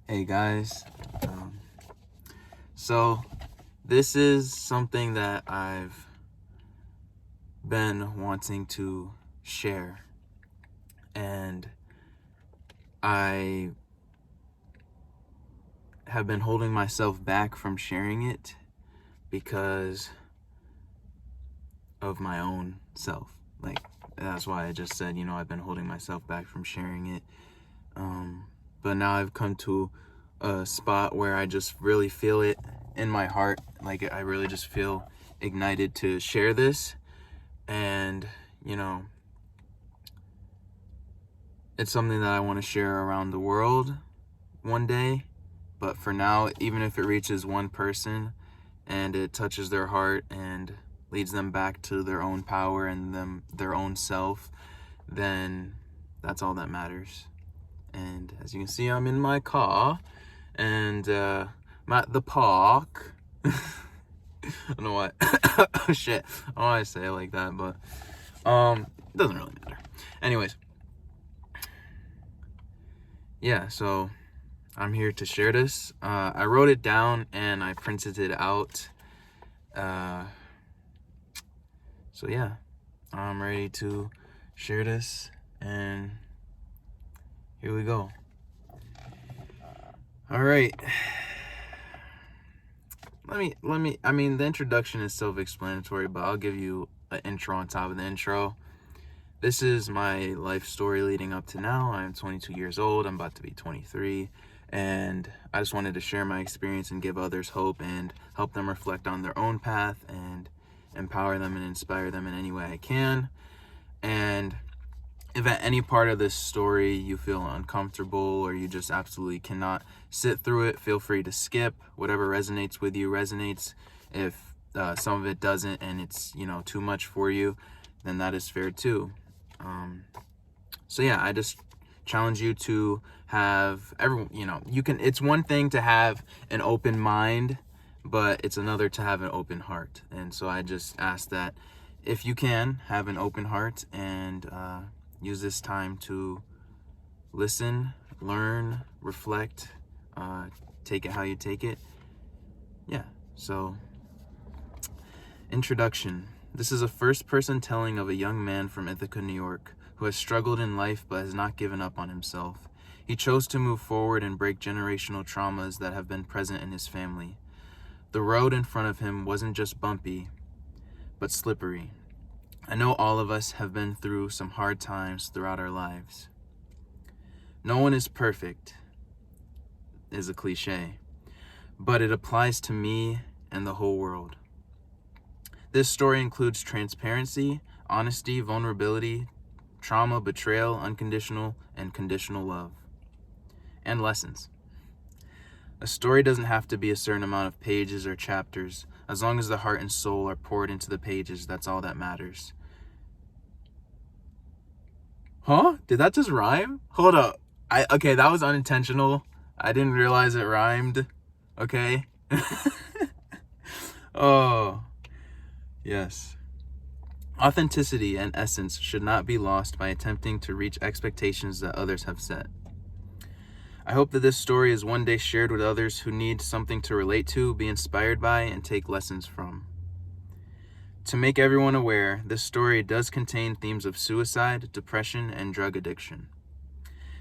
Hey guys, um, so this is something that I've been wanting to share, and I have been holding myself back from sharing it because of my own self. Like, that's why I just said, I've been holding myself back from sharing it. But now I've come to a spot where I just really feel it in my heart. Like, I really just feel ignited to share this. And, it's something that I want to share around the world one day. But for now, even if it reaches one person and it touches their heart and leads them back to their own power and their own self, then that's all that matters. And as you can see, I'm in my car, and I'm at the park. I don't know why. Oh shit! I don't know why I say it like that, but it doesn't really matter. Anyways, yeah. So I'm here to share this. I wrote it down and I printed it out. So yeah, I'm ready to share this, and here we go. All right. I mean, the introduction is self-explanatory, but I'll give you an intro on top of the intro. This is my life story leading up to now. I'm 22 years old. I'm about to be 23. And I just wanted to share my experience and give others hope and help them reflect on their own path and empower them and inspire them in any way I can. And if at any part of this story you feel uncomfortable or you just absolutely cannot sit through it, feel free to skip. Whatever resonates with you resonates. If some of it doesn't and it's, too much for you, then that is fair too. So yeah, I just challenge you to have it's one thing to have an open mind, but it's another to have an open heart. And so I just ask that if you can have an open heart and use this time to listen, learn, reflect, take it how you take it. Yeah, so introduction. This is a first-person telling of a young man from Ithaca, New York, who has struggled in life but has not given up on himself. He chose to move forward and break generational traumas that have been present in his family. The road in front of him wasn't just bumpy, but slippery. I know all of us have been through some hard times throughout our lives. No one is perfect, is a cliche, but it applies to me and the whole world. This story includes transparency, honesty, vulnerability, trauma, betrayal, unconditional and conditional love, and lessons. A story doesn't have to be a certain amount of pages or chapters. As long as the heart and soul are poured into the pages, that's all that matters. Huh? Did that just rhyme? Hold up. Okay, that was unintentional. I didn't realize it rhymed. Okay? Oh, yes. Authenticity and essence should not be lost by attempting to reach expectations that others have set. I hope that this story is one day shared with others who need something to relate to, be inspired by, and take lessons from. To make everyone aware, this story does contain themes of suicide, depression, and drug addiction.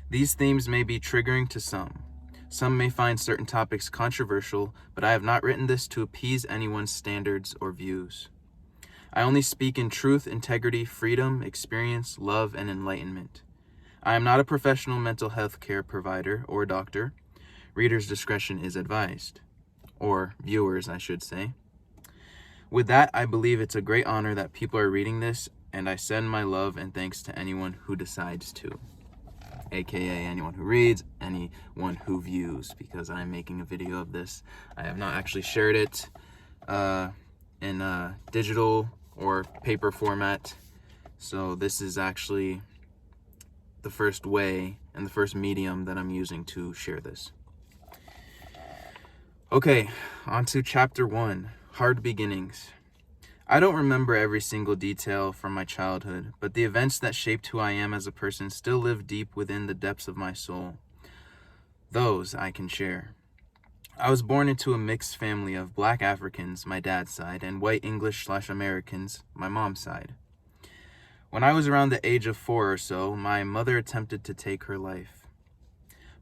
These themes may be triggering to some. Some may find certain topics controversial, but I have not written this to appease anyone's standards or views. I only speak in truth, integrity, freedom, experience, love, and enlightenment. I am not a professional mental health care provider or doctor. Reader's discretion is advised. Or viewers, I should say. With that, I believe it's a great honor that people are reading this, and I send my love and thanks to anyone who decides to. a.k.a. anyone who reads, anyone who views, because I'm making a video of this. I have not actually shared it in digital or paper format. So this is actually the first way and the first medium that I'm using to share this. Okay, on to chapter 1, Hard Beginnings. I don't remember every single detail from my childhood, but the events that shaped who I am as a person still live deep within the depths of my soul. Those I can share. I was born into a mixed family of black Africans, my dad's side, and white English/Americans, my mom's side. When I was around the age of 4 or so, my mother attempted to take her life.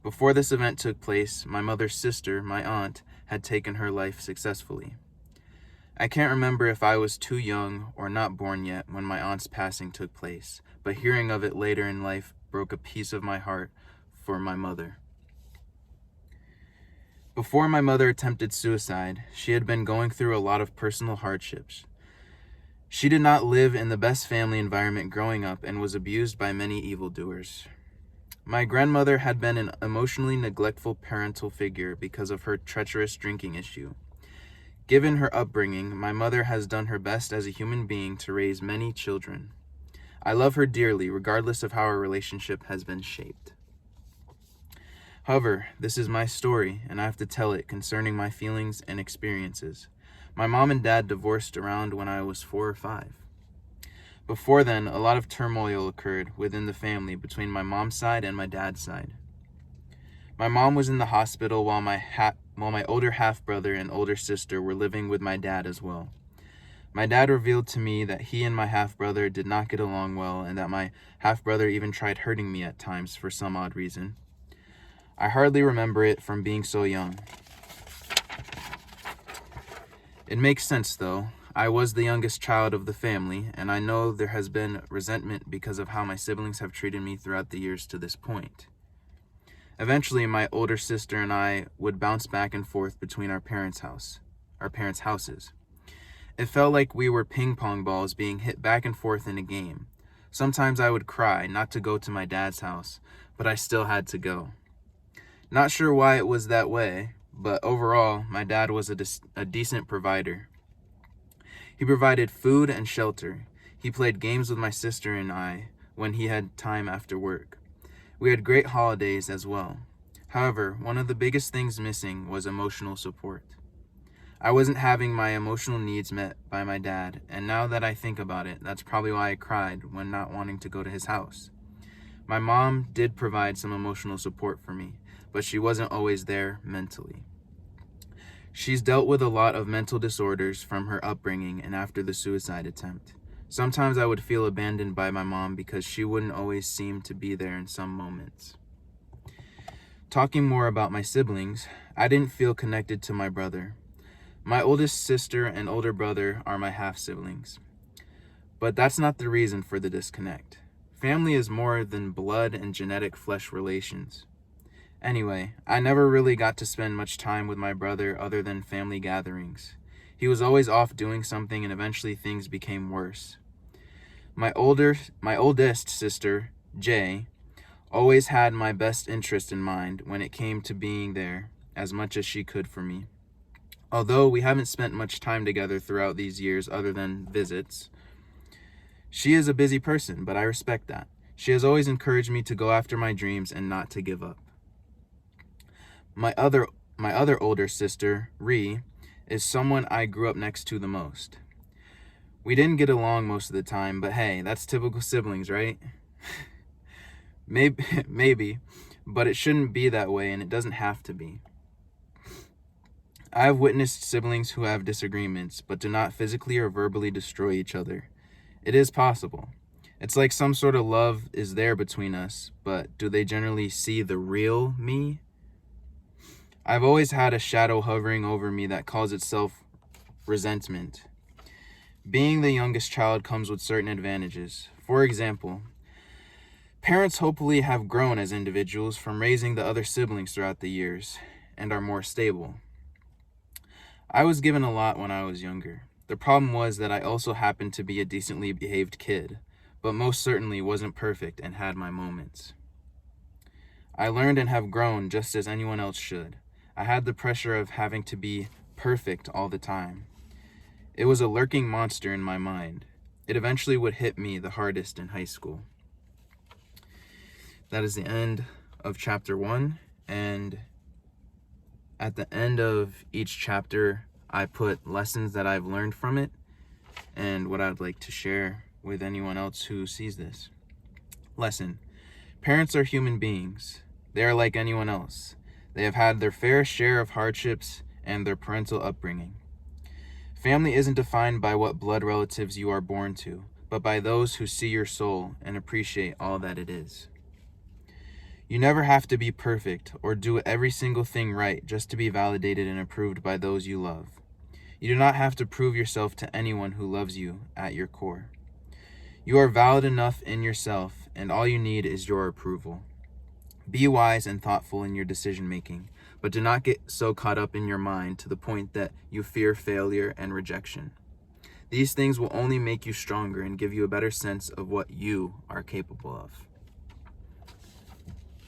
Before this event took place, my mother's sister, my aunt, had taken her life successfully. I can't remember if I was too young or not born yet when my aunt's passing took place, but hearing of it later in life broke a piece of my heart for my mother. Before my mother attempted suicide, she had been going through a lot of personal hardships. She did not live in the best family environment growing up and was abused by many evildoers. My grandmother had been an emotionally neglectful parental figure because of her treacherous drinking issue. Given her upbringing, my mother has done her best as a human being to raise many children. I love her dearly, regardless of how our relationship has been shaped. However, this is my story, and I have to tell it concerning my feelings and experiences. My mom and dad divorced around when I was 4 or 5. Before then, a lot of turmoil occurred within the family between my mom's side and my dad's side. My mom was in the hospital while my older half-brother and older sister were living with my dad as well. My dad revealed to me that he and my half-brother did not get along well, and that my half-brother even tried hurting me at times for some odd reason. I hardly remember it from being so young. It makes sense though. I was the youngest child of the family, and I know there has been resentment because of how my siblings have treated me throughout the years to this point. Eventually, my older sister and I would bounce back and forth between our parents' houses. It felt like we were ping pong balls being hit back and forth in a game. Sometimes I would cry not to go to my dad's house, but I still had to go. Not sure why it was that way, but overall, my dad was a decent provider. He provided food and shelter. He played games with my sister and I when he had time after work. We had great holidays as well. However, one of the biggest things missing was emotional support. I wasn't having my emotional needs met by my dad, and now that I think about it, that's probably why I cried when not wanting to go to his house. My mom did provide some emotional support for me, but she wasn't always there mentally. She's dealt with a lot of mental disorders from her upbringing and after the suicide attempt. Sometimes I would feel abandoned by my mom because she wouldn't always seem to be there in some moments. Talking more about my siblings, I didn't feel connected to my brother. My oldest sister and older brother are my half-siblings. But that's not the reason for the disconnect. Family is more than blood and genetic flesh relations. Anyway, I never really got to spend much time with my brother other than family gatherings. He was always off doing something, and eventually things became worse. My oldest sister, Jay, always had my best interest in mind when it came to being there as much as she could for me. Although we haven't spent much time together throughout these years other than visits, she is a busy person, but I respect that. She has always encouraged me to go after my dreams and not to give up. My other older sister, Ree, is someone I grew up next to the most. We didn't get along most of the time, but hey, that's typical siblings, right? Maybe, but it shouldn't be that way, and it doesn't have to be. I have witnessed siblings who have disagreements, but do not physically or verbally destroy each other. It is possible. It's like some sort of love is there between us, but do they generally see the real me? I've always had a shadow hovering over me that calls itself resentment. Being the youngest child comes with certain advantages. For example, parents hopefully have grown as individuals from raising the other siblings throughout the years and are more stable. I was given a lot when I was younger. The problem was that I also happened to be a decently behaved kid, but most certainly wasn't perfect and had my moments. I learned and have grown just as anyone else should. I had the pressure of having to be perfect all the time. It was a lurking monster in my mind. It eventually would hit me the hardest in high school. That is the end of chapter 1, and at the end of each chapter, I put lessons that I've learned from it and what I'd like to share with anyone else who sees this. Lesson: parents are human beings. They are like anyone else. They have had their fair share of hardships and their parental upbringing. Family isn't defined by what blood relatives you are born to, but by those who see your soul and appreciate all that it is. You never have to be perfect or do every single thing right just to be validated and approved by those you love. You do not have to prove yourself to anyone who loves you at your core. You are valid enough in yourself, and all you need is your approval. Be wise and thoughtful in your decision making, but do not get so caught up in your mind to the point that you fear failure and rejection. These things will only make you stronger and give you a better sense of what you are capable of.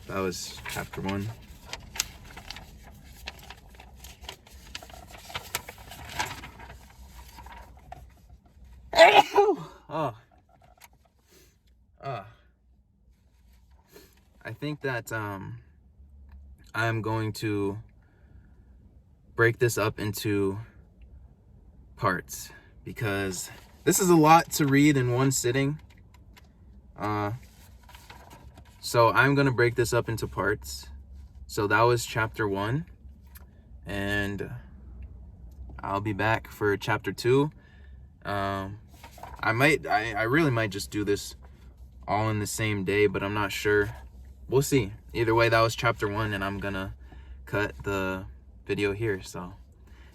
That was chapter 1. I think that I'm going to break this up into parts because this is a lot to read in one sitting. So I'm going to break this up into parts. So that was chapter 1, and I'll be back for chapter 2. I really might just do this all in the same day, but I'm not sure. We'll see. Either way, that was chapter 1, and I'm gonna cut the video here. So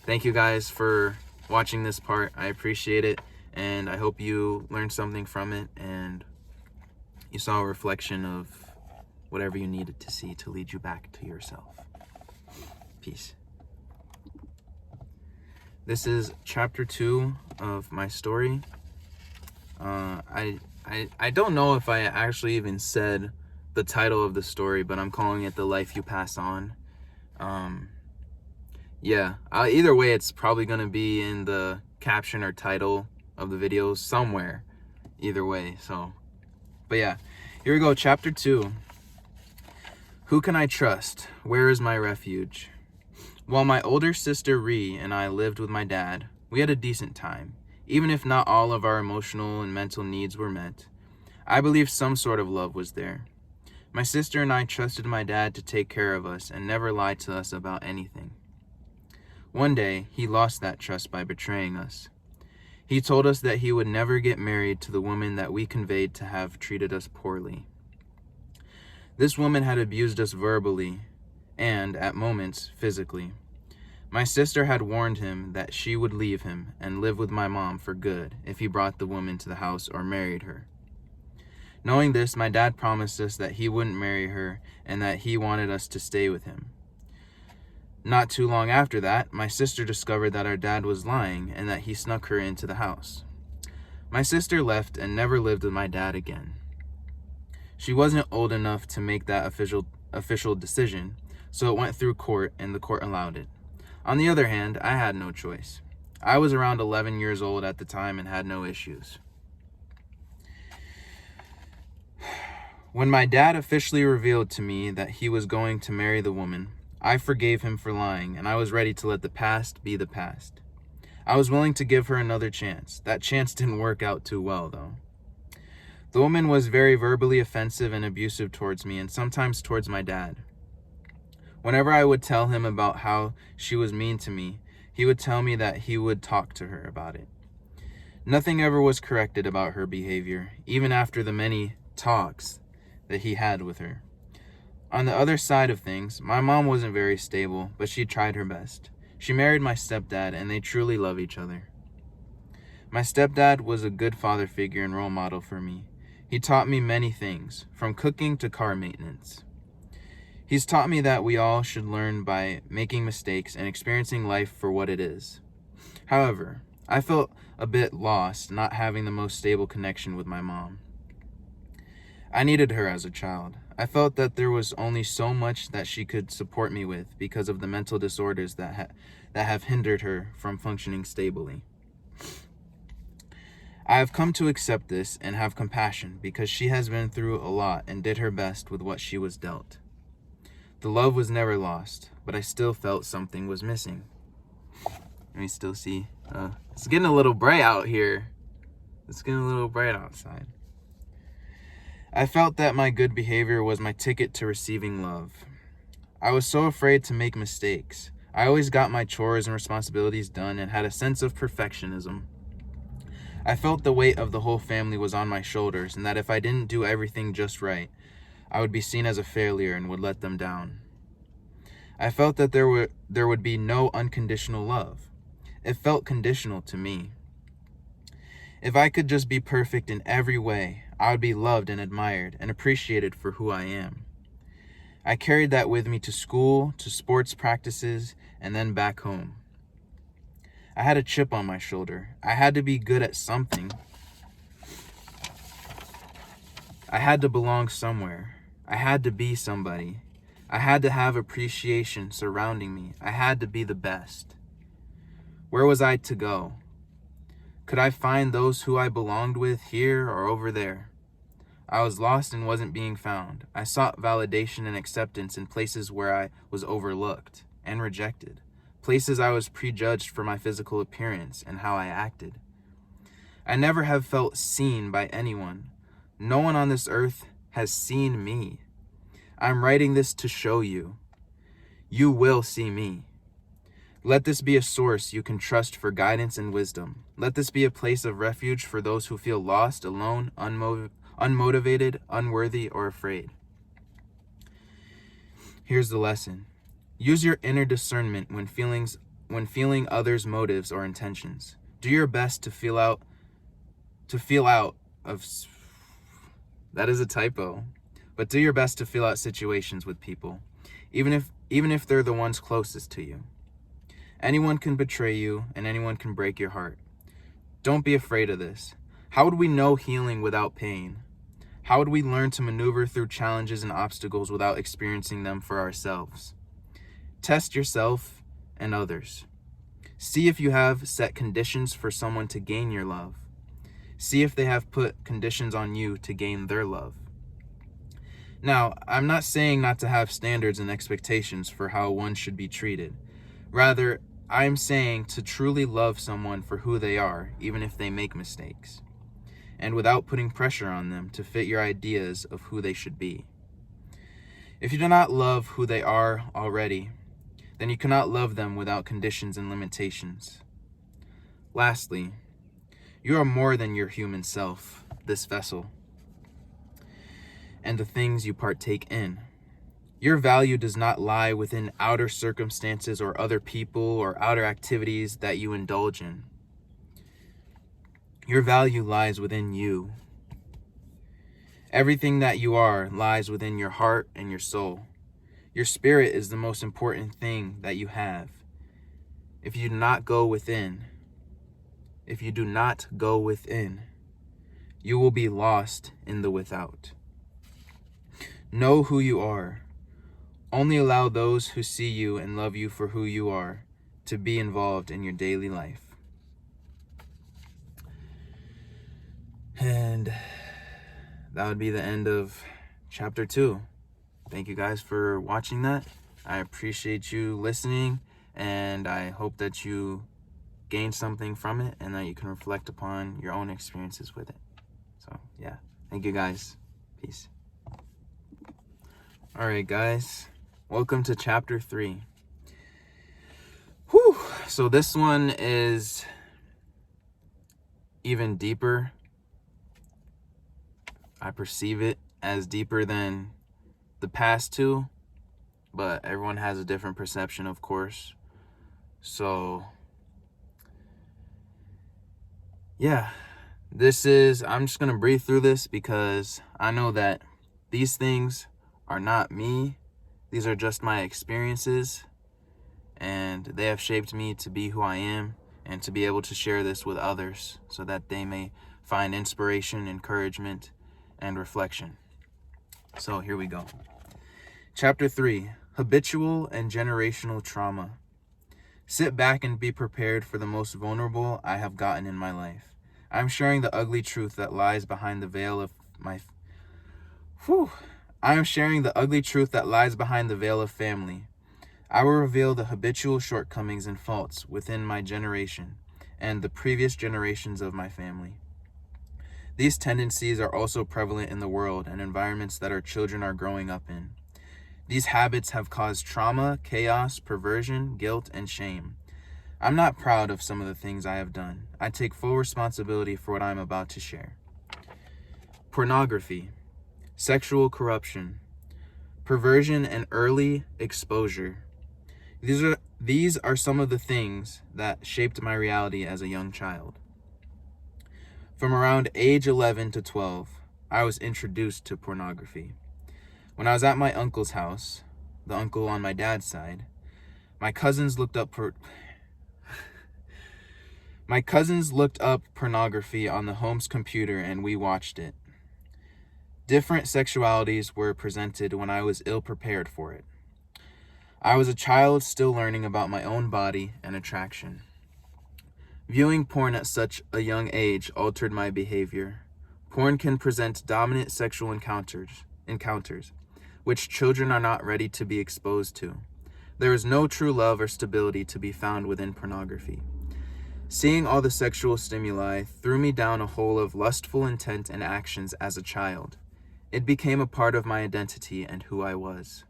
thank you guys for watching this part. I appreciate it, and I hope you learned something from it and you saw a reflection of whatever you needed to see to lead you back to yourself. Peace. This is chapter 2 of my story. I don't know if I actually even said the title of the story, but I'm calling it The Life You Pass On. Either way, it's probably going to be in the caption or title of the video somewhere. Either way, but yeah, here we go. Chapter 2. Who can I trust? Where is my refuge? While my older sister Ree and I lived with my dad, we had a decent time. Even if not all of our emotional and mental needs were met, I believe some sort of love was there. My sister and I trusted my dad to take care of us and never lied to us about anything. One day, he lost that trust by betraying us. He told us that he would never get married to the woman that we conveyed to have treated us poorly. This woman had abused us verbally and, at moments, physically. My sister had warned him that she would leave him and live with my mom for good if he brought the woman to the house or married her. Knowing this, my dad promised us that he wouldn't marry her and that he wanted us to stay with him. Not too long after that, my sister discovered that our dad was lying and that he snuck her into the house. My sister left and never lived with my dad again. She wasn't old enough to make that official decision, so it went through court and the court allowed it. On the other hand, I had no choice. I was around 11 years old at the time and had no issues. When my dad officially revealed to me that he was going to marry the woman, I forgave him for lying, and I was ready to let the past be the past. I was willing to give her another chance. That chance didn't work out too well, though. The woman was very verbally offensive and abusive towards me, and sometimes towards my dad. Whenever I would tell him about how she was mean to me, he would tell me that he would talk to her about it. Nothing ever was corrected about her behavior, even after the many talks that he had with her. On the other side of things, my mom wasn't very stable, but she tried her best. She married my stepdad, and they truly love each other. My stepdad was a good father figure and role model for me. He taught me many things, from cooking to car maintenance. He's taught me that we all should learn by making mistakes and experiencing life for what it is. However, I felt a bit lost not having the most stable connection with my mom. I needed her as a child. I felt that there was only so much that she could support me with because of the mental disorders that have hindered her from functioning stably. I have come to accept this and have compassion because she has been through a lot and did her best with what she was dealt. The love was never lost, but I still felt something was missing. Let me still see. It's getting a little bright out here. It's getting a little bright outside. I felt that my good behavior was my ticket to receiving love. I was so afraid to make mistakes. I always got my chores and responsibilities done and had a sense of perfectionism. I felt the weight of the whole family was on my shoulders, and that if I didn't do everything just right, I would be seen as a failure and would let them down. I felt that there would be no unconditional love. It felt conditional to me. If I could just be perfect in every way, I would be loved and admired and appreciated for who I am. I carried that with me to school, to sports practices, and then back home. I had a chip on my shoulder. I had to be good at something. I had to belong somewhere. I had to be somebody. I had to have appreciation surrounding me. I had to be the best. Where was I to go? Could I find those who I belonged with here or over there? I was lost and wasn't being found. I sought validation and acceptance in places where I was overlooked and rejected, places I was prejudged for my physical appearance and how I acted. I never have felt seen by anyone. No one on this earth has seen me. I'm writing this to show you. You will see me. Let this be a source you can trust for guidance and wisdom. Let this be a place of refuge for those who feel lost, alone, unmotivated, unworthy, or afraid. Here's the lesson. Use your inner discernment when feeling others' motives or intentions. Do your best to feel out of that is a typo. But do your best to feel out situations with people, even if they're the ones closest to you. Anyone can betray you and anyone can break your heart. Don't be afraid of this. How would we know healing without pain? How would we learn to maneuver through challenges and obstacles without experiencing them for ourselves? Test yourself and others. See if you have set conditions for someone to gain your love. See if they have put conditions on you to gain their love. Now, I'm not saying not to have standards and expectations for how one should be treated. Rather, I'm saying to truly love someone for who they are, even if they make mistakes, and without putting pressure on them to fit your ideas of who they should be. If you do not love who they are already, then you cannot love them without conditions and limitations. Lastly, you are more than your human self, this vessel, and the things you partake in. Your value does not lie within outer circumstances or other people or outer activities that you indulge in. Your value lies within you. Everything that you are lies within your heart and your soul. Your spirit is the most important thing that you have. If you do not go within, you will be lost in the without. Know who you are. Only allow those who see you and love you for who you are to be involved in your daily life. And that would be the end of chapter 2. Thank you guys for watching that. I appreciate you listening, and I hope that you gain something from it and that you can reflect upon your own experiences with it. So, yeah. Thank you guys. Peace. All right, guys. Welcome to chapter 3. Whew. So this one is even deeper. I perceive it as deeper than the past two, but everyone has a different perception, of course. So, yeah, I'm just going to breathe through this because I know that these things are not me. These are just my experiences, and they have shaped me to be who I am and to be able to share this with others so that they may find inspiration, encouragement, and reflection. So here we go. Chapter 3, Habitual and Generational Trauma. Sit back and be prepared for the most vulnerable I have gotten in my life. I'm sharing the ugly truth that lies behind the veil of family. I will reveal the habitual shortcomings and faults within my generation and the previous generations of my family. These tendencies are also prevalent in the world and environments that our children are growing up in. These habits have caused trauma, chaos, perversion, guilt, and shame. I'm not proud of some of the things I have done. I take full responsibility for what I'm about to share. Pornography, sexual corruption, perversion, and early exposure. These are some of the things that shaped my reality as a young child. From around age 11 to 12, I was introduced to pornography. When I was at my uncle's house, the uncle on my dad's side, my cousins looked up pornography on the home's computer and we watched it. Different sexualities were presented when I was ill-prepared for it. I was a child still learning about my own body and attraction. Viewing porn at such a young age altered my behavior. Porn can present dominant sexual encounters, which children are not ready to be exposed to. There is no true love or stability to be found within pornography. Seeing all the sexual stimuli threw me down a hole of lustful intent and actions as a child. It became a part of my identity and who I was.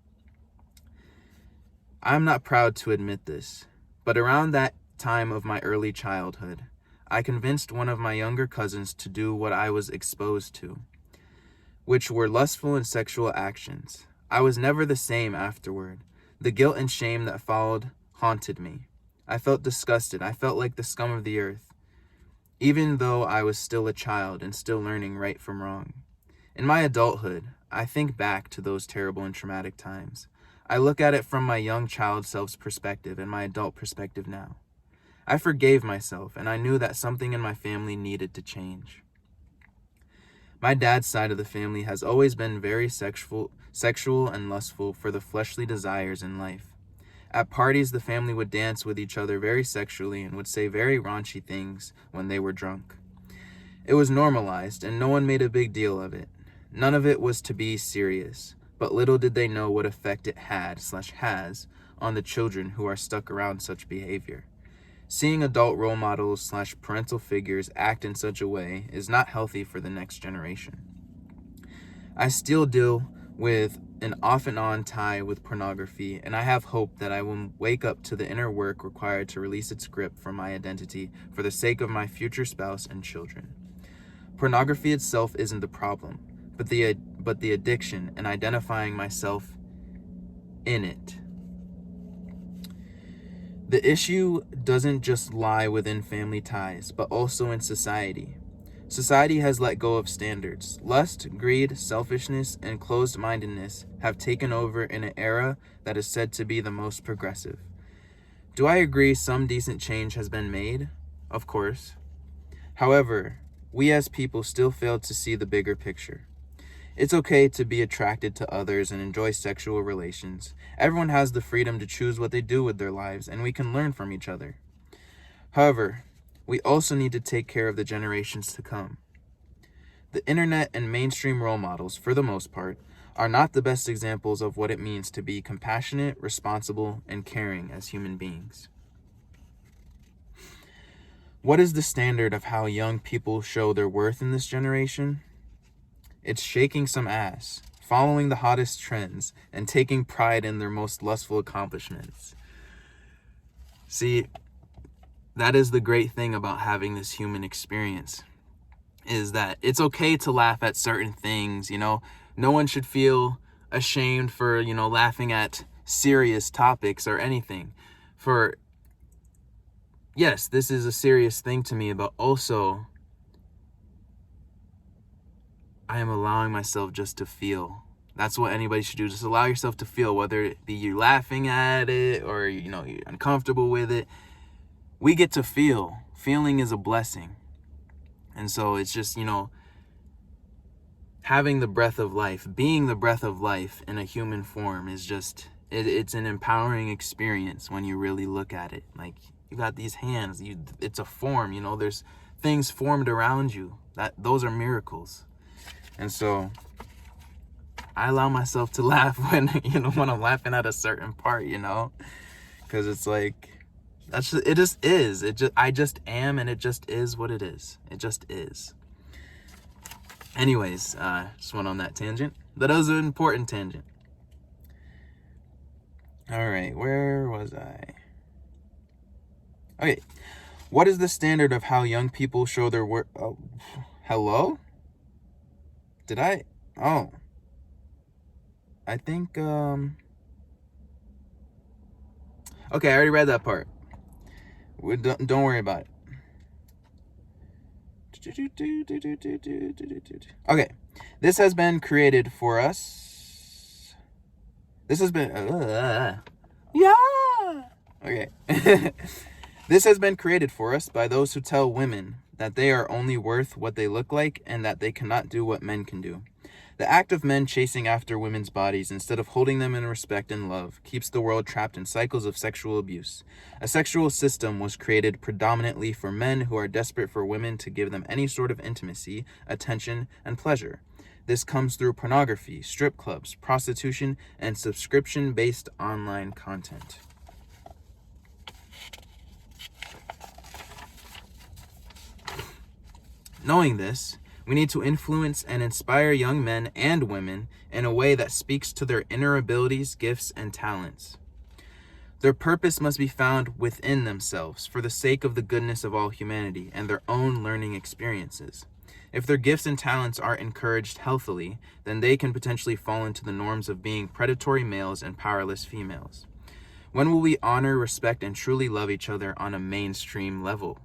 I am not proud to admit this, but around that time of my early childhood, I convinced one of my younger cousins to do what I was exposed to, which were lustful and sexual actions. I was never the same afterward. The guilt and shame that followed haunted me. I felt disgusted. I felt like the scum of the earth, even though I was still a child and still learning right from wrong. In my adulthood, I think back to those terrible and traumatic times. I look at it from my young child self's perspective and my adult perspective now. I forgave myself, and I knew that something in my family needed to change. My dad's side of the family has always been very sexual and lustful for the fleshly desires in life. At parties, the family would dance with each other very sexually and would say very raunchy things when they were drunk. It was normalized, and no one made a big deal of it. None of it was to be serious, but little did they know what effect it had/has on the children who are stuck around such behavior. Seeing adult role models/parental figures act in such a way is not healthy for the next generation. I still deal with an off and on tie with pornography, and I have hope that I will wake up to the inner work required to release its grip from my identity for the sake of my future spouse and children. Pornography itself isn't the problem, but the addiction and identifying myself in it. The issue doesn't just lie within family ties, but also in society. Society has let go of standards. Lust, greed, selfishness, and closed-mindedness have taken over in an era that is said to be the most progressive. Do I agree some decent change has been made? Of course. However, we as people still fail to see the bigger picture. It's okay to be attracted to others and enjoy sexual relations. Everyone has the freedom to choose what they do with their lives, and we can learn from each other. However, we also need to take care of the generations to come. The internet and mainstream role models, for the most part, are not the best examples of what it means to be compassionate, responsible, and caring as human beings. What is the standard of how young people show their worth in this generation? It's shaking some ass, following the hottest trends, and taking pride in their most lustful accomplishments. See, that is the great thing about having this human experience, is that it's okay to laugh at certain things, No one should feel ashamed for, laughing at serious topics or anything. For, yes, this is a serious thing to me, but also I am allowing myself just to feel. That's what anybody should do. Just allow yourself to feel, whether it be you laughing at it or, you're uncomfortable with it. We get to feel. Feeling is a blessing. And so it's just, having the breath of life, being the breath of life in a human form is just, it's an empowering experience when you really look at it. Like, you got these hands, it's a form, there's things formed around you. Those are miracles. And so I allow myself to laugh when, when I'm laughing at a certain part, because it's like, it just is. I just am, and it just is what it is. It just is. Anyways, just went on that tangent. That was an important tangent. All right, where was I? Okay, what is the standard of how young people show their work? Oh, hello? Did I? Oh, I think, okay, I already read that part. Don't worry about it. Okay, this has been created for us. This has been, yeah. Okay. This has been created for us by those who tell women that they are only worth what they look like and that they cannot do what men can do. The act of men chasing after women's bodies instead of holding them in respect and love keeps the world trapped in cycles of sexual abuse. A sexual system was created predominantly for men who are desperate for women to give them any sort of intimacy, attention, and pleasure. This comes through pornography, strip clubs, prostitution, and subscription-based online content. Knowing this, we need to influence and inspire young men and women in a way that speaks to their inner abilities, gifts, and talents. Their purpose must be found within themselves for the sake of the goodness of all humanity and their own learning experiences. If their gifts and talents aren't encouraged healthily, then they can potentially fall into the norms of being predatory males and powerless females. When will we honor, respect, and truly love each other on a mainstream level?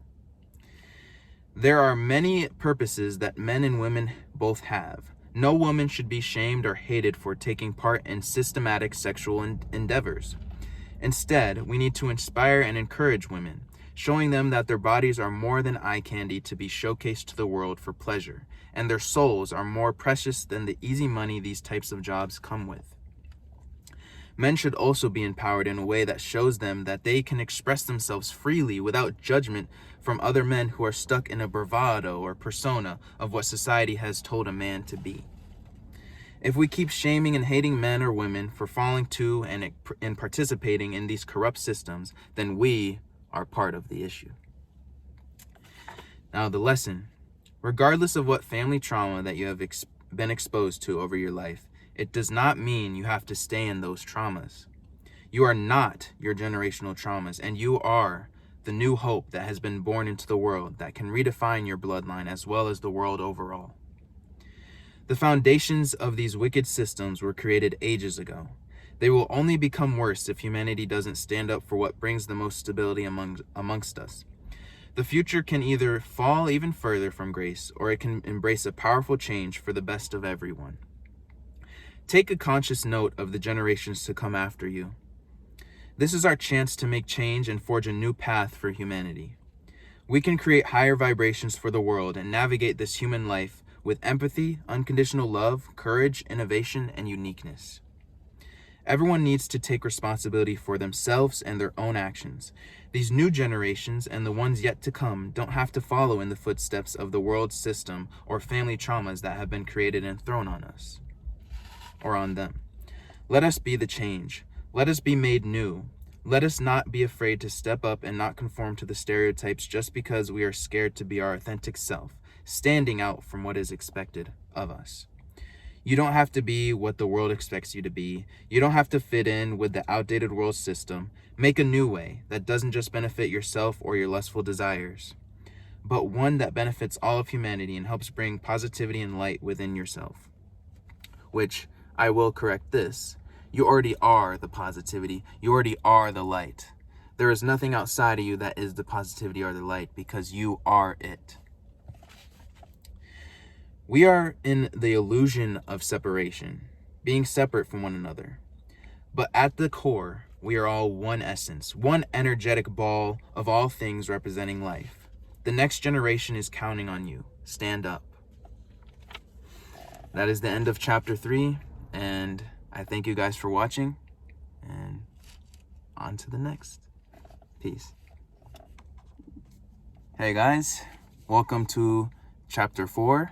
There are many purposes that men and women both have. No woman should be shamed or hated for taking part in systematic sexual endeavors. Instead, we need to inspire and encourage women, showing them that their bodies are more than eye candy to be showcased to the world for pleasure, and their souls are more precious than the easy money these types of jobs come with. Men should also be empowered in a way that shows them that they can express themselves freely without judgment from other men who are stuck in a bravado or persona of what society has told a man to be. If we keep shaming and hating men or women for falling to and participating in these corrupt systems, then we are part of the issue. Now, the lesson. Regardless of what family trauma that you have been exposed to over your life, it does not mean you have to stay in those traumas. You are not your generational traumas, and you are the new hope that has been born into the world that can redefine your bloodline as well as the world overall. The foundations of these wicked systems were created ages ago. They will only become worse if humanity doesn't stand up for what brings the most stability amongst us. The future can either fall even further from grace, or it can embrace a powerful change for the best of everyone. Take a conscious note of the generations to come after you. This is our chance to make change and forge a new path for humanity. We can create higher vibrations for the world and navigate this human life with empathy, unconditional love, courage, innovation, and uniqueness. Everyone needs to take responsibility for themselves and their own actions. These new generations and the ones yet to come don't have to follow in the footsteps of the world system or family traumas that have been created and thrown on us. Or on them. Let us be the change. Let us be made new. Let us not be afraid to step up and not conform to the stereotypes just because we are scared to be our authentic self, standing out from what is expected of us. You don't have to be what the world expects you to be. You don't have to fit in with the outdated world system. Make a new way that doesn't just benefit yourself or your lustful desires, but one that benefits all of humanity and helps bring positivity and light within yourself. Which, I will correct this. You already are the positivity. You already are the light. There is nothing outside of you that is the positivity or the light because you are it. We are in the illusion of separation, being separate from one another. But at the core, we are all one essence, one energetic ball of all things representing life. The next generation is counting on you. Stand up. That is the end of chapter 3. And I thank you guys for watching, and on to the next. Peace. Hey guys, welcome to chapter 4.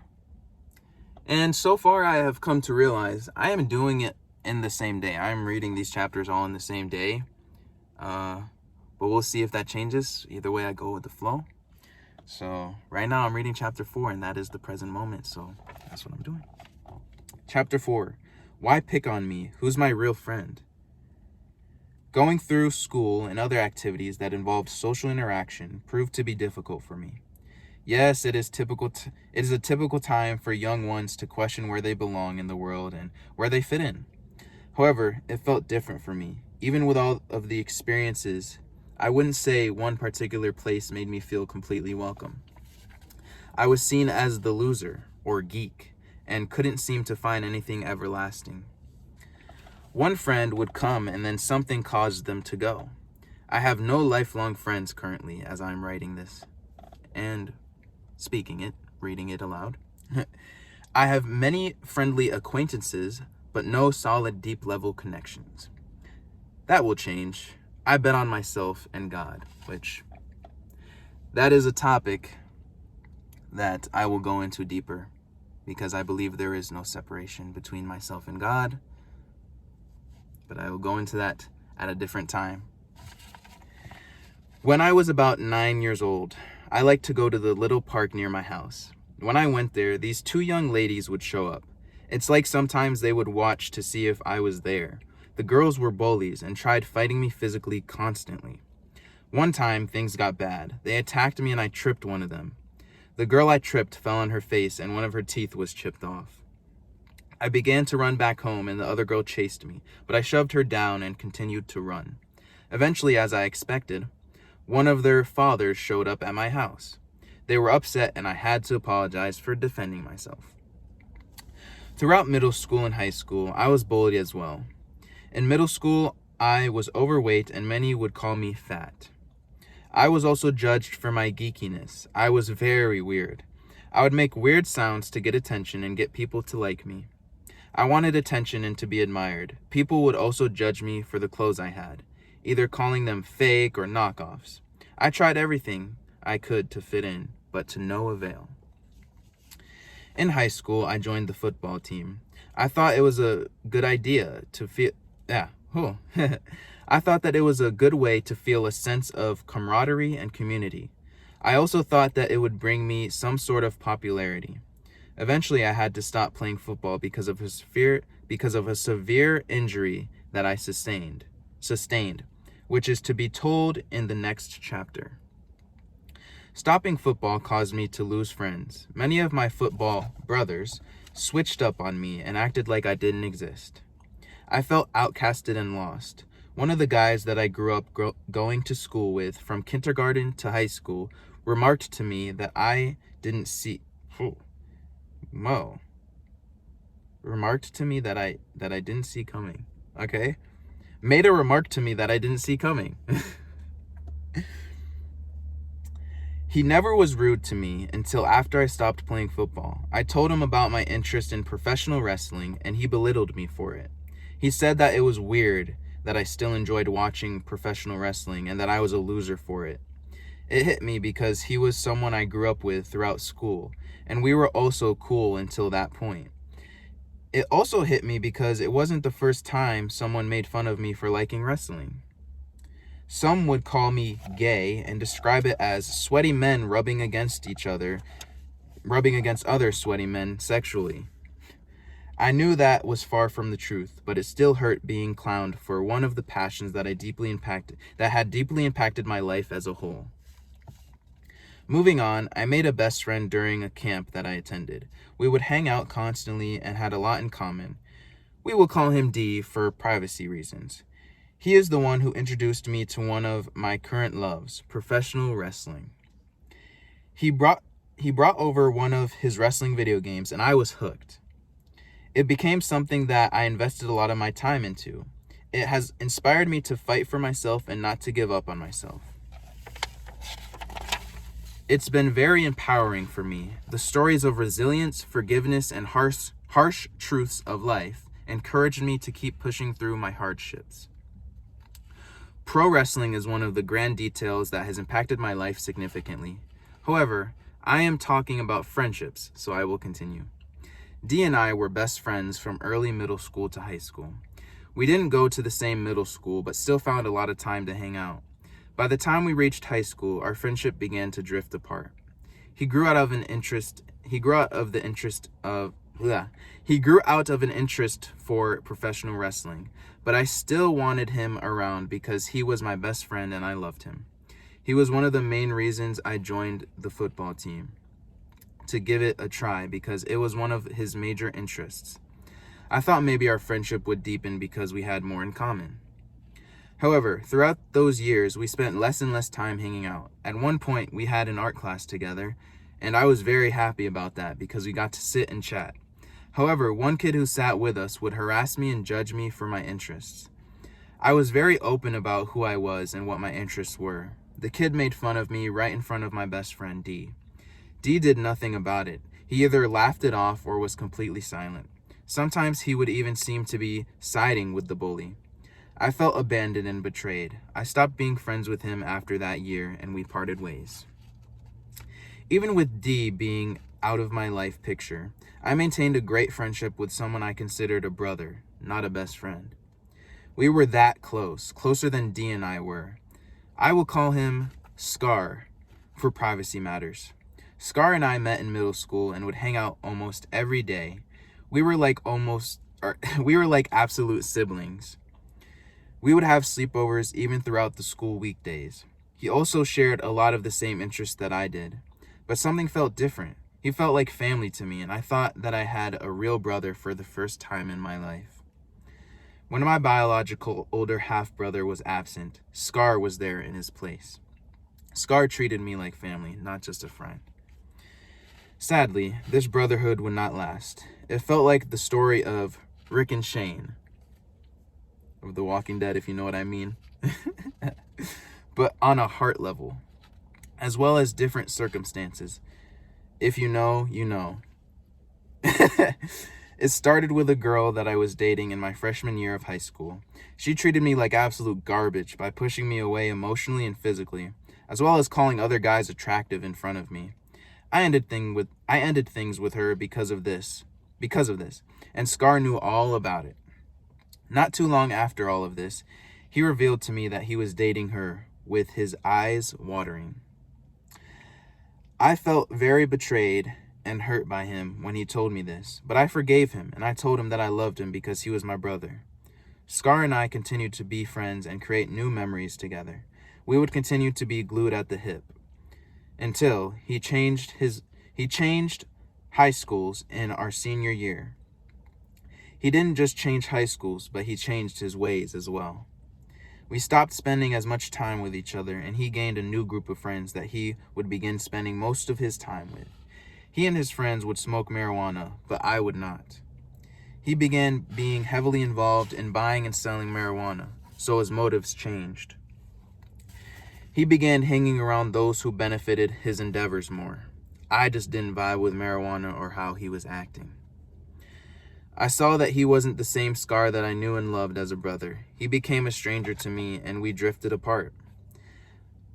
And so far I have come to realize I am doing it in the same day. I'm reading these chapters all in the same day. But we'll see if that changes. Either way, I go with the flow. So right now I'm reading chapter 4, and that is the present moment. So that's what I'm doing. Chapter 4. Why pick on me? Who's my real friend? Going through school and other activities that involved social interaction proved to be difficult for me. Yes, it is a typical time for young ones to question where they belong in the world and where they fit in. However, it felt different for me. Even with all of the experiences, I wouldn't say one particular place made me feel completely welcome. I was seen as the loser, or geek, and couldn't seem to find anything everlasting. One friend would come and then something caused them to go. I have no lifelong friends currently as I'm writing this and reading it aloud. I have many friendly acquaintances, but no solid deep level connections. That will change. I bet on myself and God, which that is a topic that I will go into deeper because I believe there is no separation between myself and God. But I will go into that at a different time. When I was about 9 years old, I liked to go to the little park near my house. When I went there, these two young ladies would show up. It's like sometimes they would watch to see if I was there. The girls were bullies and tried fighting me physically constantly. One time, things got bad. They attacked me and I tripped one of them. The girl I tripped fell on her face and one of her teeth was chipped off. I began to run back home and the other girl chased me, but I shoved her down and continued to run. Eventually, as I expected, one of their fathers showed up at my house. They were upset and I had to apologize for defending myself. Throughout middle school and high school, I was bullied as well. In middle school, I was overweight and many would call me fat. I was also judged for my geekiness. I was very weird. I would make weird sounds to get attention and get people to like me. I wanted attention and to be admired. People would also judge me for the clothes I had, either calling them fake or knockoffs. I tried everything I could to fit in, but to no avail. In high school, I joined the football team. I thought it was a good idea to feel... I thought that it was a good way to feel a sense of camaraderie and community. I also thought that it would bring me some sort of popularity. Eventually, I had to stop playing football because of a severe injury that I sustained, which is to be told in the next chapter. Stopping football caused me to lose friends. Many of my football brothers switched up on me and acted like I didn't exist. I felt outcasted and lost. One of the guys that I grew up going to school with from kindergarten to high school remarked to me that I didn't see... Remarked to me that I didn't see coming. Okay? Made a remark to me that I didn't see coming. He never was rude to me until after I stopped playing football. I told him about my interest in professional wrestling and he belittled me for it. He said that it was weird that I still enjoyed watching professional wrestling and that I was a loser for it. It hit me because he was someone I grew up with throughout school, and we were also cool until that point. It also hit me because it wasn't the first time someone made fun of me for liking wrestling. Some would call me gay and describe it as sweaty men rubbing against other sweaty men sexually. I knew that was far from the truth, but it still hurt being clowned for one of the passions that had deeply impacted my life as a whole. Moving on, I made a best friend during a camp that I attended. We would hang out constantly and had a lot in common. We will call him D for privacy reasons. He is the one who introduced me to one of my current loves, professional wrestling. He brought over one of his wrestling video games and I was hooked. It became something that I invested a lot of my time into. It has inspired me to fight for myself and not to give up on myself. It's been very empowering for me. The stories of resilience, forgiveness, and harsh truths of life encouraged me to keep pushing through my hardships. Pro wrestling is one of the grand details that has impacted my life significantly. However, I am talking about friendships, so I will continue. Dee and I were best friends from early middle school to high school. We didn't go to the same middle school, but still found a lot of time to hang out. By the time we reached high school, our friendship began to drift apart. He grew out of the interest of He grew out of an interest for professional wrestling, but I still wanted him around because he was my best friend and I loved him. He was one of the main reasons I joined the football team, to give it a try because it was one of his major interests. I thought maybe our friendship would deepen because we had more in common. However, throughout those years, we spent less and less time hanging out. At one point, we had an art class together, and I was very happy about that because we got to sit and chat. However, one kid who sat with us would harass me and judge me for my interests. I was very open about who I was and what my interests were. The kid made fun of me right in front of my best friend, D. D did nothing about it. He either laughed it off or was completely silent. Sometimes he would even seem to be siding with the bully. I felt abandoned and betrayed. I stopped being friends with him after that year, and we parted ways. Even with D being out of my life picture, I maintained a great friendship with someone I considered a brother, not a best friend. We were that close, closer than D and I were. I will call him Scar for privacy matters. Scar and I met in middle school and would hang out almost every day. We were like absolute siblings. We would have sleepovers even throughout the school weekdays. He also shared a lot of the same interests that I did, but something felt different. He felt like family to me, and I thought that I had a real brother for the first time in my life. When my biological older half-brother was absent, Scar was there in his place. Scar treated me like family, not just a friend. Sadly, this brotherhood would not last. It felt like the story of Rick and Shane, of The Walking Dead, if you know what I mean, but on a heart level, as well as different circumstances. If you know, you know. It started with a girl that I was dating in my freshman year of high school. She treated me like absolute garbage by pushing me away emotionally and physically, as well as calling other guys attractive in front of me. I ended things with her because of this, and Scar knew all about it. Not too long after all of this, he revealed to me that he was dating her, with his eyes watering. I felt very betrayed and hurt by him when he told me this, but I forgave him, and I told him that I loved him because he was my brother. Scar and I continued to be friends and create new memories together. We would continue to be glued at the hip until he changed high schools in our senior year. He didn't just change high schools, but he changed his ways as well. We stopped spending as much time with each other, and he gained a new group of friends that he would begin spending most of his time with. He and his friends would smoke marijuana, but I would not. He began being heavily involved in buying and selling marijuana, so his motives changed. He began hanging around those who benefited his endeavors more. I just didn't vibe with marijuana or how he was acting. I saw that he wasn't the same Scar that I knew and loved as a brother. He became a stranger to me, and we drifted apart.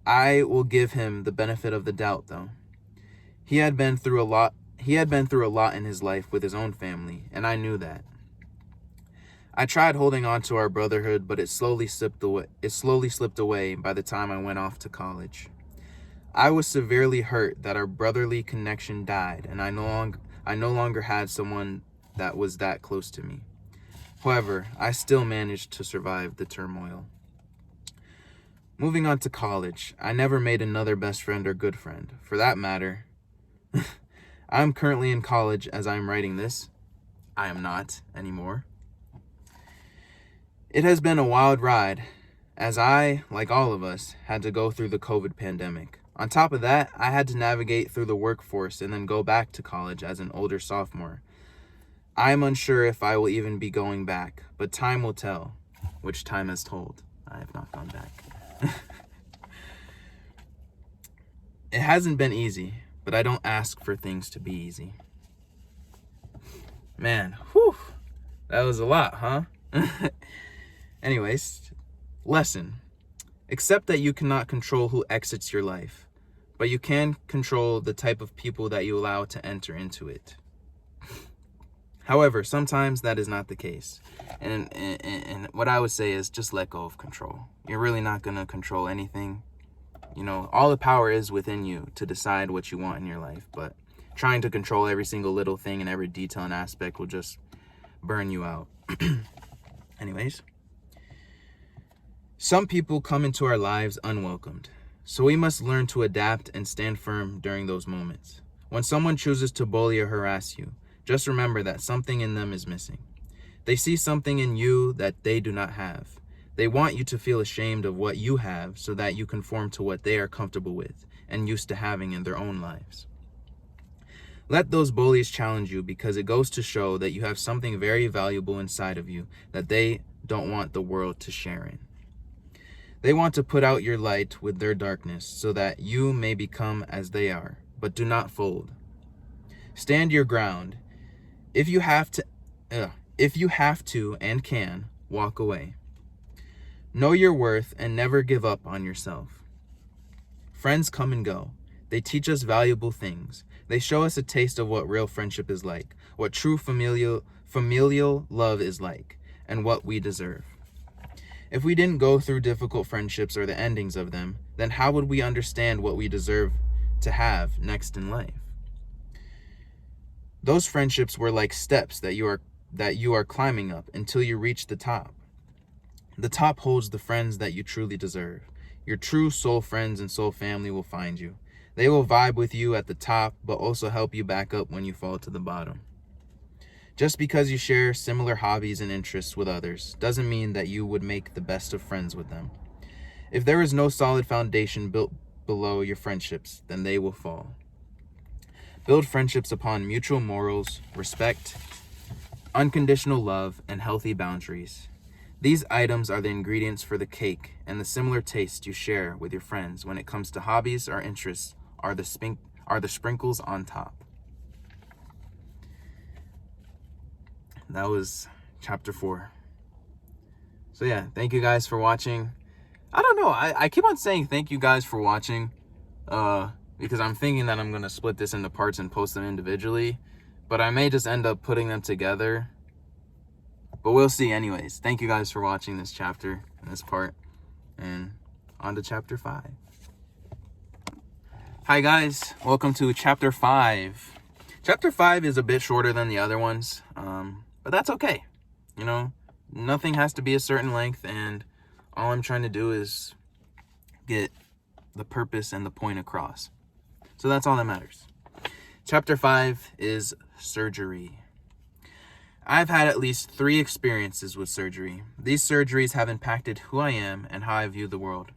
I will give him the benefit of the doubt, though. He had been through a lot in his life with his own family, and I knew that. I tried holding on to our brotherhood, but it slowly slipped away by the time I went off to college. I was severely hurt that our brotherly connection died, and I no longer had someone that was that close to me. However, I still managed to survive the turmoil. Moving on to college, I never made another best friend or good friend. For that matter, I'm currently in college as I'm writing this. I am not anymore. It has been a wild ride, as I, like all of us, had to go through the COVID pandemic. On top of that, I had to navigate through the workforce and then go back to college as an older sophomore. I am unsure if I will even be going back, but time will tell, which time has told. I have not gone back. It hasn't been easy, but I don't ask for things to be easy. Man, whew, that was a lot, huh? Anyways, lesson. Accept that you cannot control who exits your life, but you can control the type of people that you allow to enter into it. However, sometimes that is not the case. And what I would say is just let go of control. You're really not going to control anything. You know, all the power is within you to decide what you want in your life, but trying to control every single little thing and every detail and aspect will just burn you out. Anyways, some people come into our lives unwelcomed, so we must learn to adapt and stand firm during those moments. When someone chooses to bully or harass you, just remember that something in them is missing. They see something in you that they do not have. They want you to feel ashamed of what you have so that you conform to what they are comfortable with and used to having in their own lives. Let those bullies challenge you, because it goes to show that you have something very valuable inside of you that they don't want the world to share in. They want to put out your light with their darkness so that you may become as they are, but do not fold. Stand your ground. If you have to and can, walk away. Know your worth and never give up on yourself. Friends come and go. They teach us valuable things. They show us a taste of what real friendship is like, what true familial love is like, and what we deserve. If we didn't go through difficult friendships or the endings of them, then how would we understand what we deserve to have next in life? Those friendships were like steps that you are climbing up until you reach the top. The top holds the friends that you truly deserve. Your true soul friends and soul family will find you. They will vibe with you at the top, but also help you back up when you fall to the bottom. Just because you share similar hobbies and interests with others doesn't mean that you would make the best of friends with them. If there is no solid foundation built below your friendships, then they will fall. Build friendships upon mutual morals, respect, unconditional love, and healthy boundaries. These items are the ingredients for the cake, and the similar taste you share with your friends when it comes to hobbies or interests are the sprinkles on top. That was chapter 4. So yeah, thank you guys for watching. I don't know, I keep on saying thank you guys for watching, because I'm thinking that I'm gonna split this into parts and post them individually, but I may just end up putting them together. But we'll see. Anyways, thank you guys for watching this chapter and this part, and on to chapter 5. Hi guys, welcome to chapter 5. Chapter 5 is a bit shorter than the other ones, but that's okay. You know, nothing has to be a certain length, and all I'm trying to do is get the purpose and the point across. So that's all that matters. Chapter 5 is surgery. I've had at least 3 experiences with surgery. These surgeries have impacted who I am and how I view the world.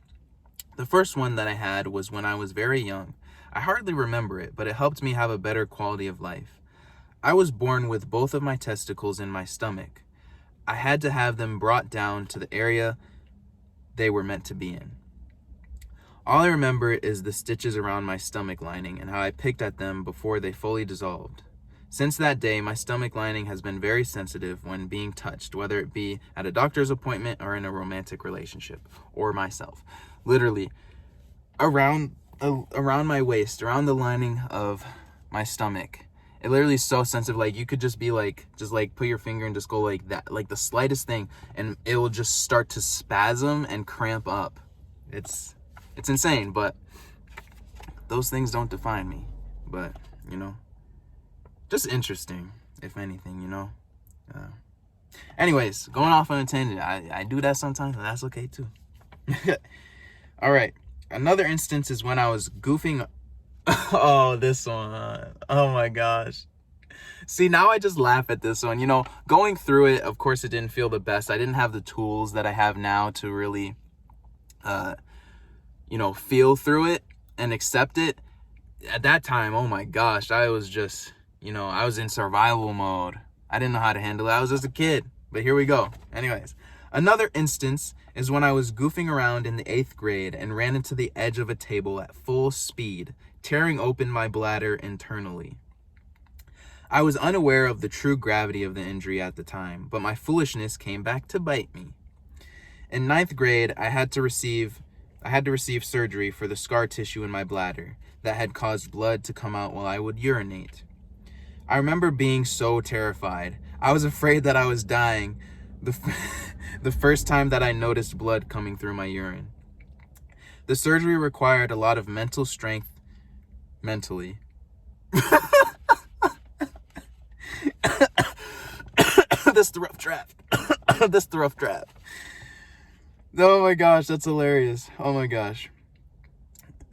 The first one that I had was when I was very young. I hardly remember it, but it helped me have a better quality of life. I was born with both of my testicles in my stomach. I had to have them brought down to the area they were meant to be in. All I remember is the stitches around my stomach lining and how I picked at them before they fully dissolved. Since that day, my stomach lining has been very sensitive when being touched, whether it be at a doctor's appointment or in a romantic relationship, or myself. Literally, around my waist, around the lining of my stomach. It literally is so sensitive. Like, you could just be like, put your finger and just go like that, like the slightest thing, and it will just start to spasm and cramp up. It's insane, but those things don't define me. But, you know, just interesting, if anything, you know. Anyways, going off on a tangent. I do that sometimes, and that's okay too. All right. Another instance is when I was goofing. Oh, this one. Oh my gosh. See, now I just laugh at this one. You know, going through it, of course, it didn't feel the best. I didn't have the tools that I have now to really, you know, feel through it and accept it. At that time, oh my gosh, I was just, you know, I was in survival mode. I didn't know how to handle it. I was just a kid, but here we go. Anyways, another instance is when I was goofing around in the 8th grade and ran into the edge of a table at full speed, tearing open my bladder internally. I was unaware of the true gravity of the injury at the time, but my foolishness came back to bite me. In 9th grade, I had to receive surgery for the scar tissue in my bladder that had caused blood to come out while I would urinate. I remember being so terrified. I was afraid that I was dying the first time that I noticed blood coming through my urine. The surgery required a lot of mental strength mentally. This is the rough draft. This is the rough draft. Oh my gosh, that's hilarious. Oh my gosh.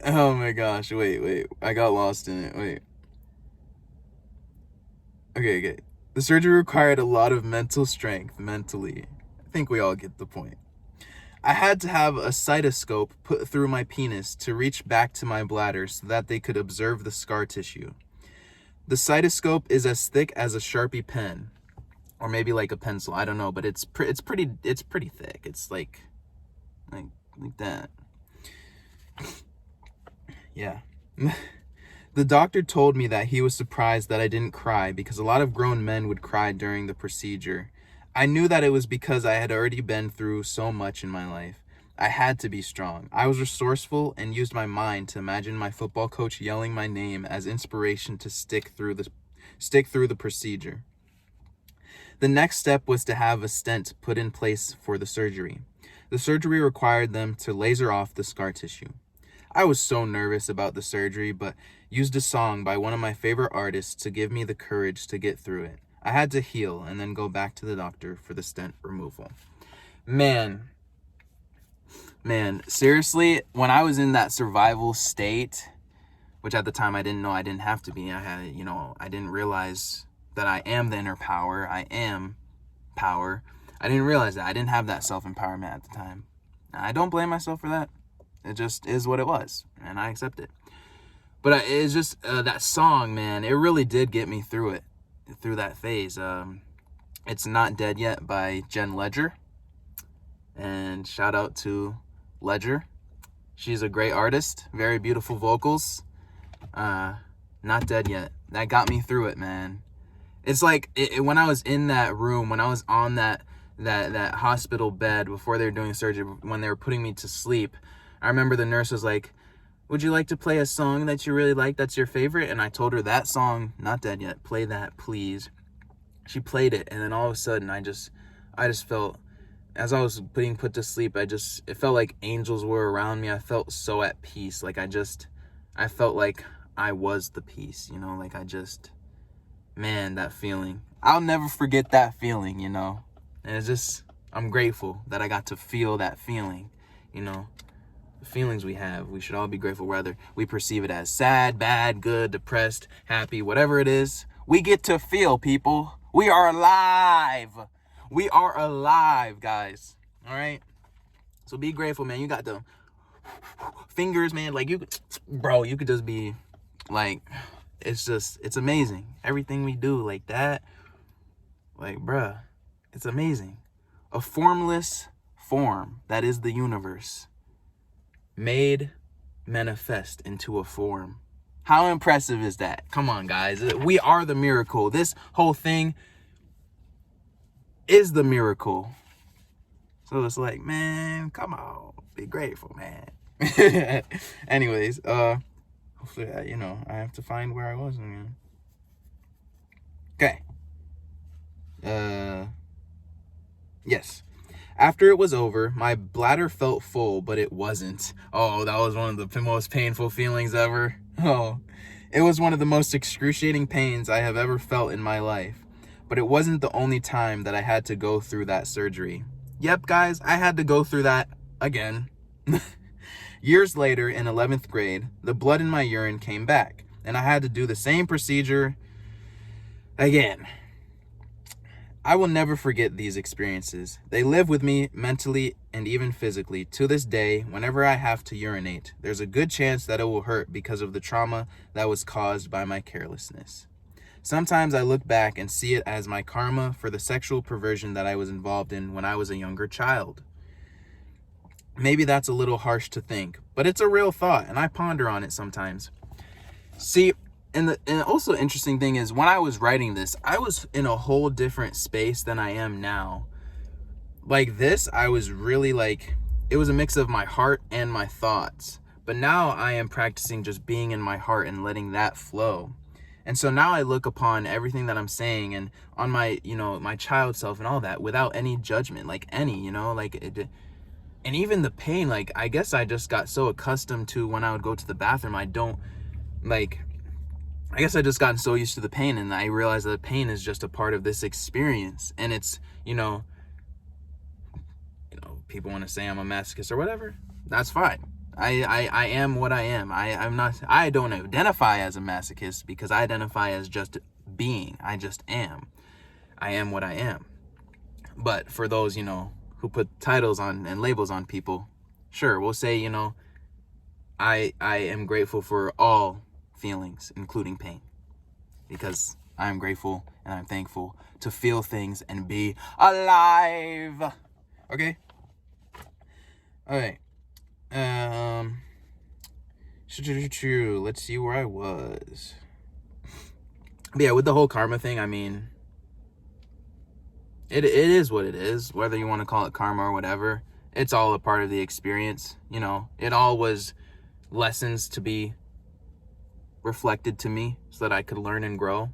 Oh my gosh. Wait. I got lost in it. Wait. Okay. The surgery required a lot of mental strength, mentally. I think we all get the point. I had to have a cystoscope put through my penis to reach back to my bladder so that they could observe the scar tissue. The cystoscope is as thick as a Sharpie pen, or maybe like a pencil. I don't know, but it's pretty thick. It's like that. Yeah. The doctor told me that he was surprised that I didn't cry because a lot of grown men would cry during the procedure. I knew that it was because I had already been through so much in my life. I had to be strong. I was resourceful and used my mind to imagine my football coach yelling my name as inspiration to stick through the procedure. The next step was to have a stent put in place for the surgery. The surgery required them to laser off the scar tissue. I was so nervous about the surgery, but used a song by one of my favorite artists to give me the courage to get through it. I had to heal and then go back to the doctor for the stent removal. Man, seriously, when I was in that survival state, which at the time I didn't know I didn't have to be, I didn't realize that I am the inner power. I am power. I didn't realize that. I didn't have that self-empowerment at the time. I don't blame myself for that. It just is what it was, and I accept it. But it's just that song, man, it really did get me through that phase. It's Not Dead Yet by Jen Ledger. And shout out to Ledger. She's a great artist, very beautiful vocals. Not Dead Yet. That got me through it, man. It's like when I was in that room, when I was on that hospital bed before they were doing surgery, when they were putting me to sleep, I remember the nurse was like, "Would you like to play a song that you really like, that's your favorite?" And I told her, that song, Not Dead Yet, play that, please. She played it, and then all of a sudden, I just felt, as I was being put to sleep, it felt like angels were around me. I felt so at peace. Like I felt like I was the peace, man, that feeling. I'll never forget that feeling, And it's just, I'm grateful that I got to feel that feeling, The feelings we have, we should all be grateful, whether we perceive it as sad, bad, good, depressed, happy, whatever it is. We get to feel, people. We are alive. We are alive, guys. All right? So be grateful, man. You got the fingers, man. Like, you could just be, like, it's amazing. Everything we do like that, like, bruh, it's amazing. A formless form that is the universe made manifest into a form. How impressive is that? Come on, guys. We are the miracle. This whole thing is the miracle. So it's like, man, come on. Be grateful, man. Anyways, hopefully, I have to find where I was again. Okay. Yes. After it was over, my bladder felt full, but it wasn't. Oh, that was one of the most painful feelings ever. Oh, it was one of the most excruciating pains I have ever felt in my life. But it wasn't the only time that I had to go through that surgery. Yep, guys, I had to go through that again. Years later, in 11th grade, the blood in my urine came back, and I had to do the same procedure again. I will never forget these experiences. They live with me mentally and even physically. To this day, whenever I have to urinate, there's a good chance that it will hurt because of the trauma that was caused by my carelessness. Sometimes I look back and see it as my karma for the sexual perversion that I was involved in when I was a younger child. Maybe that's a little harsh to think, but it's a real thought, and I ponder on it sometimes. See, and also interesting thing is, when I was writing this, I was in a whole different space than I am now. Like this, I was really it was a mix of my heart and my thoughts. But now I am practicing just being in my heart and letting that flow. And so now I look upon everything that I'm saying and on my, my child self and all that without any judgment, and even the pain, I guess I just got so accustomed to when I would go to the bathroom, I don't, I guess I just gotten so used to the pain, and I realized that pain is just a part of this experience. And it's, people want to say I'm a masochist or whatever. That's fine. I am what I am. I don't identify as a masochist because I identify as just being. I just am. I am what I am. But for those, who put titles on and labels on people, sure, we'll say, I am grateful for all feelings, including pain, because I am grateful and I'm thankful to feel things and be alive. Okay? All right. Let's see where I was. But yeah, with the whole karma thing, I mean, it is what it is. Whether you want to call it karma or whatever, it's all a part of the experience. It all was lessons to be reflected to me so that I could learn and grow.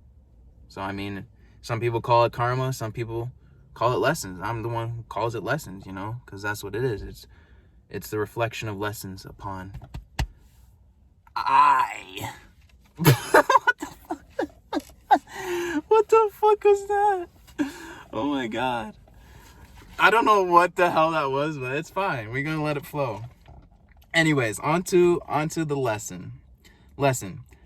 So, I mean, some people call it karma, some people call it lessons. I'm the one who calls it lessons, because that's what it is. It's the reflection of lessons upon I. What the fuck was that? Oh my god. I don't know what the hell that was, but it's fine. We're gonna let it flow. Anyways, onto the lesson.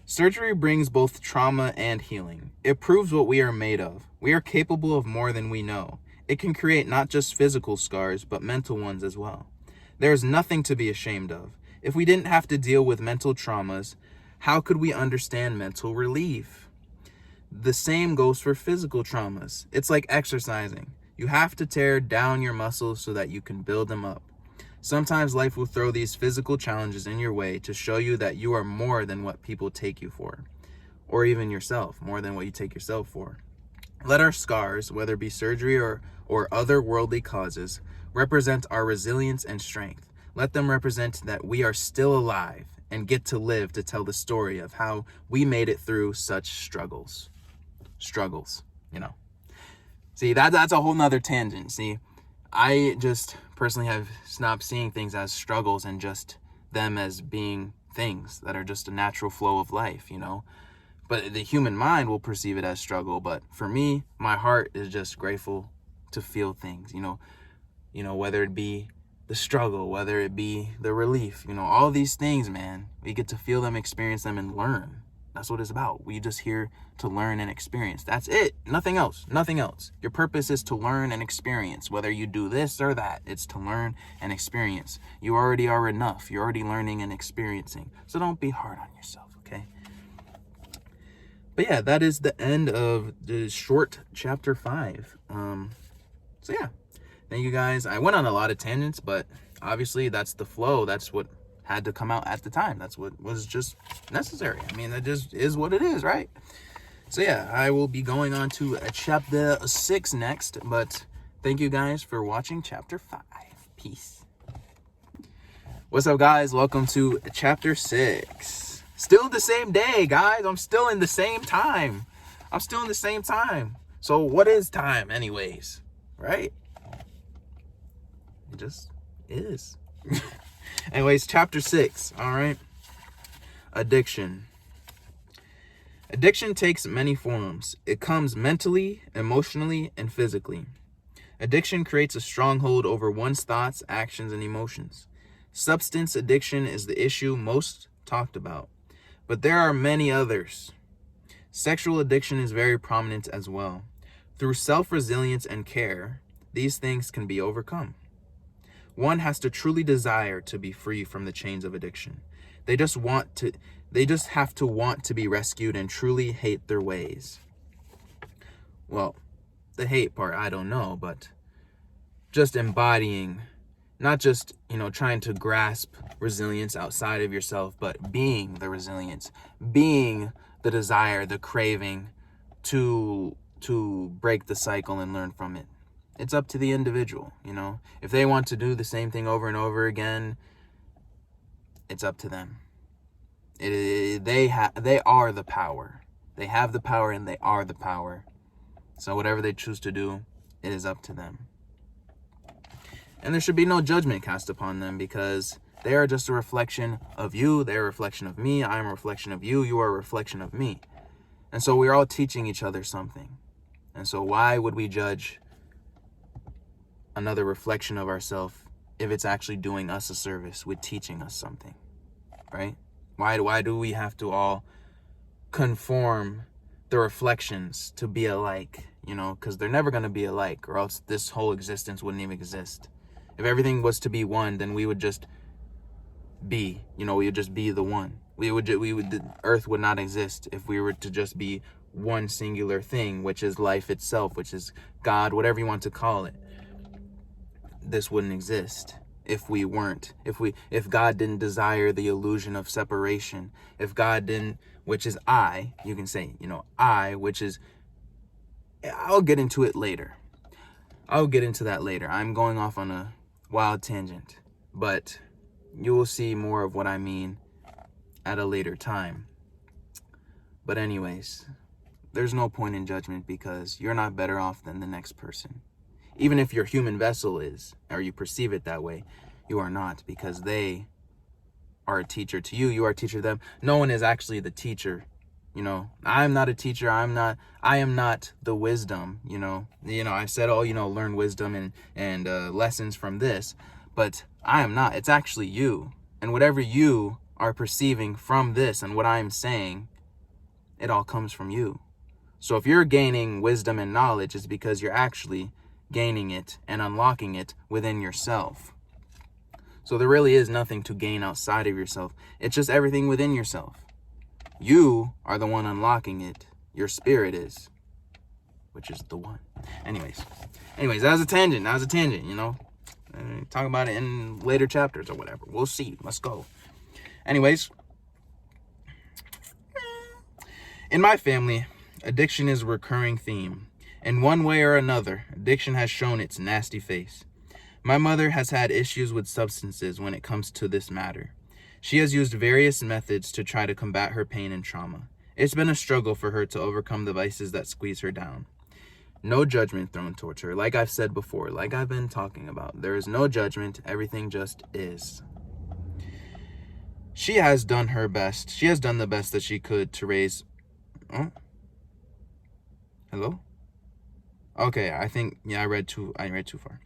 Surgery brings both trauma and healing. It proves what we are made of. We are capable of more than we know. It can create not just physical scars, but mental ones as well. There is nothing to be ashamed of. If we didn't have to deal with mental traumas, how could we understand mental relief? The same goes for physical traumas. It's like exercising. You have to tear down your muscles so that you can build them up. Sometimes life will throw these physical challenges in your way to show you that you are more than what people take you for, or even yourself, more than what you take yourself for. Let our scars, whether it be surgery or other worldly causes, represent our resilience and strength. Let them represent that we are still alive and get to live to tell the story of how we made it through such struggles. See, that's a whole nother tangent. See, I just personally have stopped seeing things as struggles and just them as being things that are just a natural flow of life, But the human mind will perceive it as struggle. But for me, my heart is just grateful to feel things, whether it be the struggle, whether it be the relief, all these things, man. We get to feel them, experience them, and learn. That's what it's about. We just here to learn and experience. That's it. Nothing else. Your purpose is to learn and experience. Whether you do this or that, it's to learn and experience. You already are enough. You're already learning and experiencing. So don't be hard on yourself, okay? But yeah, that is the end of the short chapter 5. So yeah, thank you guys. I went on a lot of tangents, but obviously that's the flow. That's what had to come out at the time. That's what was just necessary. I mean, that just is what it is, right? So yeah, I will be going on to chapter 6 next, but thank you guys for watching chapter 5. Peace. What's up, guys? Welcome to chapter 6. Still the same day, guys. I'm still in the same time. So what is time anyways, right? It just is. Anyways, chapter 6, all right? Addiction. Addiction takes many forms. It comes mentally, emotionally, and physically. Addiction creates a stronghold over one's thoughts, actions, and emotions. Substance addiction is the issue most talked about, but there are many others. Sexual addiction is very prominent as well. Through self-resilience and care, these things can be overcome. One has to truly desire to be free from the chains of addiction. They just have to want to be rescued and truly hate their ways. Well, the hate part, I don't know, but just embodying, not just, trying to grasp resilience outside of yourself, but being the resilience, being the desire, the craving to break the cycle and learn from it. It's up to the individual, If they want to do the same thing over and over again, it's up to them. They are the power. They have the power and they are the power. So whatever they choose to do, it is up to them. And there should be no judgment cast upon them because they are just a reflection of you. They're a reflection of me. I'm a reflection of you. You are a reflection of me. And so we're all teaching each other something. And so why would we judge another reflection of ourselves if it's actually doing us a service with teaching us something, right? Why do we have to all conform the reflections to be alike, because they're never going to be alike, or else this whole existence wouldn't even exist. If everything was to be one, then we would just be, we would just be the one. The earth would not exist if we were to just be one singular thing, which is life itself, which is God, whatever you want to call it. This wouldn't exist if we weren't, if God didn't desire the illusion of separation, if God didn't, which is I, you can say, I, which is, I'll get into it later. I'll get into that later. I'm going off on a wild tangent, but you will see more of what I mean at a later time. But anyways, there's no point in judgment because you're not better off than the next person. Even if your human vessel is, or you perceive it that way, you are not, because they are a teacher to you. You are a teacher to them. No one is actually the teacher. I'm not a teacher. I am not the wisdom. I said, learn wisdom and lessons from this, but I am not. It's actually you. And whatever you are perceiving from this and what I am saying, it all comes from you. So if you're gaining wisdom and knowledge, it's because you're actually gaining it and unlocking it within yourself. So there really is nothing to gain outside of yourself. It's just everything within yourself. You are the one unlocking it. Your spirit is, which is the one. Anyways, that was a tangent. Talk about it in later chapters or whatever. We'll see. Let's go. Anyways, in my family, addiction is a recurring theme. In one way or another, addiction has shown its nasty face. My mother has had issues with substances when it comes to this matter. She has used various methods to try to combat her pain and trauma. It's been a struggle for her to overcome the vices that squeeze her down. No judgment thrown towards her. Like I've said before, like I've been talking about, there is no judgment. Everything just is. She has done her best. She has done the best that she could to raise... Oh? Hello? Okay, I read too far.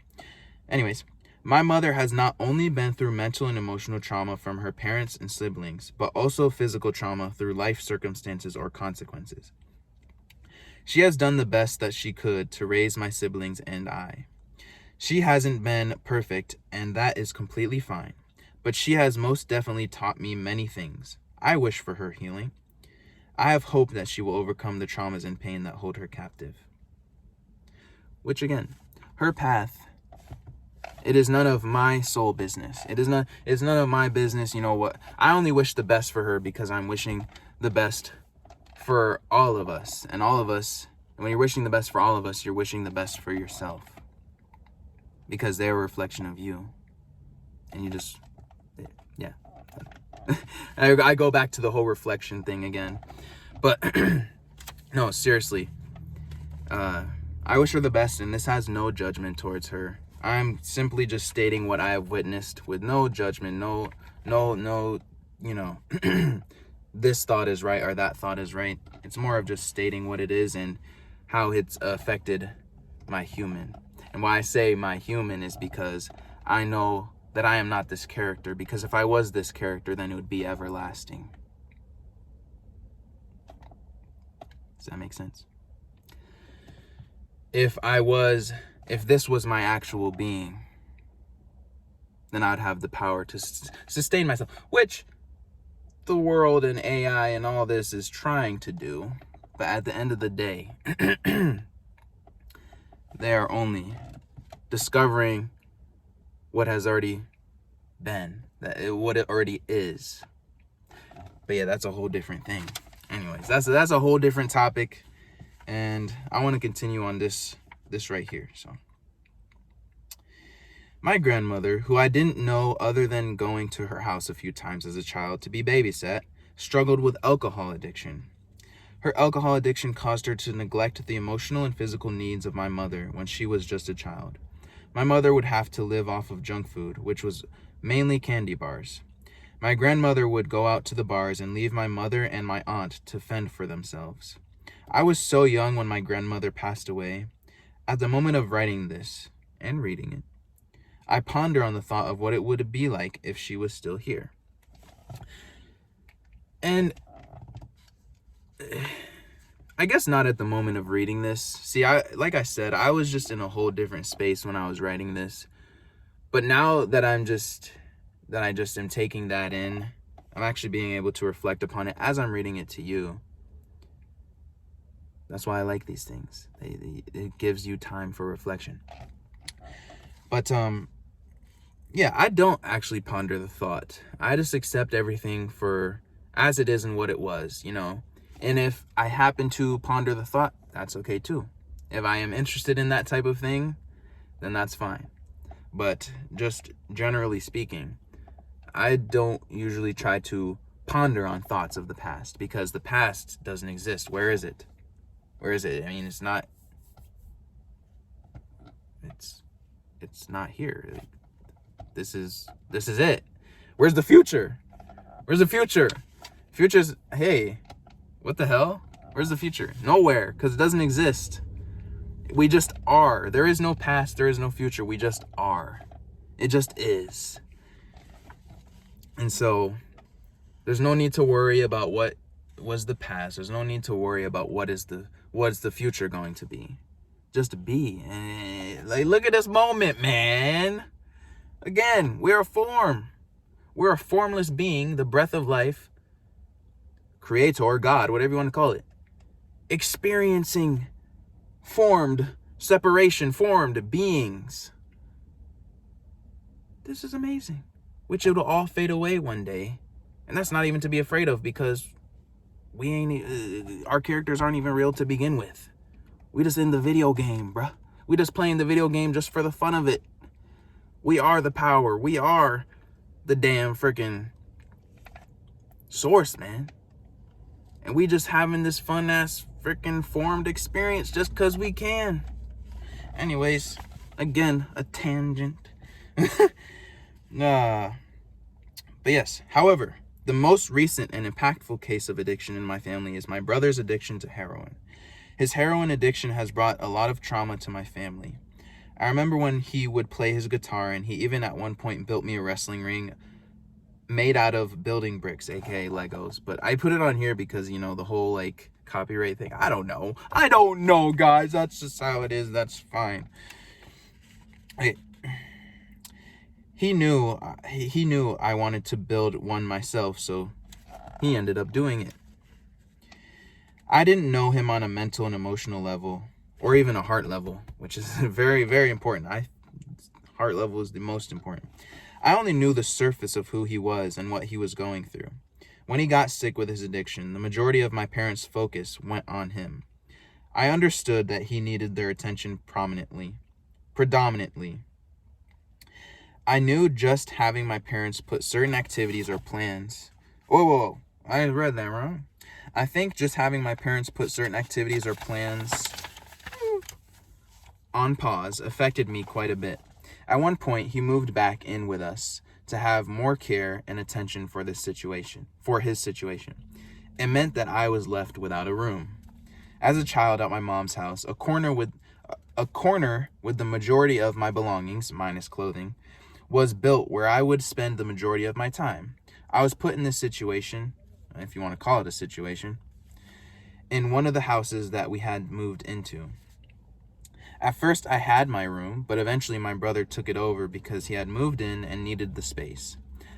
Anyways, my mother has not only been through mental and emotional trauma from her parents and siblings, but also physical trauma through life circumstances or consequences. She has done the best that she could to raise my siblings and I. She hasn't been perfect, and that is completely fine, but she has most definitely taught me many things. I wish for her healing. I have hope that she will overcome the traumas and pain that hold her captive. Which again, her path, it is none of my soul business. It's none of my business. What? I only wish the best for her because I'm wishing the best for all of us. And all of us, and when you're wishing the best for all of us, you're wishing the best for yourself. Because they're a reflection of you. And you just, yeah. I go back to the whole reflection thing again. But, no, seriously. I wish her the best, and this has no judgment towards her. I'm simply just stating what I have witnessed with no judgment, no, this thought is right or that thought is right. It's more of just stating what it is and how it's affected my human. And why I say my human is because I know that I am not this character, because if I was this character, then it would be everlasting. Does that make sense? If this was my actual being, then I'd have the power to sustain myself, which the world and AI and all this is trying to do. But at the end of the day, they are only discovering what has already been, what it already is. But yeah, that's a whole different thing. Anyways, that's a whole different topic. And I want to continue on this right here. So, my grandmother, who I didn't know other than going to her house a few times as a child to be babysat, struggled with alcohol addiction. Her alcohol addiction caused her to neglect the emotional and physical needs of my mother when she was just a child. My mother would have to live off of junk food, which was mainly candy bars. My grandmother would go out to the bars and leave my mother and my aunt to fend for themselves. I was so young when my grandmother passed away. At the moment of writing this and reading it, I ponder on the thought of what it would be like if she was still here. And I guess not at the moment of reading this. See, like I said, I was just in a whole different space when I was writing this. But now that I just am taking that in, I'm actually being able to reflect upon it as I'm reading it to you. That's why I like these things. It gives you time for reflection. But yeah, I don't actually ponder the thought. I just accept everything for as it is and what it was, you know. And if I happen to ponder the thought, that's okay too. If I am interested in that type of thing, then that's fine. But just generally speaking, I don't usually try to ponder on thoughts of the past because the past doesn't exist. Where is it? Where is it? I mean, it's not here. This is it. Where's the future? Where's the future? Future's, hey, what the hell? Where's the future? Nowhere, because it doesn't exist. We just are. There is no past, there is no future. We just are. It just is. And so there's no need to worry about what was the past. There's no need to worry about what's the future going to be. Just be. And like, look at this moment, man. Again, we're a form. We're a formless being, the breath of life, creator, God, whatever you want to call it, experiencing formed beings. This is amazing, which it'll all fade away one day. And that's not even to be afraid of because our characters aren't even real to begin with. We just in the video game, bruh. We just playing the video game just for the fun of it. We are the power. We are the damn freaking source, man. And we just having this fun ass freaking formed experience just because we can. Anyways, again, a tangent. But yes, however, the most recent and impactful case of addiction in my family is my brother's addiction to heroin. His heroin addiction has brought a lot of trauma to my family. I remember when he would play his guitar, and he even at one point built me a wrestling ring made out of building bricks, a.k.a. Legos. But I put it on here because, you know, the whole, like, copyright thing. I don't know, guys. That's just how it is. That's fine. He knew I wanted to build one myself, so he ended up doing it. I didn't know him on a mental and emotional level, or even a heart level, which is very, very important. Heart level is the most important. I only knew the surface of who he was and what he was going through. When he got sick with his addiction, the majority of my parents' focus went on him. I understood that he needed their attention predominantly. I knew just having my parents put certain activities or plans... Whoa, I read that wrong. I think just having my parents put certain activities or plans on pause affected me quite a bit. At one point, he moved back in with us to have more care and attention for his situation. It meant that I was left without a room. As a child at my mom's house, a corner with the majority of my belongings, minus clothing, was built where I would spend the majority of my time. I was put in this situation, if you want to call it a situation, in one of the houses that we had moved into. At first, I had my room, but eventually my brother took it over because he had moved in and needed the space.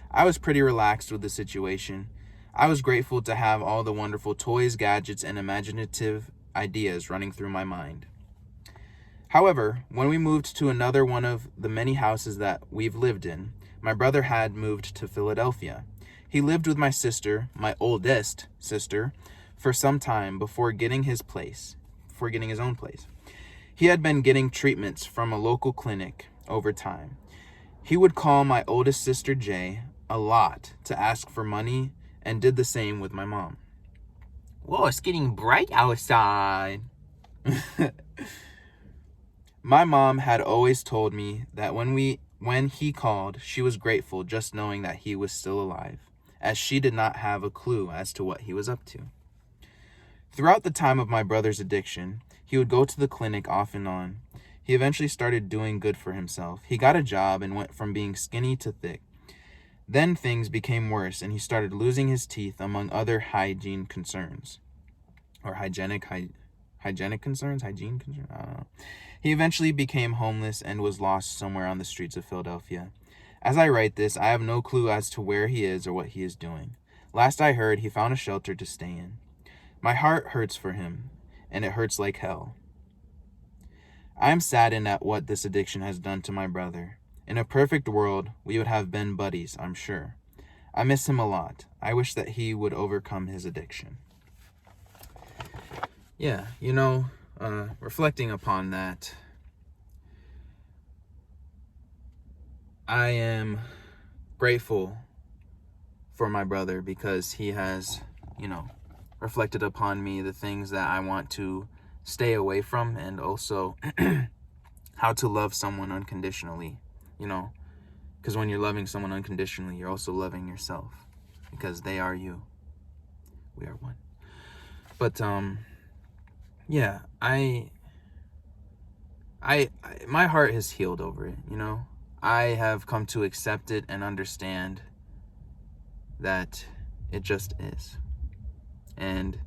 I was pretty relaxed with the situation. I was grateful to have all the wonderful toys, gadgets, and imaginative ideas running through my mind. However, when we moved to another one of the many houses that we've lived in, my brother had moved to Philadelphia. He lived with my sister, my oldest sister, for some time before getting his own place. He had been getting treatments from a local clinic over time. He would call my oldest sister, Jay, a lot to ask for money and did the same with my mom. Whoa, it's getting bright outside. My mom had always told me that when he called, she was grateful just knowing that he was still alive, as she did not have a clue as to what he was up to. Throughout the time of my brother's addiction, he would go to the clinic off and on. He eventually started doing good for himself. He got a job and went from being skinny to thick. Then things became worse, and he started losing his teeth, among other hygiene concerns. Or hygiene concerns? I don't know. He eventually became homeless and was lost somewhere on the streets of Philadelphia. As I write this, I have no clue as to where he is or what he is doing. Last I heard, he found a shelter to stay in. My heart hurts for him, and it hurts like hell. I am saddened at what this addiction has done to my brother. In a perfect world, we would have been buddies, I'm sure. I miss him a lot. I wish that he would overcome his addiction. Yeah, reflecting upon that, I am grateful for my brother because he has, reflected upon me the things that I want to stay away from, and also how to love someone unconditionally, because when you're loving someone unconditionally, you're also loving yourself, because they are you. We are one. But yeah, I my heart has healed over it. I have come to accept it and understand that it just is. And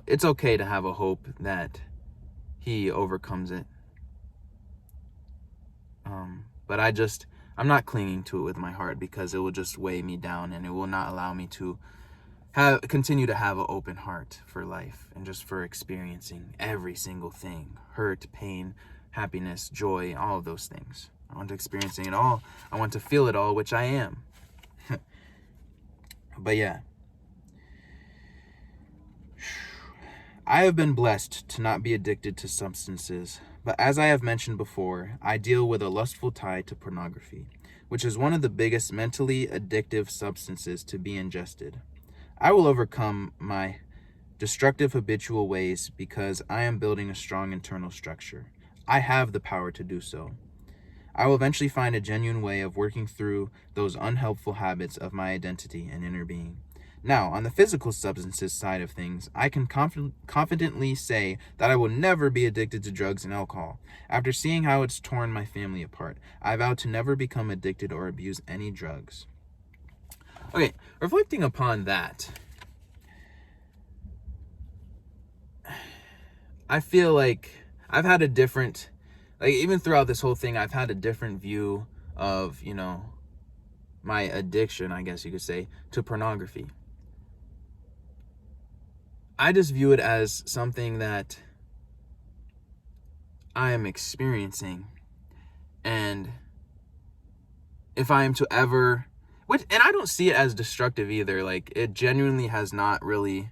it's okay to have a hope that he overcomes it. But I'm not clinging to it with my heart, because it will just weigh me down, and it will not allow me to continue to have an open heart for life and just for experiencing every single thing: hurt, pain, happiness, joy, all of those things. I want to experience it all. I want to feel it all, which I am. But yeah, I have been blessed to not be addicted to substances, but as I have mentioned before, I deal with a lustful tie to pornography, which is one of the biggest mentally addictive substances to be ingested. I will overcome my destructive habitual ways because I am building a strong internal structure. I have the power to do so. I will eventually find a genuine way of working through those unhelpful habits of my identity and inner being. Now, on the physical substances side of things, I can confidently say that I will never be addicted to drugs and alcohol. After seeing how it's torn my family apart, I vow to never become addicted or abuse any drugs. Okay, reflecting upon that, I feel like I've had a different, even throughout this whole thing, I've had a different view of, my addiction, I guess you could say, to pornography. I just view it as something that I am experiencing, and if I am to ever, and I don't see it as destructive either. Like, it genuinely has not really,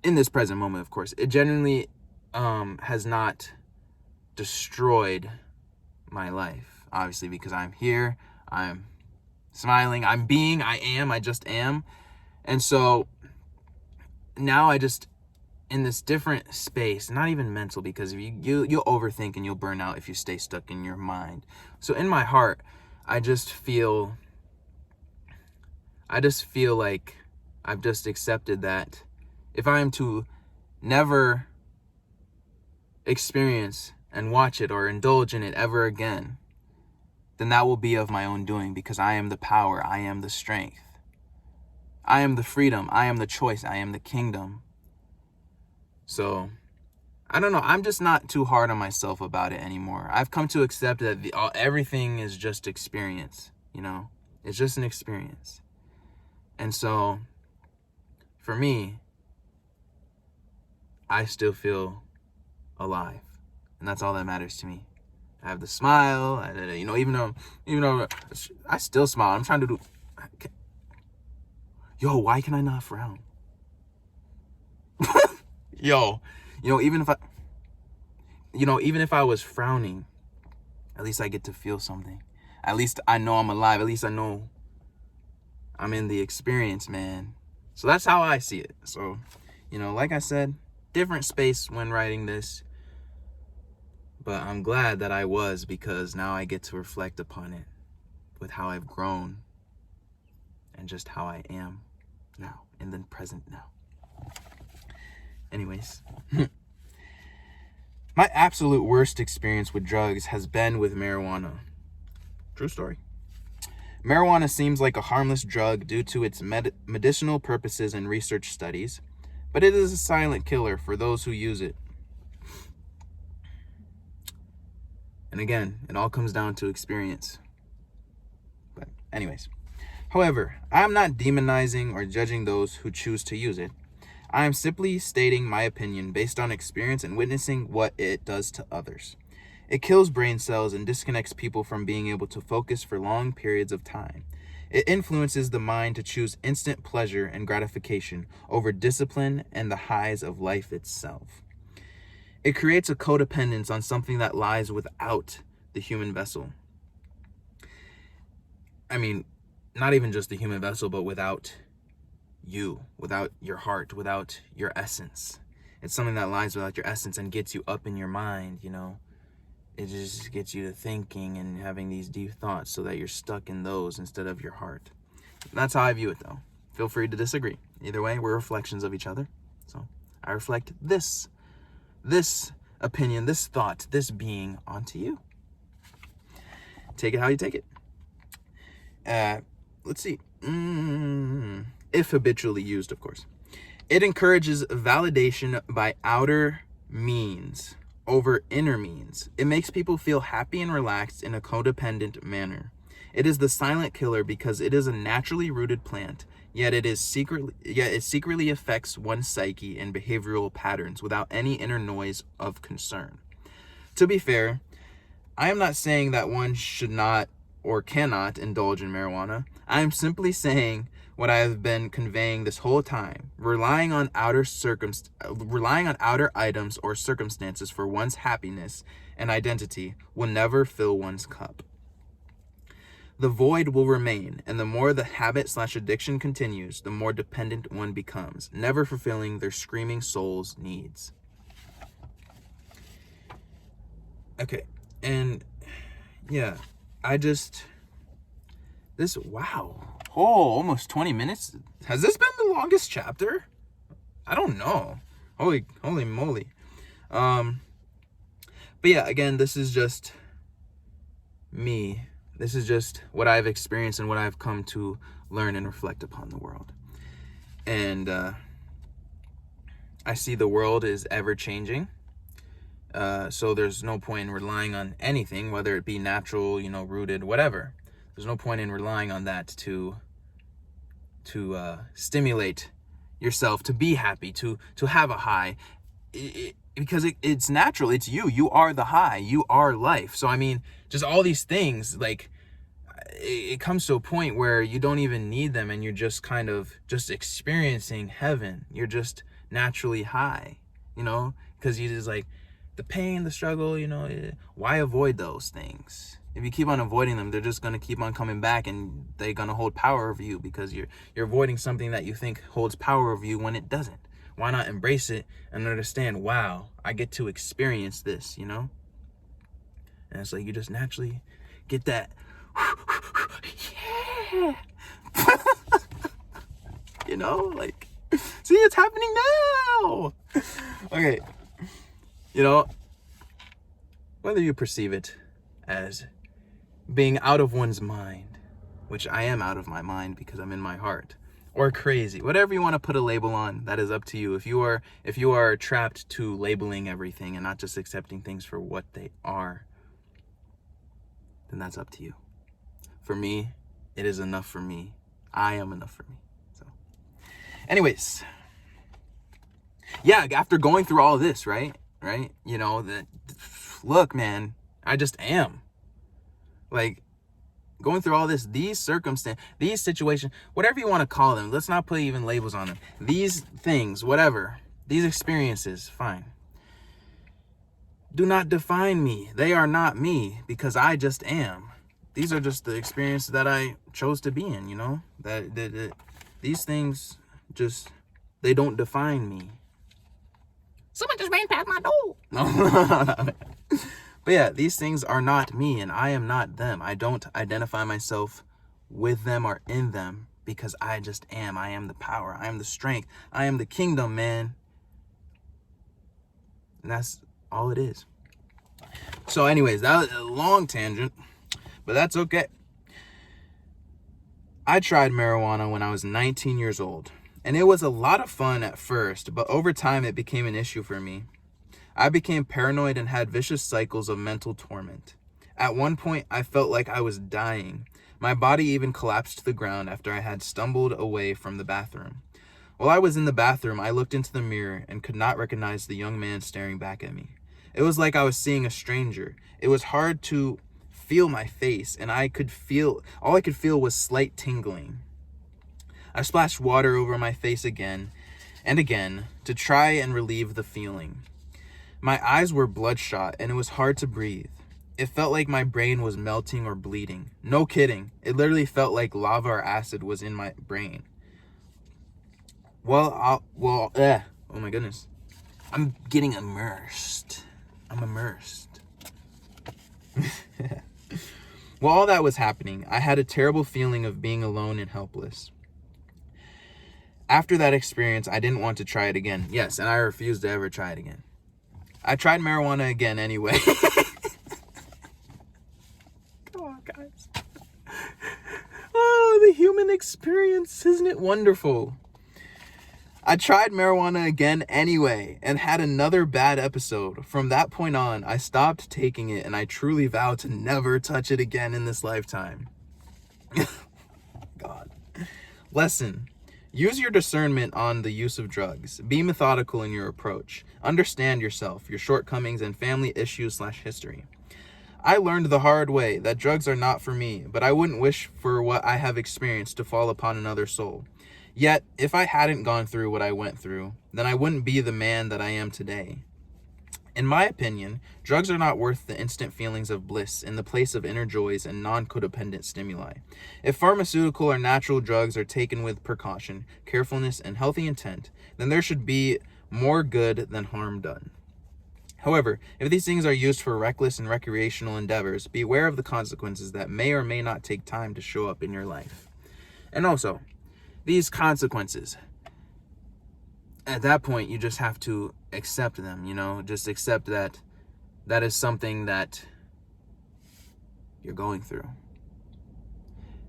in this present moment, of course, it genuinely has not destroyed my life, obviously, because I'm here, I'm smiling, I just am. And so now I just, in this different space, not even mental, because you'll overthink and you'll burn out if you stay stuck in your mind. So in my heart, I just feel like I've just accepted that if I am to never experience and watch it or indulge in it ever again, then that will be of my own doing, because I am the power, I am the strength, I am the freedom, I am the choice, I am the kingdom. So, I don't know, I'm just not too hard on myself about it anymore. I've come to accept that everything is just experience, It's just an experience. And so, for me, I still feel alive. And that's all that matters to me. I have the smile, even though I still smile. I'm trying to do, why can I not frown? Even if I was frowning, at least I get to feel something. At least I know I'm alive. At least I know I'm in the experience, man. So that's how I see it. So, like I said, different space when writing this. But I'm glad that I was, because now I get to reflect upon it with how I've grown and just how I am. now, in the present now. Anyways, my absolute worst experience with drugs has been with marijuana. True story. Marijuana seems like a harmless drug due to its medicinal purposes and research studies, but it is a silent killer for those who use it. And again, it all comes down to experience. But anyways, however, I am not demonizing or judging those who choose to use it. I am simply stating my opinion based on experience and witnessing what it does to others. It kills brain cells and disconnects people from being able to focus for long periods of time. It influences the mind to choose instant pleasure and gratification over discipline and the highs of life itself. It creates a codependence on something that lies without the human vessel. I mean, not even just the human vessel, but without you, without your heart, without your essence. It's something that lies without your essence and gets you up in your mind, you know. It just gets you to thinking and having these deep thoughts so that you're stuck in those instead of your heart. That's how I view it, though. Feel free to disagree. Either way, we're reflections of each other. So I reflect this opinion, this thought, this being onto you. Take it how you take it. Let's see. If habitually used, of course. It encourages validation by outer means over inner means. It makes people feel happy and relaxed in a codependent manner. It is the silent killer because it is a naturally rooted plant, yet it secretly affects one's psyche and behavioral patterns without any inner noise of concern. To be fair, I am not saying that one should not or cannot indulge in marijuana. I am simply saying what I have been conveying this whole time. Relying on outer items or circumstances for one's happiness and identity will never fill one's cup. The void will remain, and the more the habit/addiction continues, the more dependent one becomes, never fulfilling their screaming soul's needs. Okay, and yeah, wow. Oh, almost 20 minutes. Has this been the longest chapter? I don't know. Holy moly. But yeah, again, this is just me. This is just what I've experienced and what I've come to learn and reflect upon the world. And I see the world is ever changing. So there's no point in relying on anything, whether it be natural, rooted, whatever. There's no point in relying on that to stimulate yourself, to be happy, to have a high, because it's natural. It's you. You are the high. You are life. So, I mean, just all these things, like, it comes to a point where you don't even need them and you're just kind of just experiencing heaven. You're just naturally high, because you just like the pain, the struggle, why avoid those things? If you keep on avoiding them, they're just going to keep on coming back and they're going to hold power over you because you're avoiding something that you think holds power over you when it doesn't. Why not embrace it and understand, wow, I get to experience this, And it's like you just naturally get that, yeah. Like, see, it's happening now. Okay. Whether you perceive it as being out of one's mind, which I am out of my mind because I'm in my heart, or crazy, whatever you want to put a label on, that is up to you. If you are trapped to labeling everything and not just accepting things for what they are, then that's up to you. For me, it is enough for me. I am enough for me. So, anyways, yeah, after going through all of this, right? Look, man, I just am. Like, going through all this, these circumstances, these situations, whatever you want to call them, let's not put even labels on them. These things, whatever, these experiences, fine. Do not define me. They are not me because I just am. These are just the experiences that I chose to be in, that these things just, they don't define me. Someone just ran past my door. No. But yeah, these things are not me and I am not them. I don't identify myself with them or in them because I just am. I am the power. I am the strength. I am the kingdom, man. And that's all it is. So anyways, that was a long tangent, but that's okay. I tried marijuana when I was 19 years old, and it was a lot of fun at first, but over time it became an issue for me. I became paranoid and had vicious cycles of mental torment. At one point, I felt like I was dying. My body even collapsed to the ground after I had stumbled away from the bathroom. While I was in the bathroom, I looked into the mirror and could not recognize the young man staring back at me. It was like I was seeing a stranger. It was hard to feel my face, and all I could feel was slight tingling. I splashed water over my face again and again to try and relieve the feeling. My eyes were bloodshot, and it was hard to breathe. It felt like my brain was melting or bleeding. No kidding. It literally felt like lava or acid was in my brain. Oh my goodness. I'm getting immersed. I'm immersed. While all that was happening, I had a terrible feeling of being alone and helpless. After that experience, I didn't want to try it again. Yes, and I refused to ever try it again. I tried marijuana again anyway. Come on, guys. Oh, the human experience, isn't it wonderful? I tried marijuana again anyway and had another bad episode. From that point on, I stopped taking it, and I truly vowed to never touch it again in this lifetime. God. Lesson. Use your discernment on the use of drugs. Be methodical in your approach. Understand yourself, your shortcomings, and family issues/history. I learned the hard way that drugs are not for me, but I wouldn't wish for what I have experienced to fall upon another soul. Yet, if I hadn't gone through what I went through, then I wouldn't be the man that I am today. In my opinion, drugs are not worth the instant feelings of bliss in the place of inner joys and non-codependent stimuli. If pharmaceutical or natural drugs are taken with precaution, carefulness, and healthy intent, then there should be more good than harm done. However, if these things are used for reckless and recreational endeavors, beware of the consequences that may or may not take time to show up in your life. And also, these consequences, at that point, you just have to accept them, just accept that that is something that you're going through.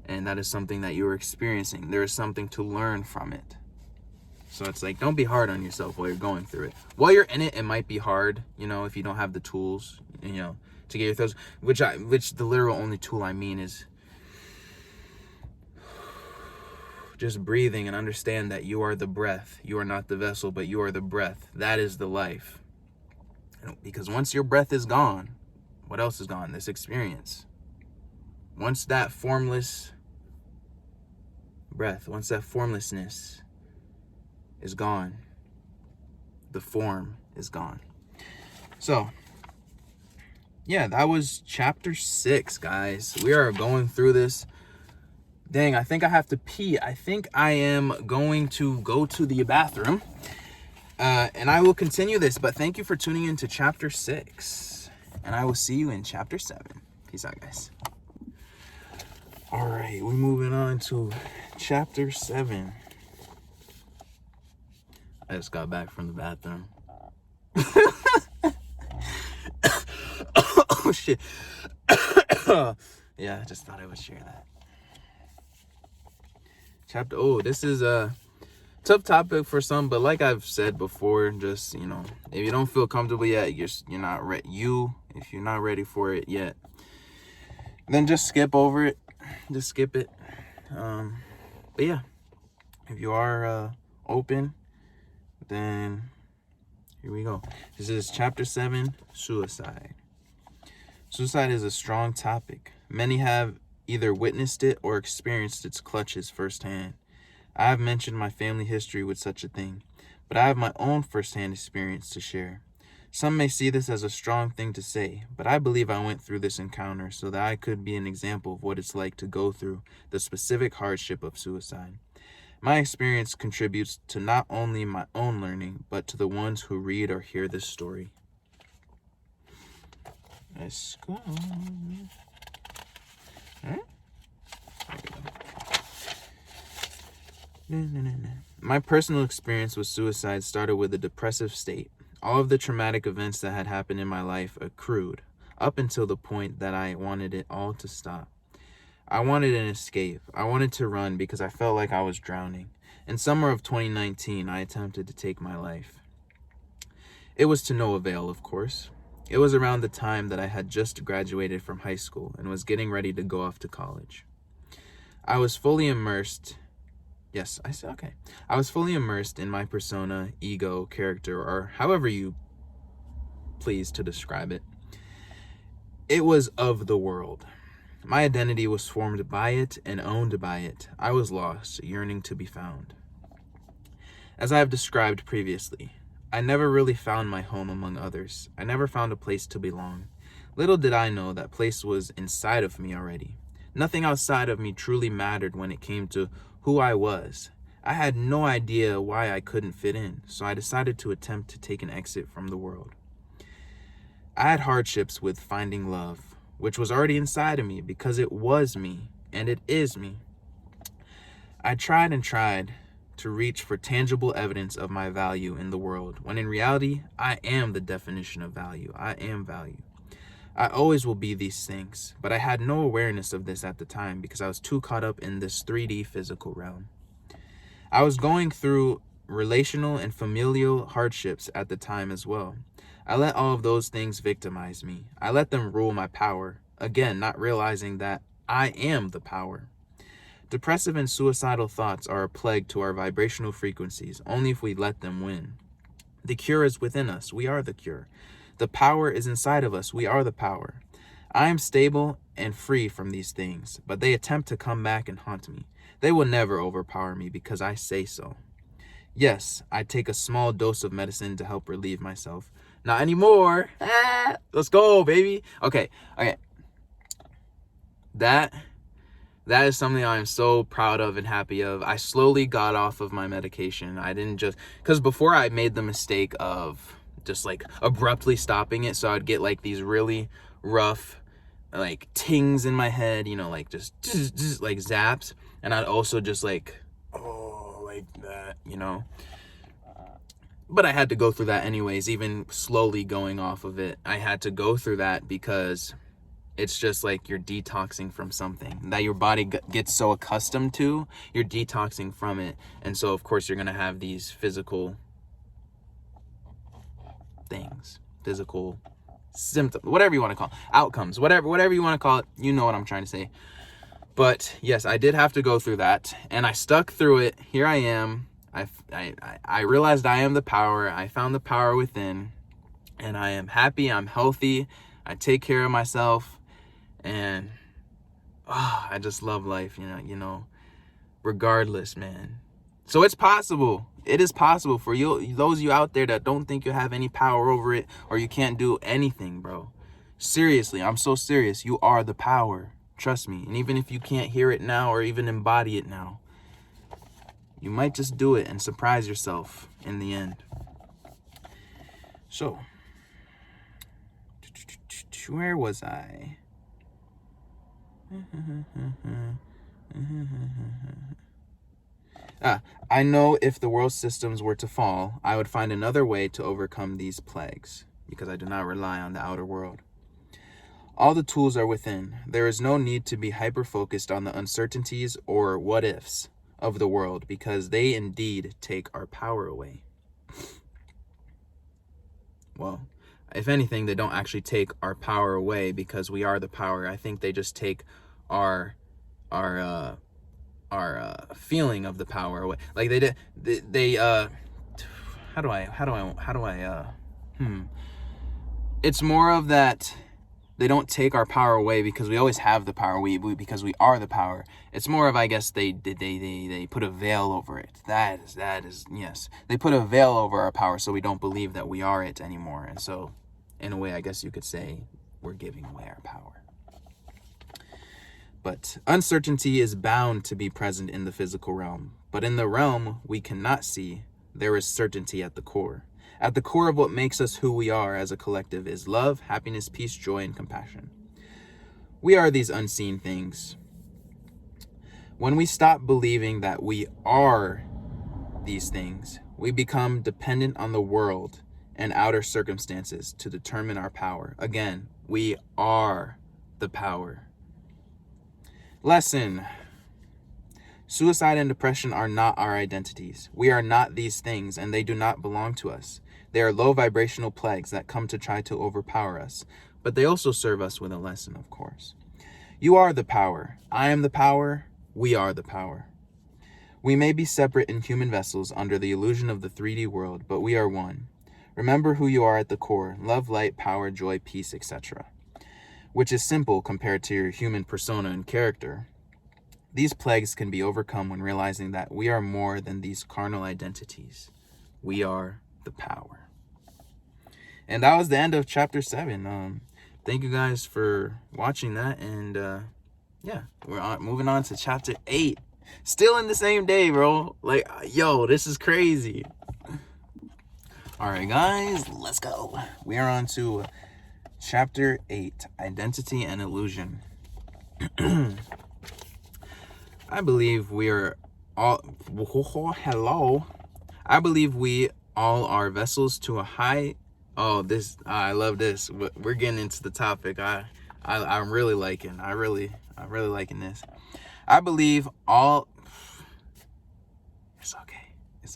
And that is something that you're experiencing. There is something to learn from it. So it's like, don't be hard on yourself while you're going through it. While you're in it, it might be hard, if you don't have the tools, to get your thoughts, which the literal only tool I mean is just breathing and understand that you are the breath. You are not the vessel, but you are the breath. That is the life. Because once your breath is gone, what else is gone? This experience. Once that formless breath, once that formlessness is gone, the form is gone. So, yeah, that was chapter 6, guys. We are going through this. Dang, I think I have to pee. I think I am going to go to the bathroom. And I will continue this, but thank you for tuning in to chapter 6. And I will see you in chapter 7. Peace out, guys. All right, we're moving on to chapter 7. I just got back from the bathroom. Oh, shit. Yeah, I just thought I would share that. This is a tough topic for some, but like I've said before, just, if you don't feel comfortable yet, you're not ready. If you're not ready for it yet, then just skip over it. Just skip it. But yeah, if you are open, then here we go. This is chapter 7, suicide. Suicide is a strong topic. Many have either witnessed it or experienced its clutches firsthand. I have mentioned my family history with such a thing, but I have my own firsthand experience to share. Some may see this as a strong thing to say, but I believe I went through this encounter so that I could be an example of what it's like to go through the specific hardship of suicide. My experience contributes to not only my own learning, but to the ones who read or hear this story. Let's go. All right. My personal experience with suicide started with a depressive state. All of the traumatic events that had happened in my life accrued, up until the point that I wanted it all to stop. I wanted an escape. I wanted to run because I felt like I was drowning. In summer of 2019, I attempted to take my life. It was to no avail, of course. It was around the time that I had just graduated from high school and was getting ready to go off to college. I was fully immersed. Yes, I said okay. I was fully immersed in my persona, ego, character, or however you please to describe it. It was of the world. My identity was formed by it and owned by it. I was lost, yearning to be found. As I have described previously, I never really found my home among others. I never found a place to belong. Little did I know that place was inside of me already. Nothing outside of me truly mattered when it came to who I was. I had no idea why I couldn't fit in, so I decided to attempt to take an exit from the world. I had hardships with finding love, which was already inside of me because it was me, and it is me. I tried and tried to reach for tangible evidence of my value in the world, when in reality, I am the definition of value. I am value. I always will be these things, but I had no awareness of this at the time because I was too caught up in this 3D physical realm. I was going through relational and familial hardships at the time as well. I let all of those things victimize me. I let them rule my power, again, not realizing that I am the power. Depressive and suicidal thoughts are a plague to our vibrational frequencies, only if we let them win. The cure is within us. We are the cure. The power is inside of us. We are the power. I am stable and free from these things, but they attempt to come back and haunt me. They will never overpower me because I say so. Yes, I take a small dose of medicine to help relieve myself. Not anymore. Let's go, baby. Okay. That is something I am so proud of and happy of. I slowly got off of my medication. I didn't just, because before I made the mistake of just like abruptly stopping it, so I'd get like these really rough like tings in my head, you know, like just like zaps, and I'd also just like, oh, like that, you know. But I had to go through that anyways. Even slowly going off of it, I had to go through that because it's just like you're detoxing from something that your body gets so accustomed to. You're detoxing from it, and so of course you're gonna have these physical things, physical symptoms, whatever you want to call it, outcomes, whatever you want to call it. You know what I'm trying to say. But yes, I did have to go through that, and I stuck through it. Here I am. I realized I am the power. I found the power within, and I am happy. I'm healthy. I take care of myself, and I just love life, you know, regardless, man. So it's possible. It is possible for you, those of you out there that don't think you have any power over it or you can't do anything, bro. Seriously, I'm so serious. You are the power. Trust me. And even if you can't hear it now or even embody it now, you might just do it and surprise yourself in the end. So, where was I? I know if the world systems were to fall, I would find another way to overcome these plagues, because I do not rely on the outer world. All the tools are within. There is no need to be hyper-focused on the uncertainties or what-ifs of the world, because they indeed take our power away. Well, if anything, they don't actually take our power away because we are the power. I think they just take our feeling of the power away. Like it's more of that. They don't take our power away because we always have the power. Because we are the power. It's more of, I guess, they put a veil over it. That is yes. They put a veil over our power so we don't believe that we are it anymore. And so, in a way, I guess you could say we're giving away our power. But uncertainty is bound to be present in the physical realm. But in the realm we cannot see, there is certainty at the core. At the core of what makes us who we are as a collective is love, happiness, peace, joy, and compassion. We are these unseen things. When we stop believing that we are these things, we become dependent on the world and outer circumstances to determine our power. Again, we are the power. Lesson. Suicide and depression are not our identities. We are not these things, and they do not belong to us. They are low vibrational plagues that come to try to overpower us, but they also serve us with a lesson, of course. You are the power. I am the power. We are the power. We may be separate in human vessels under the illusion of the 3D world, but we are one. Remember who you are at the core: love, light, power, joy, peace, etc., which is simple compared to your human persona and character. These plagues can be overcome when realizing that we are more than these carnal identities. We are the power. And that was the end of chapter 7. Thank you guys for watching that. And yeah, we're moving on to chapter 8. Still in the same day, bro. Like, yo, this is crazy. All right, guys, let's go. We are on to chapter 8, Identity and Illusion. I believe we are all, hello. I believe we all are vessels to a high, I love this. We're getting into the topic. I'm really liking, I really liking this. I believe all, it's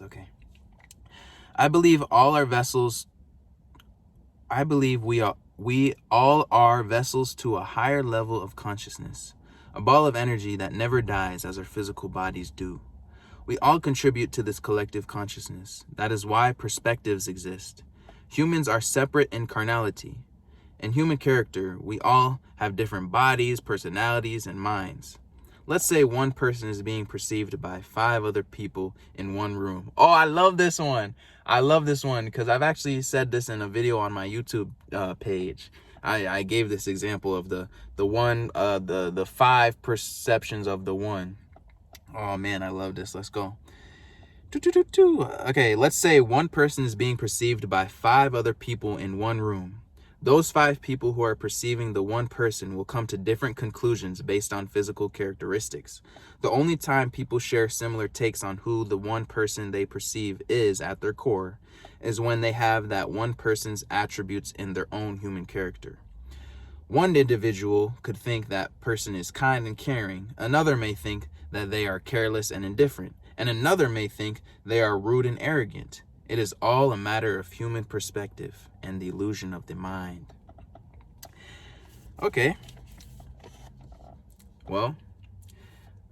okay. I believe all our vessels, I believe we all are vessels to a higher level of consciousness. A ball of energy that never dies as our physical bodies do. We all contribute to this collective consciousness. That is why perspectives exist. Humans are separate in carnality. In human character, we all have different bodies, personalities, and minds. Let's say one person is being perceived by 5 other people in one room. Oh, I love this one. Because I've actually said this in a video on my YouTube page. I gave this example of the 5 perceptions of the one. Oh man, I love this. Let's go. Okay, let's say one person is being perceived by 5 other people in one room. Those 5 people who are perceiving the one person will come to different conclusions based on physical characteristics. The only time people share similar takes on who the one person they perceive is at their core is when they have that one person's attributes in their own human character. One individual could think that person is kind and caring. Another may think that they are careless and indifferent. And another may think they are rude and arrogant. It is all a matter of human perspective and the illusion of the mind. Okay. Well,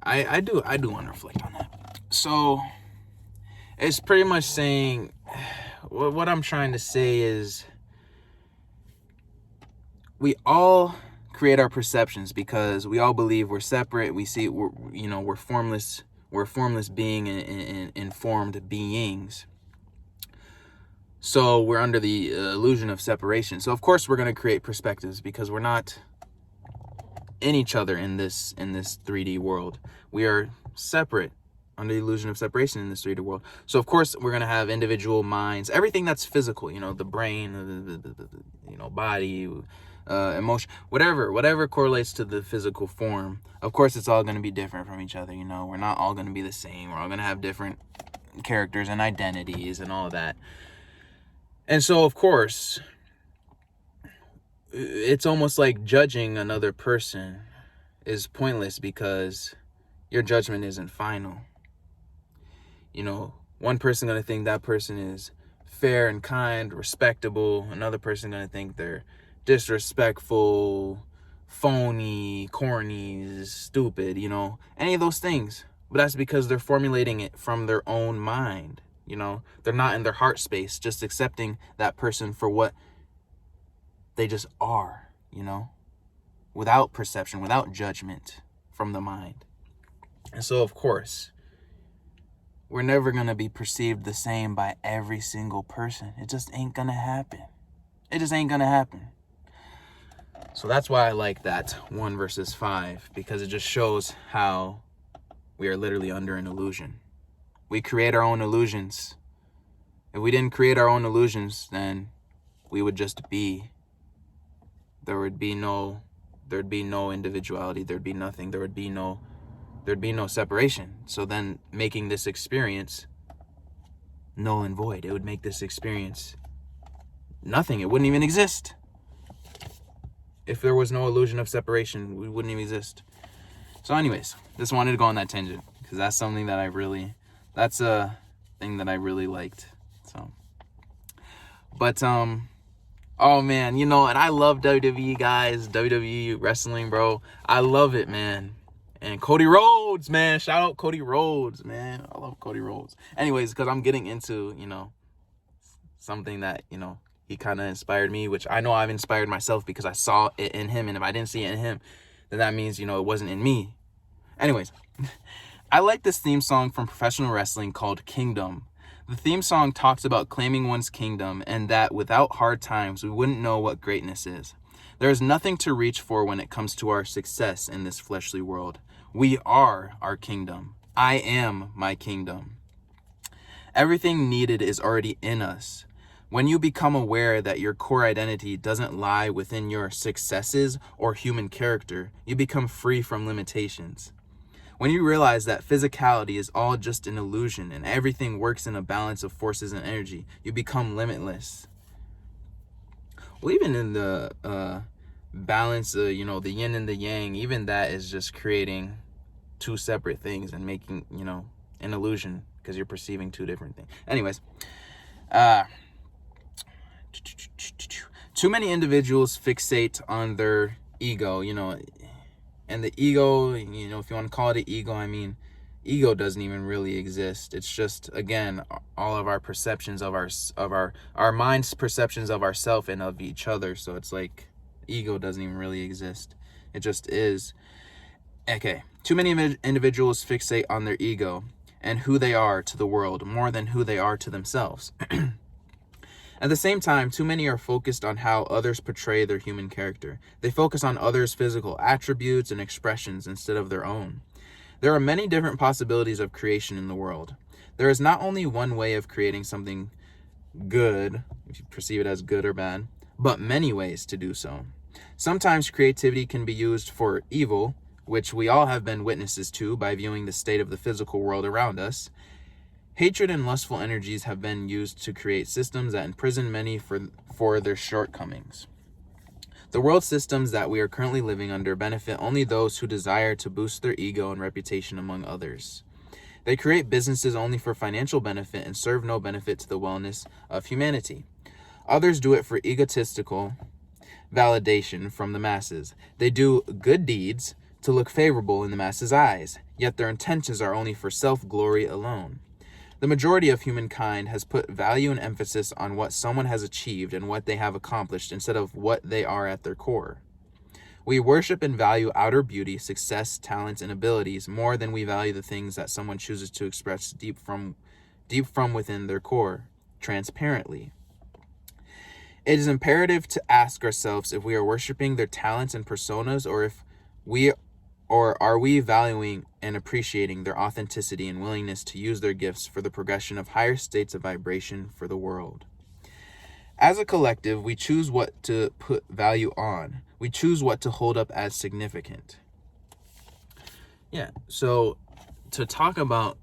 I do want to reflect on that. So it's pretty much saying, what I'm trying to say is, we all create our perceptions because we all believe we're separate. We see we're formless. We're a formless being and informed beings. So we're under the illusion of separation. So of course we're going to create perspectives because we're not in each other in this 3D world. We are separate under the illusion of separation in this 3D world. So of course we're going to have individual minds, everything that's physical, the brain, the body, emotion, whatever correlates to the physical form. Of course it's all going to be different from each other. We're not all going to be the same. We're all going to have different characters and identities and all of that. And so of course it's almost like judging another person is pointless because your judgment isn't final. One person going to think that person is fair and kind, respectable. Another person going to think they're disrespectful, phony, corny, stupid, any of those things. But that's because they're formulating it from their own mind. They're not in their heart space, just accepting that person for what they just are, without perception, without judgment from the mind. And so, of course, we're never going to be perceived the same by every single person. It just ain't going to happen. It just ain't going to happen. So that's why I like that 1 versus 5, because it just shows how we are literally under an illusion. We create our own illusions. If we didn't create our own illusions, then we would just be. There'd be no individuality. There'd be nothing. There would be no there'd be no separation. So then making this experience null and void. It would make this experience nothing. It wouldn't even exist. If there was no illusion of separation, we wouldn't even exist. So anyways, just wanted to go on that tangent because that's something that that's a thing that I really liked. So, but, oh man, and I love WWE, guys, WWE wrestling, bro. I love it, man. And Cody Rhodes, man, shout out Cody Rhodes, man. I love Cody Rhodes. Anyways, because I'm getting into, something that, he kind of inspired me, which I know I've inspired myself because I saw it in him. And if I didn't see it in him, then that means, it wasn't in me. Anyways, I like this theme song from professional wrestling called Kingdom. The theme song talks about claiming one's kingdom and that without hard times, we wouldn't know what greatness is. There is nothing to reach for when it comes to our success in this fleshly world. We are our kingdom. I am my kingdom. Everything needed is already in us. When you become aware that your core identity doesn't lie within your successes or human character, you become free from limitations. When you realize that physicality is all just an illusion and everything works in a balance of forces and energy, you become limitless. Well, even in the balance, the yin and the yang, even that is just creating two separate things and making, an illusion because you're perceiving two different things. Anyways, too many individuals fixate on their ego, and the ego, if you want to call it an ego, I mean, ego doesn't even really exist. It's just, again, all of our perceptions of our mind's perceptions of ourselves and of each other. So it's like ego doesn't even really exist. It just is. Okay. Too many individuals fixate on their ego and who they are to the world more than who they are to themselves. At the same time, too many are focused on how others portray their human character. They focus on others' physical attributes and expressions instead of their own. There are many different possibilities of creation in the world. There is not only one way of creating something good, if you perceive it as good or bad, but many ways to do so. Sometimes creativity can be used for evil, which we all have been witnesses to by viewing the state of the physical world around us. Hatred and lustful energies have been used to create systems that imprison many for their shortcomings. The world systems that we are currently living under benefit only those who desire to boost their ego and reputation among others. They create businesses only for financial benefit and serve no benefit to the wellness of humanity. Others do it for egotistical validation from the masses. They do good deeds to look favorable in the masses' eyes, yet their intentions are only for self-glory alone. The majority of humankind has put value and emphasis on what someone has achieved and what they have accomplished instead of what they are at their core. We worship and value outer beauty, success, talents, and abilities more than we value the things that someone chooses to express deep from within their core, transparently. It is imperative to ask ourselves if we are worshiping their talents and personas, or are we valuing and appreciating their authenticity and willingness to use their gifts for the progression of higher states of vibration for the world? As a collective, we choose what to put value on. We choose what to hold up as significant. Yeah, so to talk about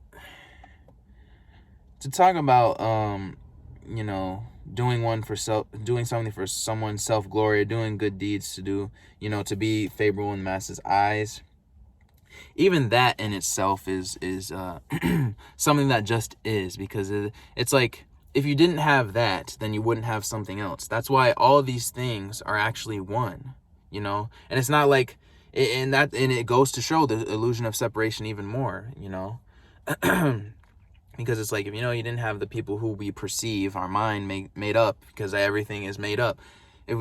doing something for someone's self-glory, doing good deeds to do, to be favorable in the masses' eyes. Even that in itself is something that just is, because it's like, if you didn't have that, then you wouldn't have something else. That's why all these things are actually one, and it's not like, and it goes to show the illusion of separation even more, because it's like, if you didn't have the people who we perceive our mind made up, because everything is made up. If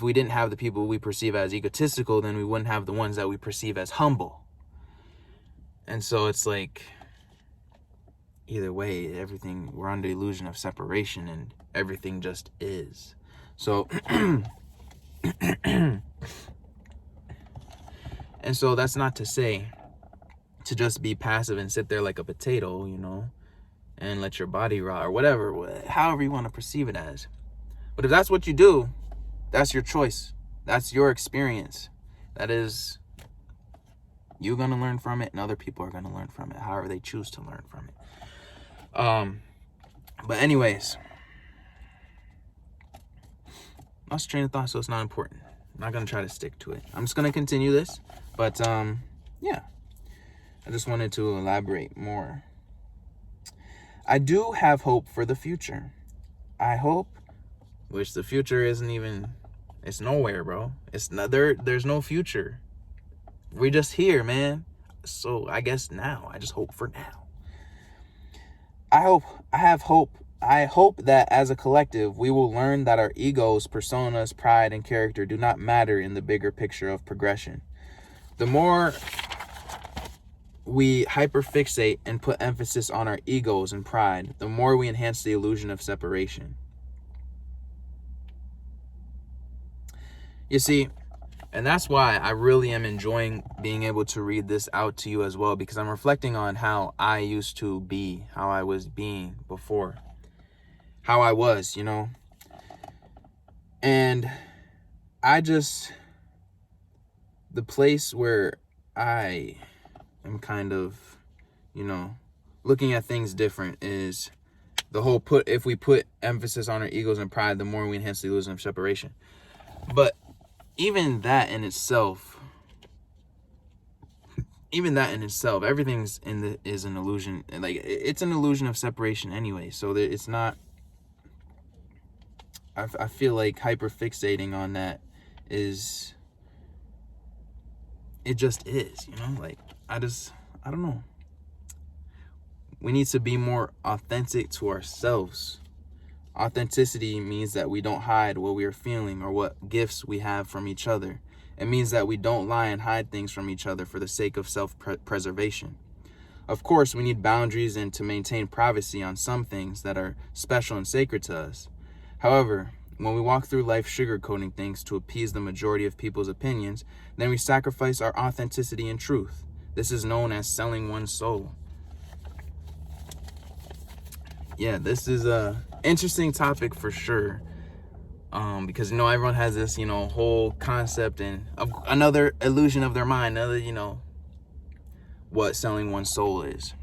we didn't have the people we perceive as egotistical, then we wouldn't have the ones that we perceive as humble. And so it's like, either way, we're under the illusion of separation, and everything just is. So, and so that's not to say to just be passive and sit there like a potato, and let your body rot or whatever, however you want to perceive it as. But if that's what you do, that's your choice. That's your experience. That is You're going to learn from it, and other people are going to learn from it, however they choose to learn from it. But anyways, lost train of thought, so it's not important. I'm not going to try to stick to it. I'm just going to continue this. But, yeah. I just wanted to elaborate more. I do have hope for the future. I hope, which the future isn't even, it's nowhere, bro. It's not there. There's no future. We're just here, man. So I guess now, I just hope for now. I hope that as a collective, we will learn that our egos, personas, pride, and character do not matter in the bigger picture of progression. The more we hyperfixate and put emphasis on our egos and pride, the more we enhance the illusion of separation. You see, and that's why I really am enjoying being able to read this out to you as well, because I'm reflecting on how I used to be, how I was being before, how I was, you know. And the place where I am kind of, you know, looking at things different is the whole if we put emphasis on our egos and pride, the more we enhance the illusion of separation. But even that in itself, everything is an illusion. Like, it's an illusion of separation anyway. So that it's not, I feel like hyperfixating on that is, it just is, you know, like, I don't know. We need to be more authentic to ourselves. Authenticity means that we don't hide what we are feeling or what gifts we have from each other. It means that we don't lie and hide things from each other for the sake of self-preservation. Of course, we need boundaries and to maintain privacy on some things that are special and sacred to us. However, when we walk through life sugarcoating things to appease the majority of people's opinions, then we sacrifice our authenticity and truth. This is known as selling one's soul. Yeah, this is a interesting topic for sure. Because, you know, everyone has this, you know, whole concept and another illusion of their mind, another, you know, what selling one's soul is.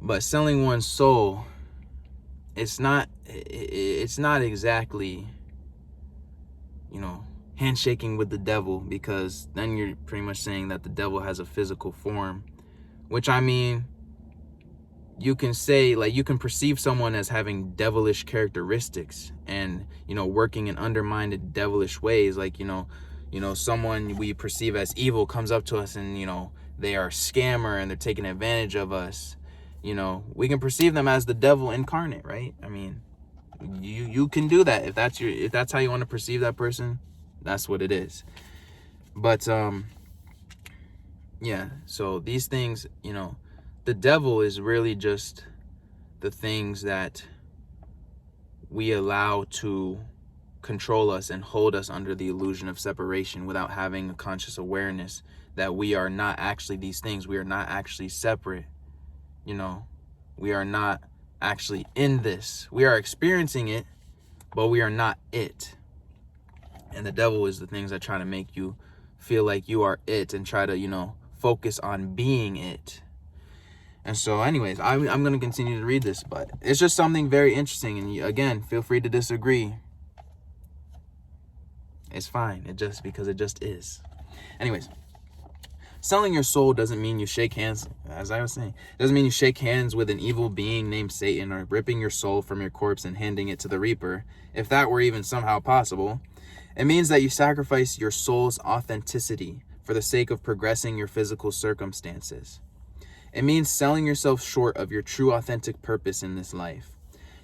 But selling one's soul, it's not exactly, you know, handshaking with the devil, because then you're pretty much saying that the devil has a physical form, which, I mean, you can say, like, you can perceive someone as having devilish characteristics and, you know, working in undermined devilish ways. Like, you know, someone we perceive as evil comes up to us and, you know, they are a scammer and they're taking advantage of us. You know, we can perceive them as the devil incarnate, right? I mean, you can do that. If that's how you want to perceive that person, that's what it is. But, yeah, so these things, you know, the devil is really just the things that we allow to control us and hold us under the illusion of separation without having a conscious awareness that we are not actually these things. We are not actually separate. You know, we are not actually in this. We are experiencing it, but we are not it. And the devil is the things that try to make you feel like you are it and try to, you know, focus on being it. And so anyways, I'm going to continue to read this, but it's just something very interesting. And again, feel free to disagree. It's fine. Because it just is. Anyways, selling your soul doesn't mean you shake hands, as I was saying. It doesn't mean you shake hands with an evil being named Satan or ripping your soul from your corpse and handing it to the Reaper, if that were even somehow possible. It means that you sacrifice your soul's authenticity for the sake of progressing your physical circumstances. It means selling yourself short of your true authentic purpose in this life.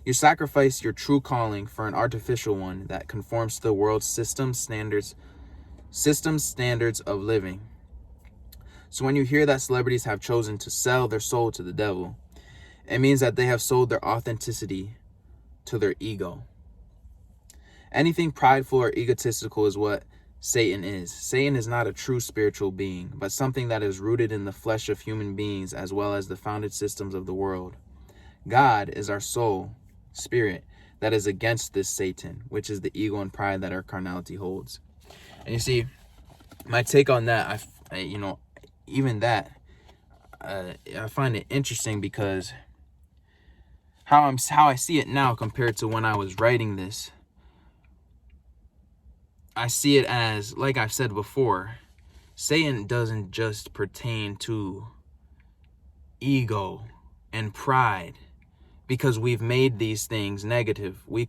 You sacrifice your true calling for an artificial one that conforms to the world's system standards of living. So when you hear that celebrities have chosen to sell their soul to the devil, it means that they have sold their authenticity to their ego. Anything prideful or egotistical is what Satan is. Satan is not a true spiritual being, but something that is rooted in the flesh of human beings as well as the founded systems of the world. God is our soul, spirit, that is against this Satan, which is the ego and pride that our carnality holds. And you see, my take on that, even that, I find it interesting because how I see it now compared to when I was writing this. I see it as, like I've said before, Satan doesn't just pertain to ego and pride, because we've made these things negative. We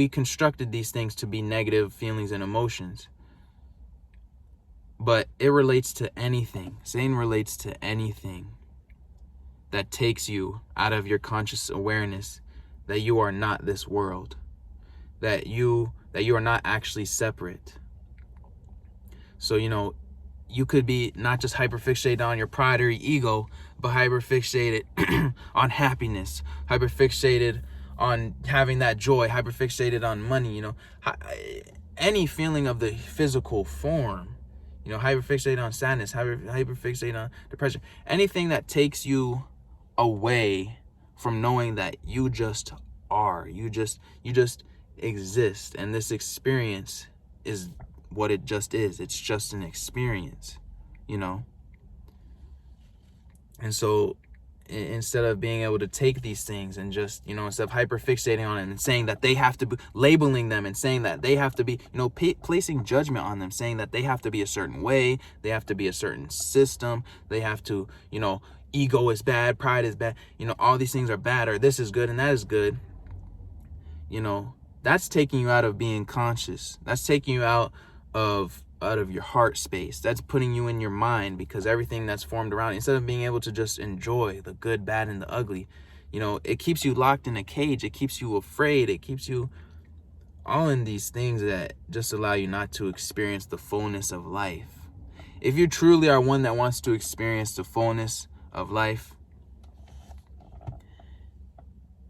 constructed these things to be negative feelings and emotions. But it relates to anything. Satan relates to anything that takes you out of your conscious awareness that you are not this world, that you are not actually separate. So, you could be not just hyperfixated on your pride or your ego, but hyperfixated on happiness, hyperfixated on having that joy, hyperfixated on money, any feeling of the physical form, hyperfixated on sadness, hyperfixated on depression, anything that takes you away from knowing that you just are, you just exist, and this experience is what it just is. It's just an experience, and so instead of being able to take these things and just, instead of hyperfixating on it and saying that they have to be, labeling them and saying that they have to be, placing judgment on them, saying that they have to be a certain way, they have to be a certain system, they have to, ego is bad, pride is bad, all these things are bad, or this is good and that is good, that's taking you out of being conscious. That's taking you out of your heart space. That's putting you in your mind, because everything that's formed around, instead of being able to just enjoy the good, bad, and the ugly, it keeps you locked in a cage. It keeps you afraid. It keeps you all in these things that just allow you not to experience the fullness of life. If you truly are one that wants to experience the fullness of life,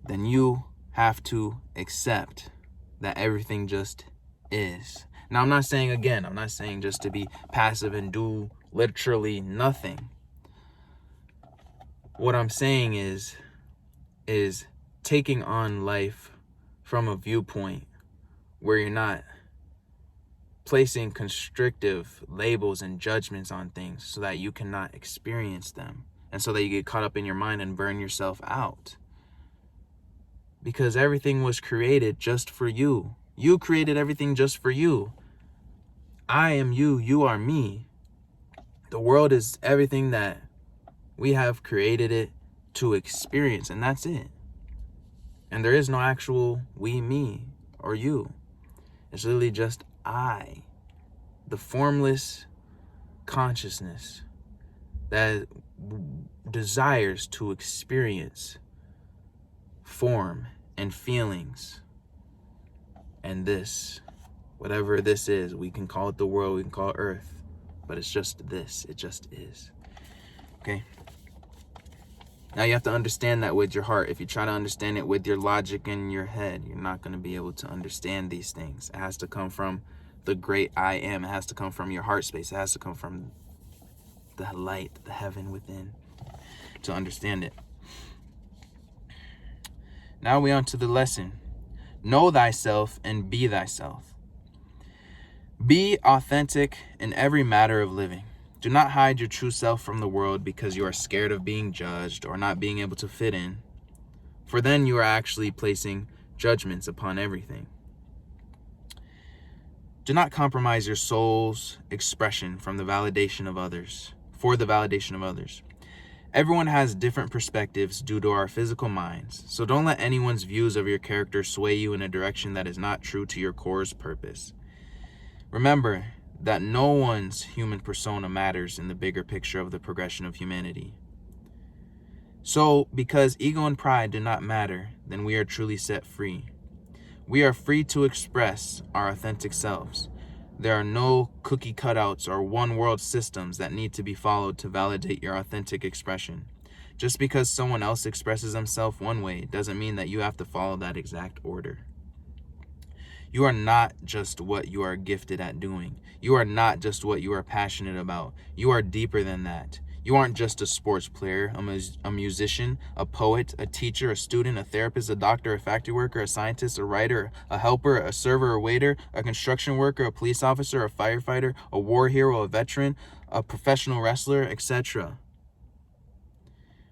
then you have to accept that everything just is. Now, I'm not saying just to be passive and do literally nothing. What I'm saying is taking on life from a viewpoint where you're not placing constrictive labels and judgments on things so that you cannot experience them, and so that you get caught up in your mind and burn yourself out. Because everything was created just for you. You created everything just for you. I am you, you are me. The world is everything that we have created it to experience, and that's it. And there is no actual we, me, or you. It's literally just I, the formless consciousness that desires to experience form and feelings. And this, whatever this is, we can call it the world, we can call it Earth, but it's just this. It just is. Okay? Now you have to understand that with your heart. If you try to understand it with your logic and your head, you're not going to be able to understand these things. It has to come from the great I am. It has to come from your heart space. It has to come from the light, the heaven within, to understand it. Now we on to the lesson. Know thyself and be thyself. Be authentic in every matter of living. Do not hide your true self from the world because you are scared of being judged or not being able to fit in, for then you are actually placing judgments upon everything. Do not compromise your soul's expression from the validation of others, for the validation of others. Everyone has different perspectives due to our physical minds, so don't let anyone's views of your character sway you in a direction that is not true to your core's purpose. Remember that no one's human persona matters in the bigger picture of the progression of humanity. So, because ego and pride do not matter, then we are truly set free. We are free to express our authentic selves. There are no cookie cutouts or one-world systems that need to be followed to validate your authentic expression. Just because someone else expresses themselves one way doesn't mean that you have to follow that exact order. You are not just what you are gifted at doing. You are not just what you are passionate about. You are deeper than that. You aren't just a sports player, a musician, a poet, a teacher, a student, a therapist, a doctor, a factory worker, a scientist, a writer, a helper, a server, a waiter, a construction worker, a police officer, a firefighter, a war hero, a veteran, a professional wrestler, etc.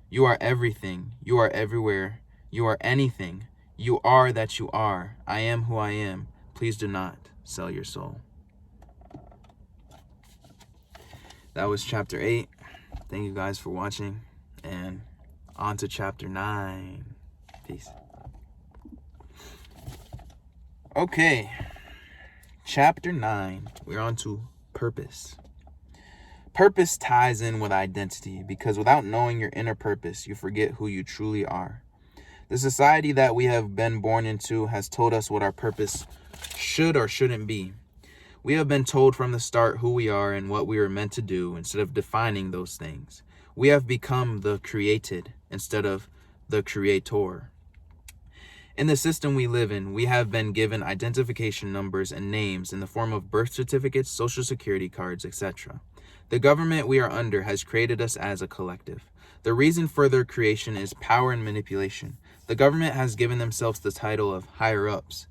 You are everything. You are everywhere. You are anything. You are that you are. I am who I am. Please do not sell your soul. That was chapter 8. Thank you guys for watching, and on to chapter 9. Peace. Okay, chapter 9. We're on to purpose. Purpose ties in with identity, because without knowing your inner purpose, you forget who you truly are. The society that we have been born into has told us what our purpose should or shouldn't be. We have been told from the start who we are and what we are meant to do instead of defining those things. We have become the created instead of the creator. In the system we live in, we have been given identification numbers and names in the form of birth certificates, social security cards, etc. The government we are under has created us as a collective. The reason for their creation is power and manipulation. The government has given themselves the title of higher-ups.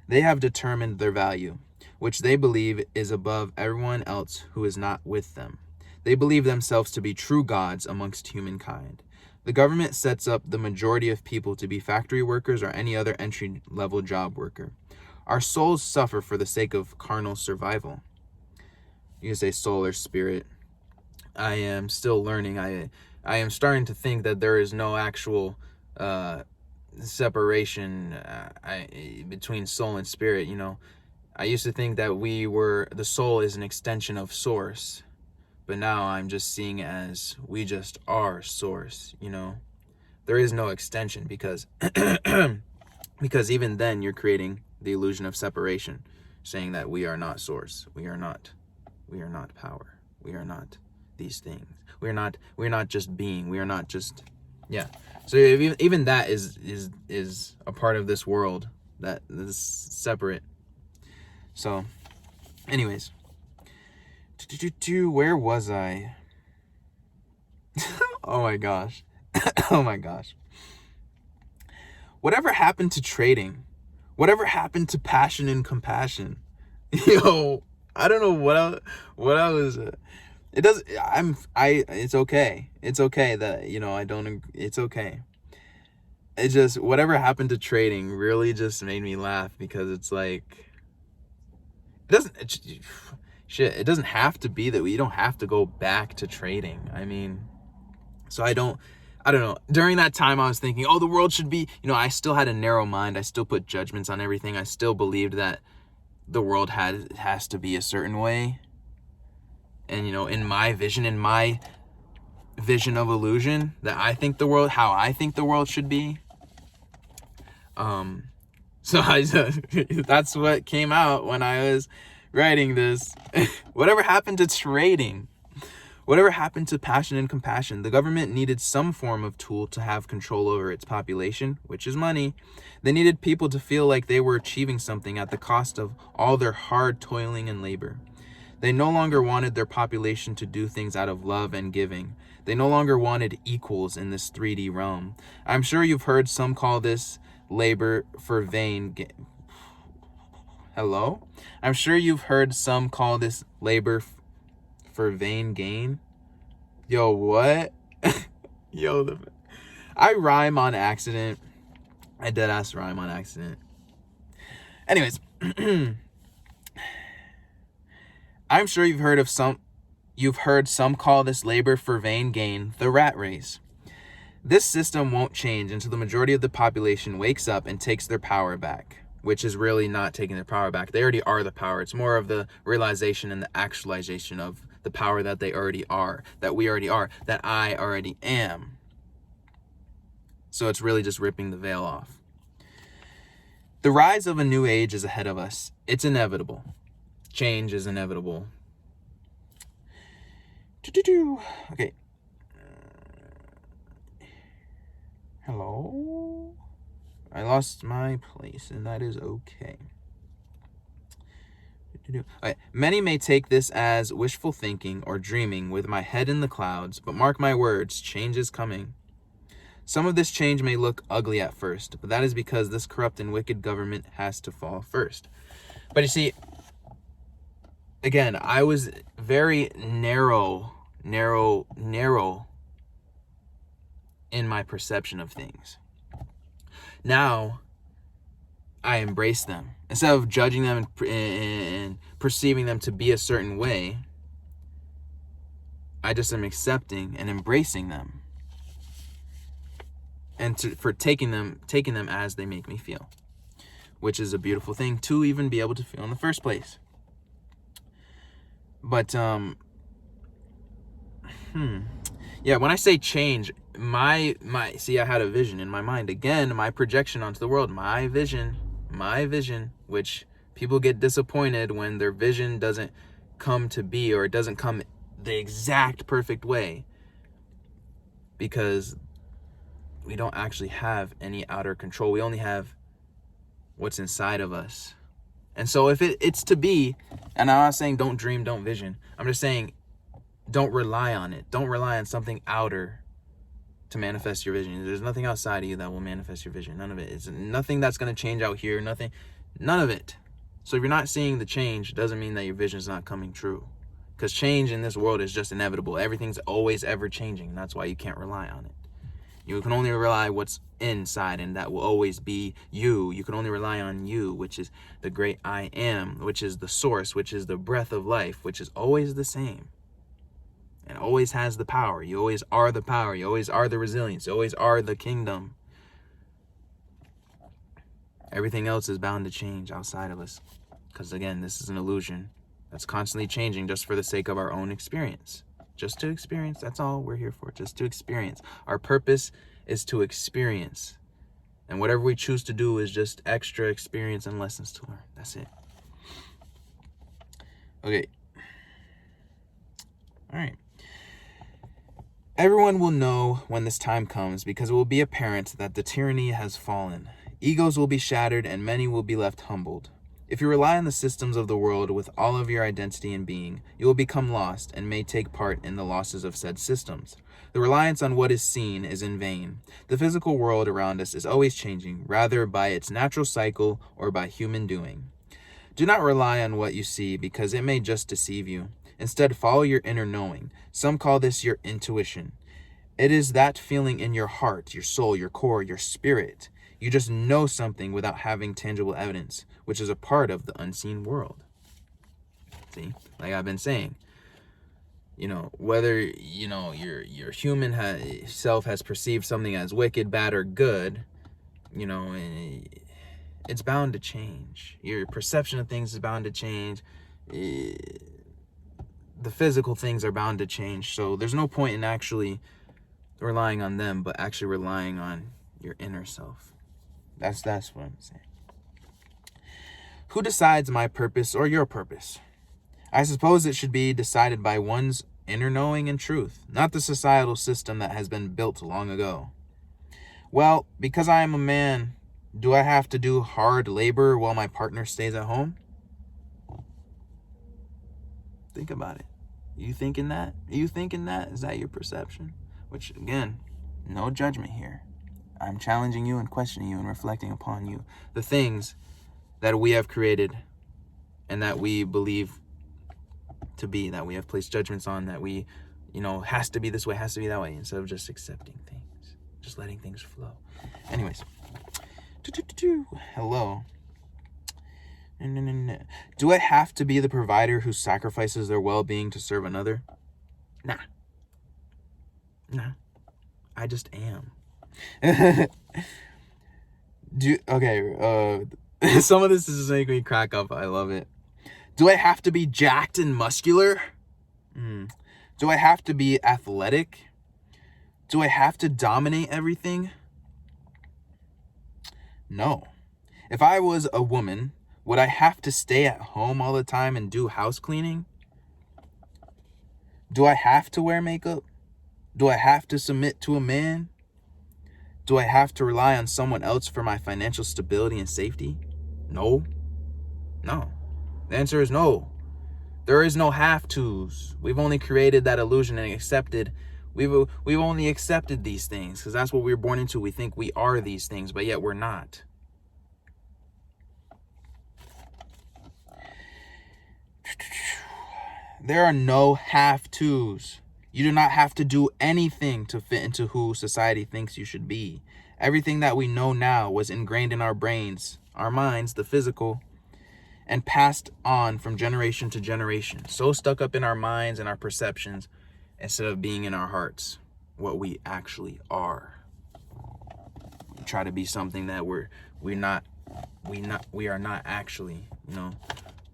They have determined their value, which they believe is above everyone else who is not with them. They believe themselves to be true gods amongst humankind. The government sets up the majority of people to be factory workers or any other entry-level job worker. Our souls suffer for the sake of carnal survival. You can say soul or spirit. I am still learning. I am starting to think that there is no actual separation between soul and spirit. You know, I used to think that the soul is an extension of source, but now I'm just seeing it as we just are source. You know, there is no extension, because because even then you're creating the illusion of separation, saying that we are not source, we are not power, we are not these things, we're not just being, we are not just, yeah. So even that is a part of this world that is separate. So anyways, where was I? Oh my gosh. Oh my gosh. Whatever happened to trading? Whatever happened to passion and compassion? Yo, I don't know what I was. It's okay. It's okay that, you know, it's okay. It just, whatever happened to trading really just made me laugh, because it's like, it doesn't have to be that you don't have to go back to trading. I mean, so I don't know. During that time, I was thinking, oh, the world should be, you know, I still had a narrow mind. I still put judgments on everything. I still believed that the world has to be a certain way. And, you know, in my vision of illusion, that how I think the world should be. So that's what came out when I was writing this. Whatever happened to trading? Whatever happened to passion and compassion? The government needed some form of tool to have control over its population, which is money. They needed people to feel like they were achieving something at the cost of all their hard toiling and labor. They no longer wanted their population to do things out of love and giving. They no longer wanted equals in this 3D realm. I'm sure you've heard some call this labor for vain gain. Hello? I'm sure you've heard some call this labor for vain gain. Yo, what? Yo, I rhyme on accident. I deadass rhyme on accident. Anyways, I'm sure you've heard some call this labor for vain gain the rat race. This system won't change until the majority of the population wakes up and takes their power back, which is really not taking their power back. They already are the power. It's more of the realization and the actualization of the power that they already are, that we already are, that I already am. So it's really just ripping the veil off. The rise of a new age is ahead of us. It's inevitable. Change is inevitable. Okay. Hello? I lost my place, and that is okay. Okay. Many may take this as wishful thinking or dreaming with my head in the clouds, but mark my words, change is coming. Some of this change may look ugly at first, but that is because this corrupt and wicked government has to fall first. But you see, again, I was very narrow in my perception of things. Now, I embrace them. Instead of judging them and perceiving them to be a certain way, I just am accepting and embracing them. And for taking them as they make me feel, which is a beautiful thing to even be able to feel in the first place. But yeah, when I say change, my see, I had a vision in my mind. Again, my projection onto the world, my vision, which people get disappointed when their vision doesn't come to be, or it doesn't come the exact perfect way, because we don't actually have any outer control. We only have what's inside of us. And so if it's to be, and I'm not saying don't dream, don't vision. I'm just saying don't rely on it. Don't rely on something outer to manifest your vision. There's nothing outside of you that will manifest your vision. None of it. It's nothing that's going to change out here. None of it. So if you're not seeing the change, it doesn't mean that your vision is not coming true. Because change in this world is just inevitable. Everything's always ever changing. And that's why you can't rely on it. You can only rely what's inside, and that will always be you. You can only rely on you, which is the great I am, which is the source, which is the breath of life, which is always the same and always has the power. You always are the power. You always are the resilience. You always are the kingdom. Everything else is bound to change outside of us, because again, this is an illusion that's constantly changing just for the sake of our own experience. Just to experience. That's all we're here for. Just to experience. Our purpose is to experience. And whatever we choose to do is just extra experience and lessons to learn. That's it. Okay. All right. Everyone will know when this time comes, because it will be apparent that the tyranny has fallen. Egos will be shattered and many will be left humbled. If you rely on the systems of the world with all of your identity and being, you will become lost and may take part in the losses of said systems. The reliance on what is seen is in vain. The physical world around us is always changing, rather by its natural cycle or by human doing. Do not rely on what you see, because it may just deceive you. Instead, follow your inner knowing. Some call this your intuition. It is that feeling in your heart, your soul, your core, your spirit. You just know something without having tangible evidence, which is a part of the unseen world. See, like I've been saying, whether, your human self has perceived something as wicked, bad, or good, it's bound to change. Your perception of things is bound to change. The physical things are bound to change. So there's no point in actually relying on them, but actually relying on your inner self. That's what I'm saying. Who decides my purpose or your purpose? I suppose it should be decided by one's inner knowing and truth, not the societal system that has been built long ago. Well, because I am a man, do I have to do hard labor while my partner stays at home? Think about it. You thinking that? Are you thinking that? Is that your perception? Which, again, no judgment here. I'm challenging you and questioning you and reflecting upon you. The things that we have created and that we believe to be, that we have placed judgments on, that we, has to be this way, has to be that way, instead of just accepting things, just letting things flow. Anyways. Hello. Do I have to be the provider who sacrifices their well-being to serve another? Nah. I just am. Some of this is just making me crack up. I love it. Do I have to be jacked and muscular? Do I have to be athletic? Do I have to dominate everything? No. If I was a woman, would I have to stay at home all the time and do house cleaning? Do I have to wear makeup? Do I have to submit to a man? Do I have to rely on someone else for my financial stability and safety? No. The answer is no. There is no have-tos. We've only created that illusion and accepted. We've only accepted these things because that's what we were born into. We think we are these things, but yet we're not. There are no have-tos. You do not have to do anything to fit into who society thinks you should be. Everything that we know now was ingrained in our brains, our minds, the physical, and passed on from generation to generation. So stuck up in our minds and our perceptions instead of being in our hearts, what we actually are. We try to be something that we are not actually,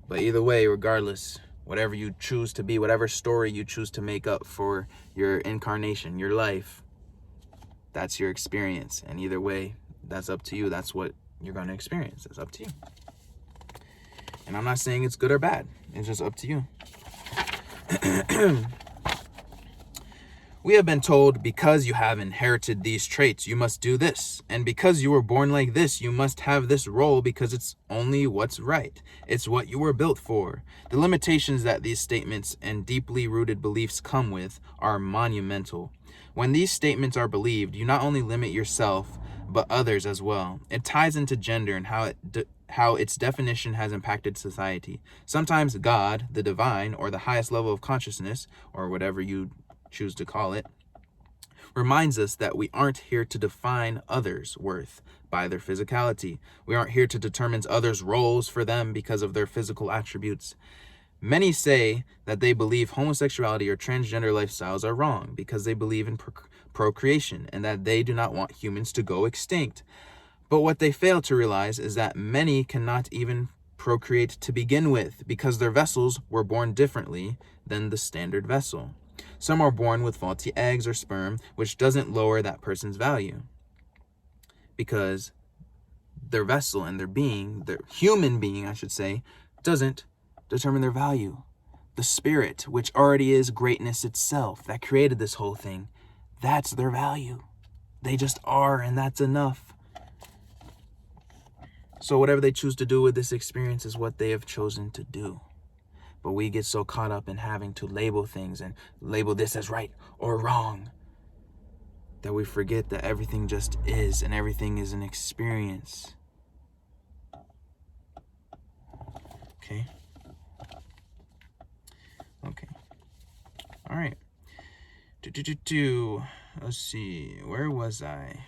But either way, regardless, whatever you choose to be, whatever story you choose to make up for your incarnation, your life, that's your experience. And either way, that's up to you. That's what you're going to experience. It's up to you. And I'm not saying it's good or bad. It's just up to you. We have been told, because you have inherited these traits, you must do this. And because you were born like this, you must have this role because it's only what's right. It's what you were built for. The limitations that these statements and deeply rooted beliefs come with are monumental. When these statements are believed, you not only limit yourself, but others as well. It ties into gender and how its definition has impacted society. Sometimes God, the divine, or the highest level of consciousness, or whatever you choose to call it, reminds us that we aren't here to define others' worth by their physicality. We aren't here to determine others' roles for them because of their physical attributes. Many say that they believe homosexuality or transgender lifestyles are wrong because they believe in procreation and that they do not want humans to go extinct. But what they fail to realize is that many cannot even procreate to begin with because their vessels were born differently than the standard vessel. Some are born with faulty eggs or sperm, which doesn't lower that person's value because their vessel and their being, their human being, I should say, doesn't determine their value. The spirit, which already is greatness itself, that created this whole thing, that's their value. They just are, and that's enough. So whatever they choose to do with this experience is what they have chosen to do. But we get so caught up in having to label things and label this as right or wrong that we forget that everything just is, and everything is an experience. Okay. All right. Let's see. Where was I?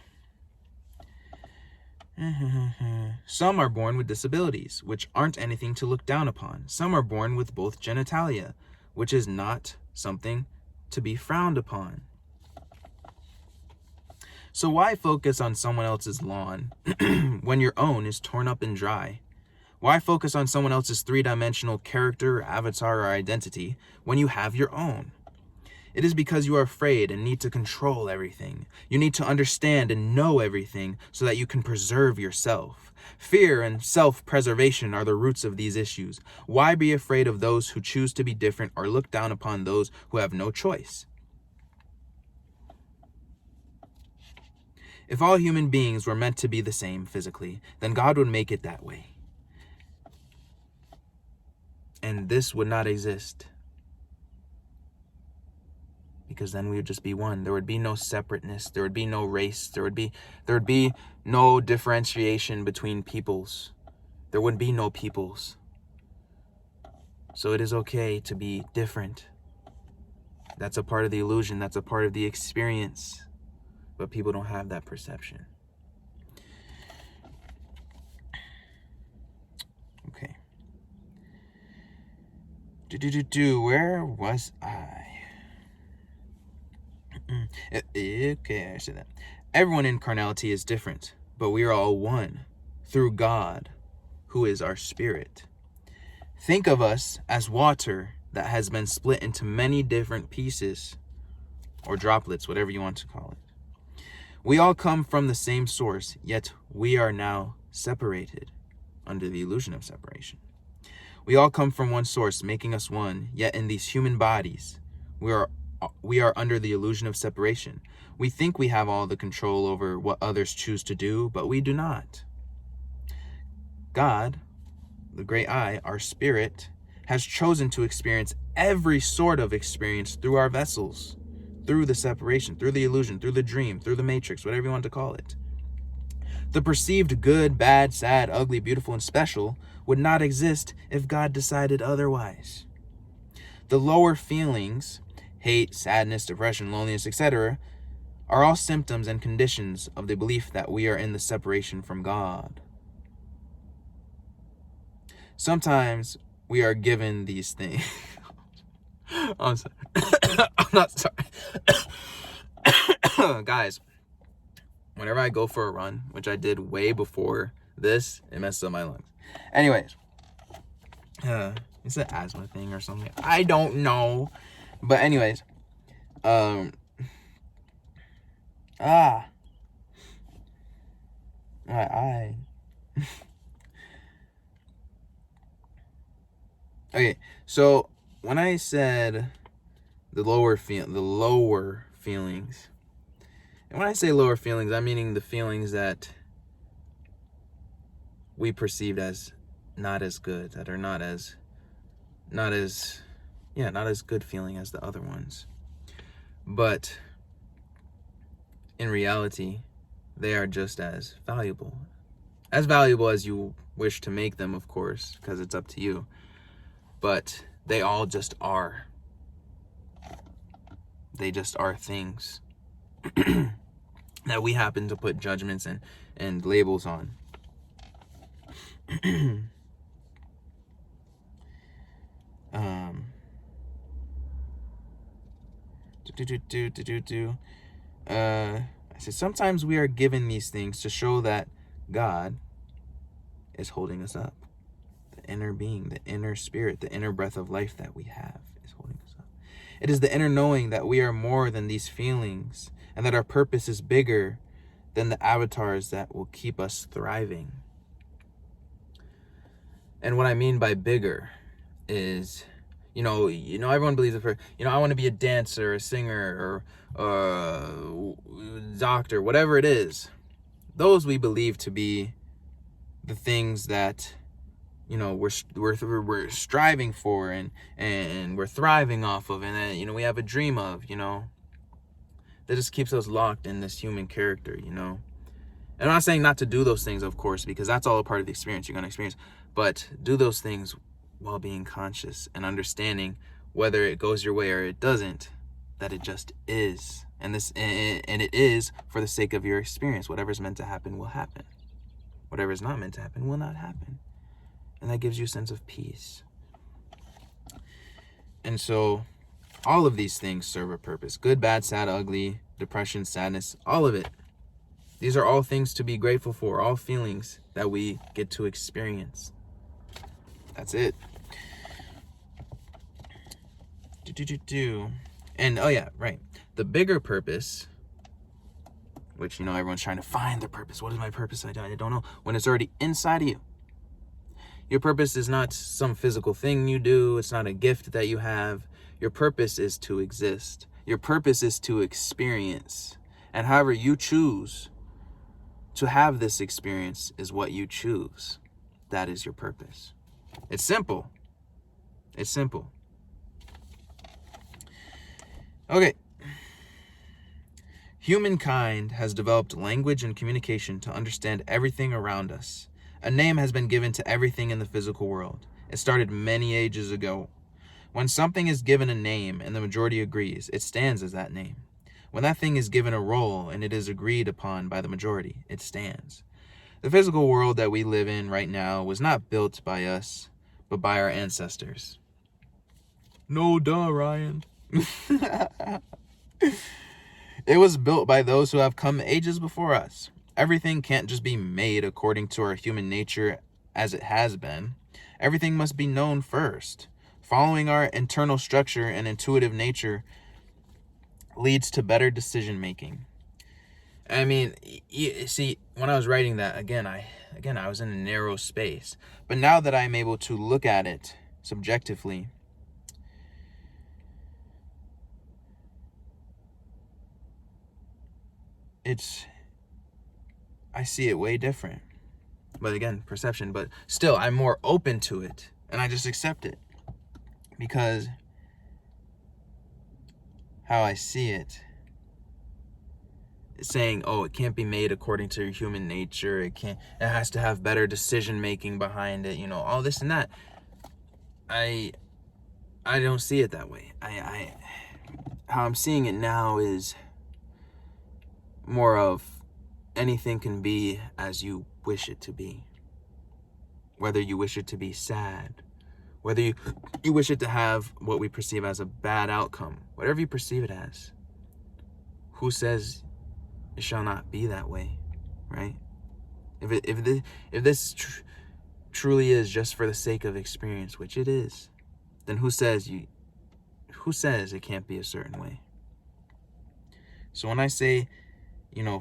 Some are born with disabilities, which aren't anything to look down upon. Some are born with both genitalia, which is not something to be frowned upon. So why focus on someone else's lawn when your own is torn up and dry? Why focus on someone else's three-dimensional character, avatar, or identity when you have your own? It is because you are afraid and need to control everything. You need to understand and know everything so that you can preserve yourself. Fear and self-preservation are the roots of these issues. Why be afraid of those who choose to be different or look down upon those who have no choice? If all human beings were meant to be the same physically, then God would make it that way. And this would not exist. Because then we would just be one. There would be no separateness. There would be no race. There would be no differentiation between peoples. There would be no peoples. So it is okay to be different. That's a part of the illusion. That's a part of the experience. But people don't have that perception. Okay. Where was I? Okay, I said that. Everyone in carnality is different, but we are all one through God, who is our spirit. Think of us as water that has been split into many different pieces, or droplets, whatever you want to call it. We all come from the same source, yet we are now separated under the illusion of separation. We all come from one source, making us one, yet in these human bodies, we are under the illusion of separation. We think we have all the control over what others choose to do, but we do not. God the great I, our spirit, has chosen to experience every sort of experience through our vessels, through the separation, through the illusion, through the dream, through the matrix, whatever you want to call it. The perceived good, bad, sad, ugly, beautiful, and special would not exist if God decided otherwise. The lower feelings, hate, sadness, depression, loneliness, etc., are all symptoms and conditions of the belief that we are in the separation from God. Sometimes we are given these things. I'm sorry. I'm not sorry. Guys, whenever I go for a run, which I did way before this, it messes up my lungs. Anyways, it's an asthma thing or something. I don't know. But anyways, I okay, so when I said the lower feelings, and when I say lower feelings, I'm meaning the feelings that we perceived as not as good, that are not as good feeling as the other ones. But in reality, they are just as valuable as you wish to make them, of course, because it's up to you. But they all just are. They just are things that we happen to put judgments and labels on. I said sometimes we are given these things to show that God is holding us up. The inner being, the inner spirit, the inner breath of life that we have is holding us up. It is the inner knowing that we are more than these feelings and that our purpose is bigger than the avatars that will keep us thriving. And what I mean by bigger is, everyone believes it. I want to be a dancer, a singer, or doctor, whatever it is. Those we believe to be the things that, we're striving for and we're thriving off of, and we have a dream of, that just keeps us locked in this human character, And I'm not saying not to do those things, of course, because that's all a part of the experience you're going to experience. But do those things while being conscious and understanding whether it goes your way or it doesn't, that it just is. And it is for the sake of your experience. Whatever's meant to happen will happen. Whatever is not meant to happen will not happen. And that gives you a sense of peace. And so all of these things serve a purpose. Good, bad, sad, ugly, depression, sadness, all of it. These are all things to be grateful for, all feelings that we get to experience. That's it. And the bigger purpose, which everyone's trying to find their purpose. What is my purpose? I don't know. When it's already inside of you. Your purpose is not some physical thing you do. It's not a gift that you have. Your purpose is to exist. Your purpose is to experience. And however you choose to have this experience is what you choose. That is your purpose. It's simple. It's simple. Okay. Humankind has developed language and communication to understand everything around us. A name has been given to everything in the physical world. It started many ages ago. When something is given a name and the majority agrees, it stands as that name. When that thing is given a role and it is agreed upon by the majority, it stands. The physical world that we live in right now was not built by us, but by our ancestors. No duh, Ryan. It was built by those who have come ages before us. Everything can't just be made according to our human nature as it has been. Everything must be known first. Following our internal structure and intuitive nature leads to better decision making. I mean, you see, when I was writing that, again, I was in a narrow space. But now that I'm able to look at it subjectively, I see it way different. But again, perception. But still, I'm more open to it, and I just accept it, because how I see it, saying, oh, it can't be made according to human nature, it has to have better decision making behind it, all this and that. I don't see it that way. How I'm seeing it now is more of anything can be as you wish it to be. Whether you wish it to be sad, whether you wish it to have what we perceive as a bad outcome, whatever you perceive it as, who says it shall not be that way, right? If this truly is just for the sake of experience, which it is, then who says it can't be a certain way? So when I say,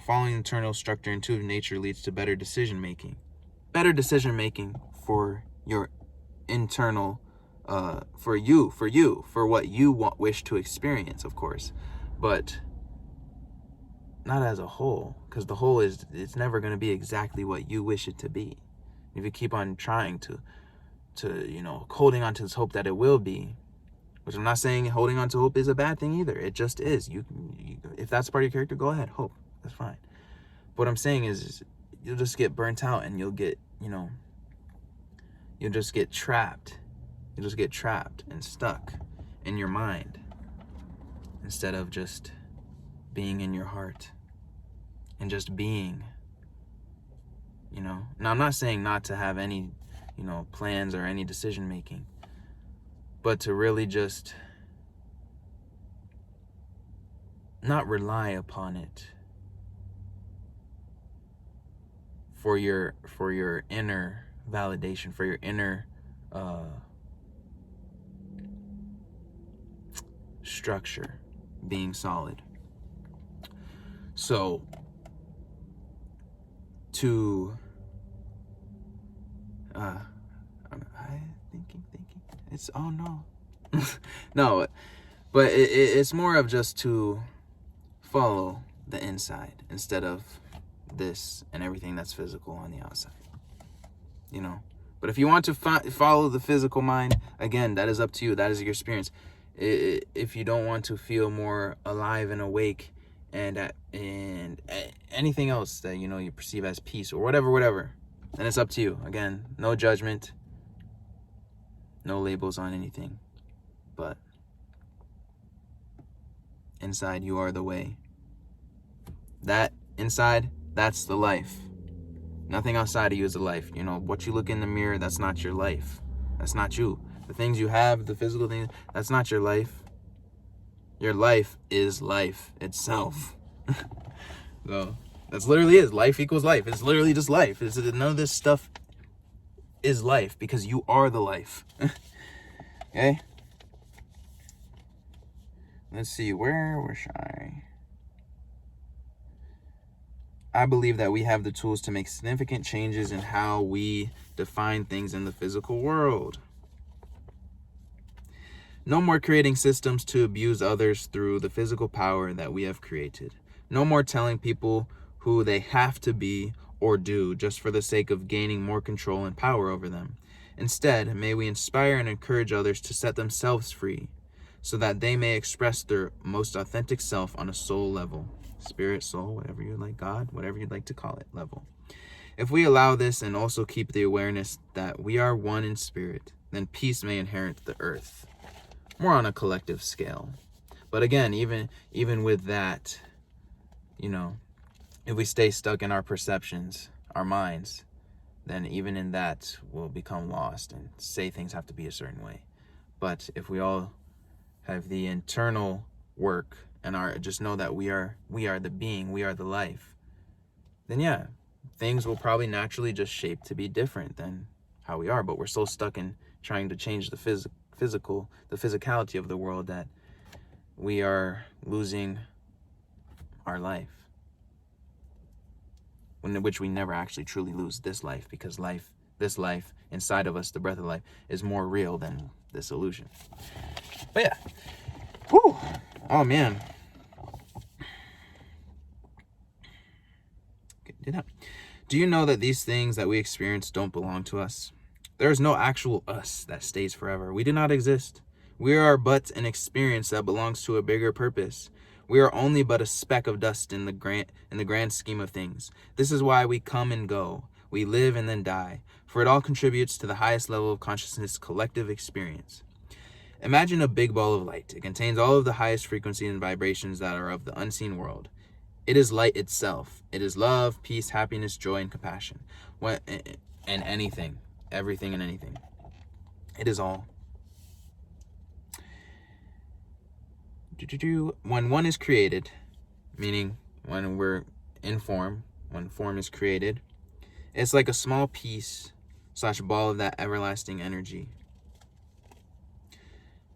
following internal structure, intuitive nature leads to better decision making for your internal, for what you wish to experience, of course, but not as a whole, because the whole it's never going to be exactly what you wish it to be. If you keep on trying to holding on to this hope that it will be, which I'm not saying holding on to hope is a bad thing either. It just is. You if that's part of your character, go ahead, hope. That's fine. What I'm saying is you'll just get burnt out, and you'll get, you'll just get trapped. You'll just get trapped and stuck in your mind instead of just being in your heart and just being, Now, I'm not saying not to have any, plans or any decision making, but to really just not rely upon it for your inner validation, for your inner structure being solid. So it's, oh no. No, but it's more of just to follow the inside instead of this and everything that's physical on the outside, But if you want to follow the physical mind, again, that is up to you. That is your experience. If you don't want to feel more alive and awake and anything else that, you perceive as peace or whatever, then it's up to you. Again, no judgment, no labels on anything. But inside, you are the way. That inside, that's the life. Nothing outside of you is a life. What you look in the mirror, that's not your life. That's not you. The things you have, the physical things, that's not your life. Your life is life itself. So that's literally is. Life equals life. It's literally just life. None of this stuff is life, because you are the life. Okay? Let's see, where was I believe that we have the tools to make significant changes in how we define things in the physical world. No more creating systems to abuse others through the physical power that we have created. No more telling people who they have to be or do just for the sake of gaining more control and power over them. Instead, may we inspire and encourage others to set themselves free so that they may express their most authentic self on a soul level. Spirit, soul, whatever you like, God, whatever you'd like to call it, level. If we allow this and also keep the awareness that we are one in spirit, then peace may inherit the earth, more on a collective scale. But again, even with that, if we stay stuck in our perceptions, our minds, then even in that we'll become lost and say things have to be a certain way. But if we all have the internal work and just know that we are the being, we are the life, then yeah, things will probably naturally just shape to be different than how we are. But we're so stuck in trying to change the physicality of the world that we are losing our life, in which we never actually truly lose this life, because this life inside of us, the breath of life, is more real than this illusion. But yeah. Whew. Oh man. Okay, did that. Do you know that these things that we experience don't belong to us? There is no actual us that stays forever. We do not exist. We are but an experience that belongs to a bigger purpose. We are only but a speck of dust in the grand scheme of things. This is why we come and go. We live and then die, for it all contributes to the highest level of consciousness collective experience. Imagine a big ball of light. It contains all of the highest frequencies and vibrations that are of the unseen world. It is light itself. It is love, peace, happiness, joy, and compassion. And anything. Everything and anything. It is all. When one is created, meaning when we're in form, when form is created, it's like a small piece / ball of that everlasting energy.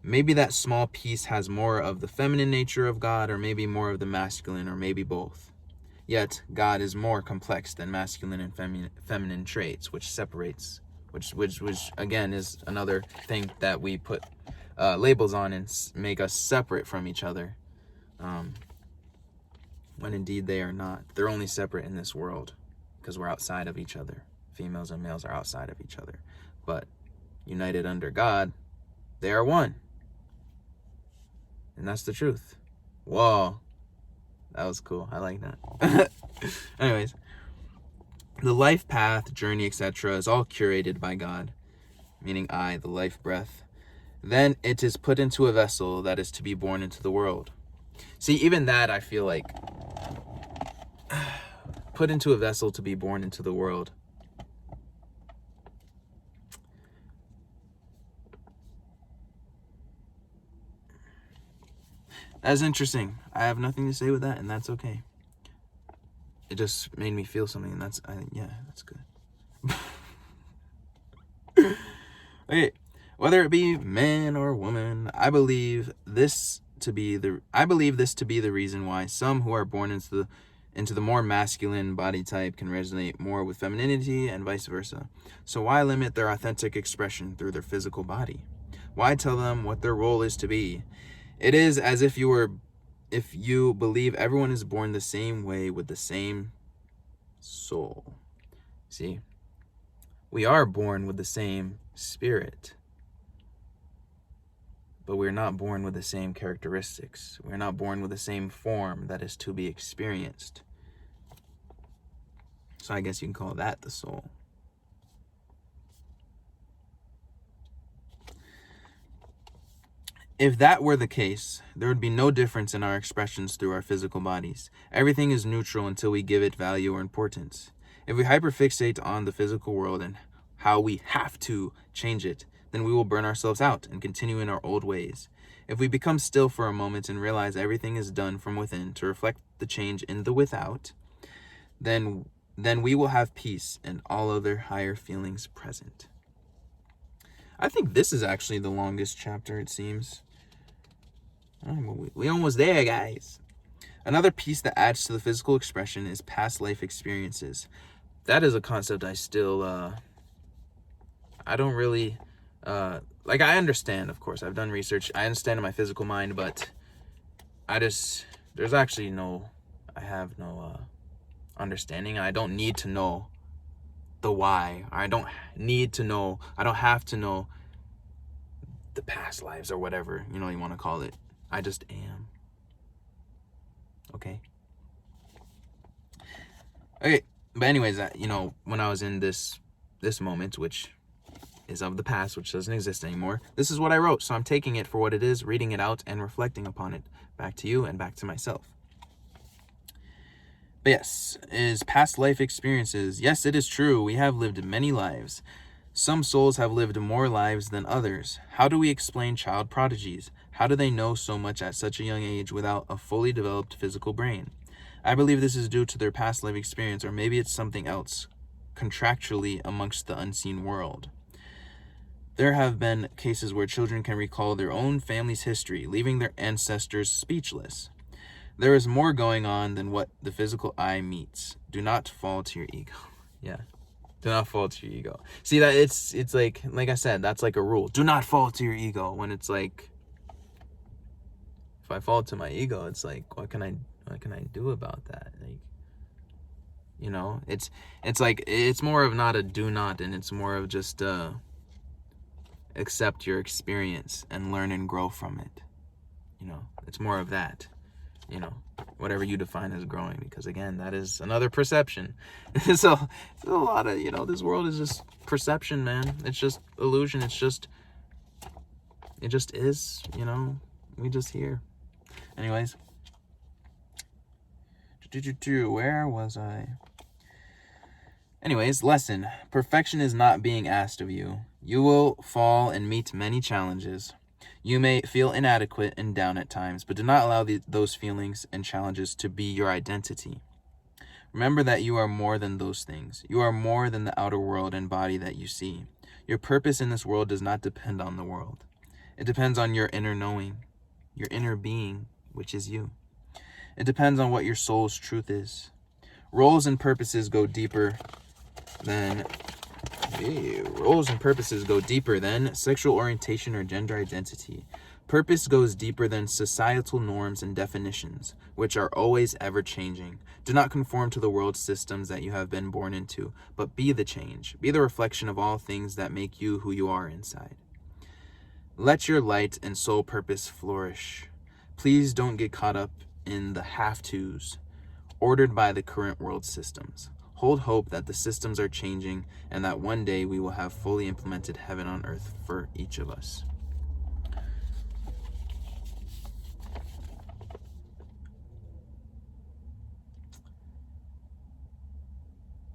Maybe that small piece has more of the feminine nature of God, or maybe more of the masculine, or maybe both. Yet, God is more complex than masculine and feminine traits, which separates, which again is another thing that we put labels on and make us separate from each other, when indeed they are not. They're only separate in this world because we're outside of each other. Females and males are outside of each other, but united under God, they are one. And that's the truth. Whoa. That was cool. I like that. Anyways, the life path, journey, etc. is all curated by God, meaning I, the life breath. Then it is put into a vessel that is to be born into the world. See, even that I feel like, put into a vessel to be born into the world. That's interesting. I have nothing to say with that, and that's okay. It just made me feel something, and that's good. Okay, whether it be man or woman, I believe this to be the reason why some who are born into the more masculine body type can resonate more with femininity and vice versa. So why limit their authentic expression through their physical body? Why tell them what their role is to be? It is as if you believe everyone is born the same way with the same soul. See, we are born with the same spirit, but we're not born with the same characteristics. We're not born with the same form that is to be experienced. So I guess you can call that the soul. If that were the case, there would be no difference in our expressions through our physical bodies. Everything is neutral until we give it value or importance. If we hyperfixate on the physical world and how we have to change it, then we will burn ourselves out and continue in our old ways. If we become still for a moment and realize everything is done from within to reflect the change in the without, then we will have peace and all other higher feelings present. I think this is actually the longest chapter, it seems. We almost there, guys. Another piece that adds to the physical expression is past life experiences. That is a concept I still, I don't really, I understand, of course. I've done research. I understand in my physical mind, but I have no understanding. I don't need to know the why. I don't have to know the past lives or whatever, you want to call it. I just am. Okay, but anyways, when I was in this moment, which is of the past, which doesn't exist anymore, this is what I wrote. So I'm taking it for what it is, reading it out and reflecting upon it, back to you and back to myself. But yes, is past life experiences. Yes, it is true. We have lived many lives. Some souls have lived more lives than others. How do we explain child prodigies? How do they know so much at such a young age without a fully developed physical brain? I believe this is due to their past life experience, or maybe it's something else, contractually amongst the unseen world. There have been cases where children can recall their own family's history, leaving their ancestors speechless. There is more going on than what the physical eye meets. Do not fall to your ego. Yeah. Do not fall to your ego. See, that it's like I said, that's like a rule. Do not fall to your ego. When it's like, if I fall to my ego, it's like, what can I do about that? Like, You know, it's like, it's more of not a do not, and it's more of just accept your experience and learn and grow from it. You know, it's more of that, you know, whatever you define as growing, because again, that is another perception. So it's a lot of, you know, this world is just perception, man. It's just illusion. It just is, you know, we just here. Anyways, where was I? Anyways, lesson. Perfection is not being asked of you. You will fall and meet many challenges. You may feel inadequate and down at times, but do not allow those feelings and challenges to be your identity. Remember that you are more than those things. You are more than the outer world and body that you see. Your purpose in this world does not depend on the world. It depends on your inner knowing, your inner being, which is you. It depends on what your soul's truth is. Roles and purposes go deeper than sexual orientation or gender identity. Purpose goes deeper than societal norms and definitions, which are always ever changing. Do not conform to the world systems that you have been born into, but be the change. Be the reflection of all things that make you who you are inside. Let your light and soul purpose flourish. Please don't get caught up in the have-tos ordered by the current world systems. Hold hope that the systems are changing and that one day we will have fully implemented heaven on earth for each of us.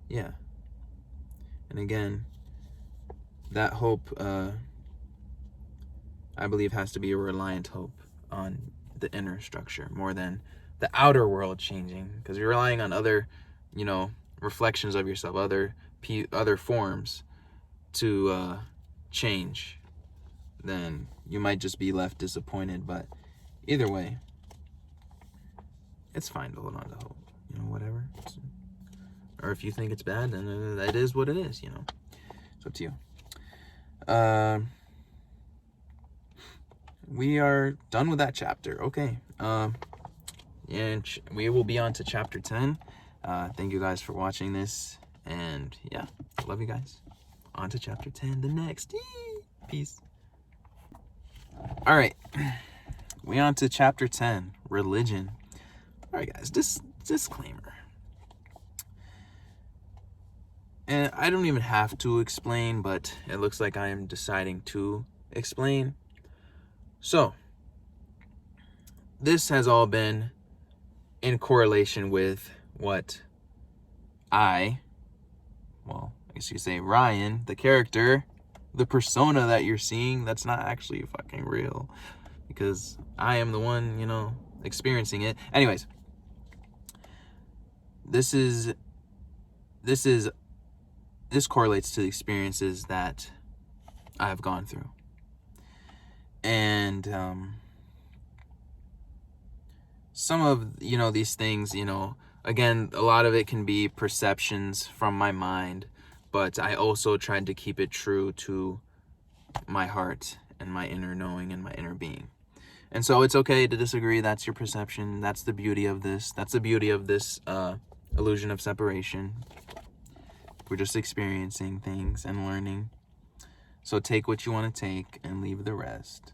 Yeah. And again, that hope, I believe, has to be a reliant hope on the inner structure more than the outer world changing, because you're relying on other, you know, reflections of yourself, other forms to change, then you might just be left disappointed. But either way, it's fine to hold on to hope, you know, whatever. Or if you think it's bad, then that is what it is, you know. It's up to you. We are done with that chapter. Okay. And we will be on to chapter 10. Thank you guys for watching this. And yeah, love you guys. On to chapter 10, the next. Peace. All right. We on to chapter 10, religion. All right, guys, disclaimer. And I don't even have to explain, but it looks like I am deciding to explain. So, this has all been in correlation with what I guess you could say Ryan, the character, the persona that you're seeing, that's not actually fucking real, because I am the one, you know, experiencing it. Anyways, this correlates to the experiences that I've gone through. And some of, you know, these things, you know, again, a lot of it can be perceptions from my mind, but I also tried to keep it true to my heart and my inner knowing and my inner being. And so it's okay to disagree. That's your perception. That's the beauty of this. That's the beauty of this illusion of separation. We're just experiencing things and learning. So take what you want to take and leave the rest.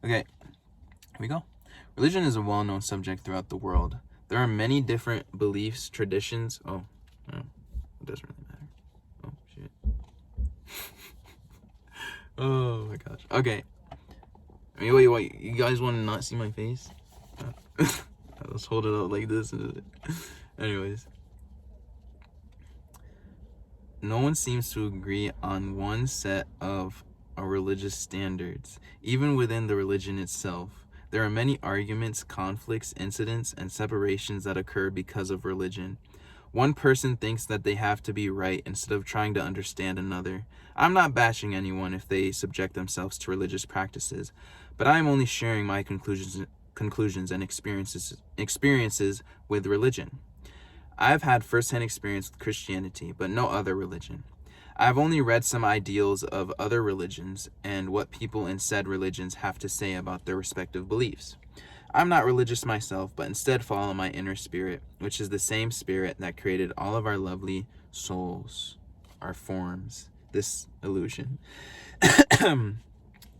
Okay, here we go. Religion is a well-known subject throughout the world. There are many different beliefs, traditions. Oh, no, it doesn't really matter. Oh, shit. Oh, my gosh. Okay. I mean, wait. You guys want to not see my face? Let's hold it up like this. Anyways. No one seems to agree on one set of religious standards. Even within the religion itself, there are many arguments, conflicts, incidents, and separations that occur because of religion. One person thinks that they have to be right instead of trying to understand another. I'm not bashing anyone if they subject themselves to religious practices, but I am only sharing my conclusions and experiences with religion. I've had first-hand experience with Christianity, but no other religion. I've only read some ideals of other religions and what people in said religions have to say about their respective beliefs. I'm not religious myself, but instead follow my inner spirit, which is the same spirit that created all of our lovely souls, our forms, this illusion.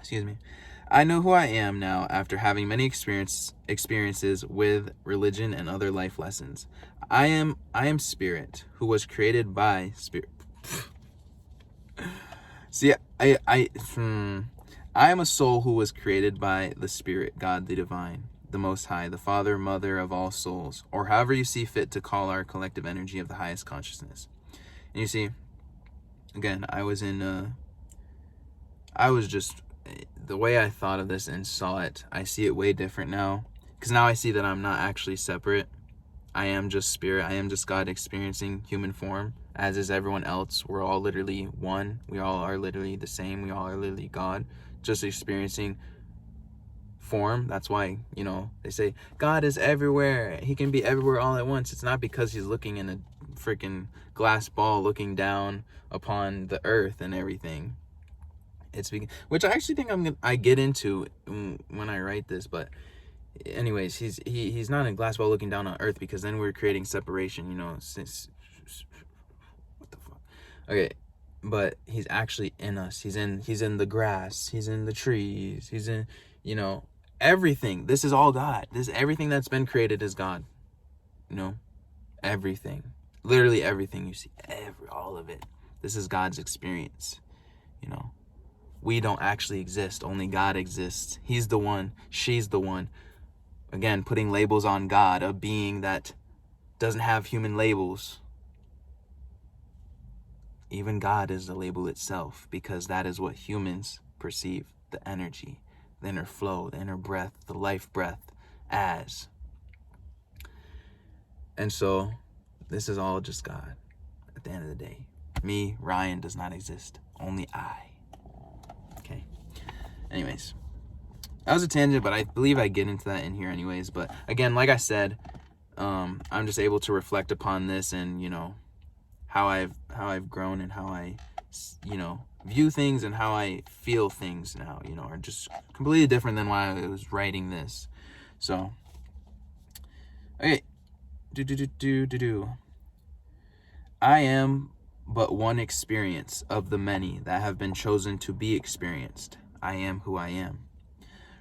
Excuse me. I know who I am now after having many experiences with religion and other life lessons. I am spirit who was created by spirit. See, I am a soul who was created by the Spirit, God the Divine, the Most High, the Father, Mother of all souls, or however you see fit to call our collective energy of the highest consciousness. And you see, again, the way I thought of this and saw it, I see it way different now. Because now I see that I'm not actually separate. I am just spirit. I am just God experiencing human form, as is everyone else. We're all literally one. We all are literally the same. We all are literally God, just experiencing form. That's why, they say God is everywhere. He can be everywhere all at once. It's not because he's looking in a freaking glass ball looking down upon the earth and everything. Which I actually think I get into when I write this, but anyways, he's not in glass ball looking down on earth, because then we're creating separation, since what the fuck. Okay, but he's actually in us. He's in the grass, he's in the trees, he's in everything. This is all God. Everything that's been created is God. Everything, literally everything you see, all of it. This is God's experience. We don't actually exist. Only God exists. He's the one. She's the one. Again, putting labels on God, a being that doesn't have human labels. Even God is the label itself, because that is what humans perceive the energy, the inner flow, the inner breath, the life breath as. And so this is all just God at the end of the day. Me, Ryan, does not exist. Only I. Okay. Anyways, that was a tangent, but I believe I get into that in here anyways. But again, like I said, I'm just able to reflect upon this and, how I've grown and how I, view things and how I feel things now, are just completely different than when I was writing this. So, okay. I am but one experience of the many that have been chosen to be experienced. I am who I am.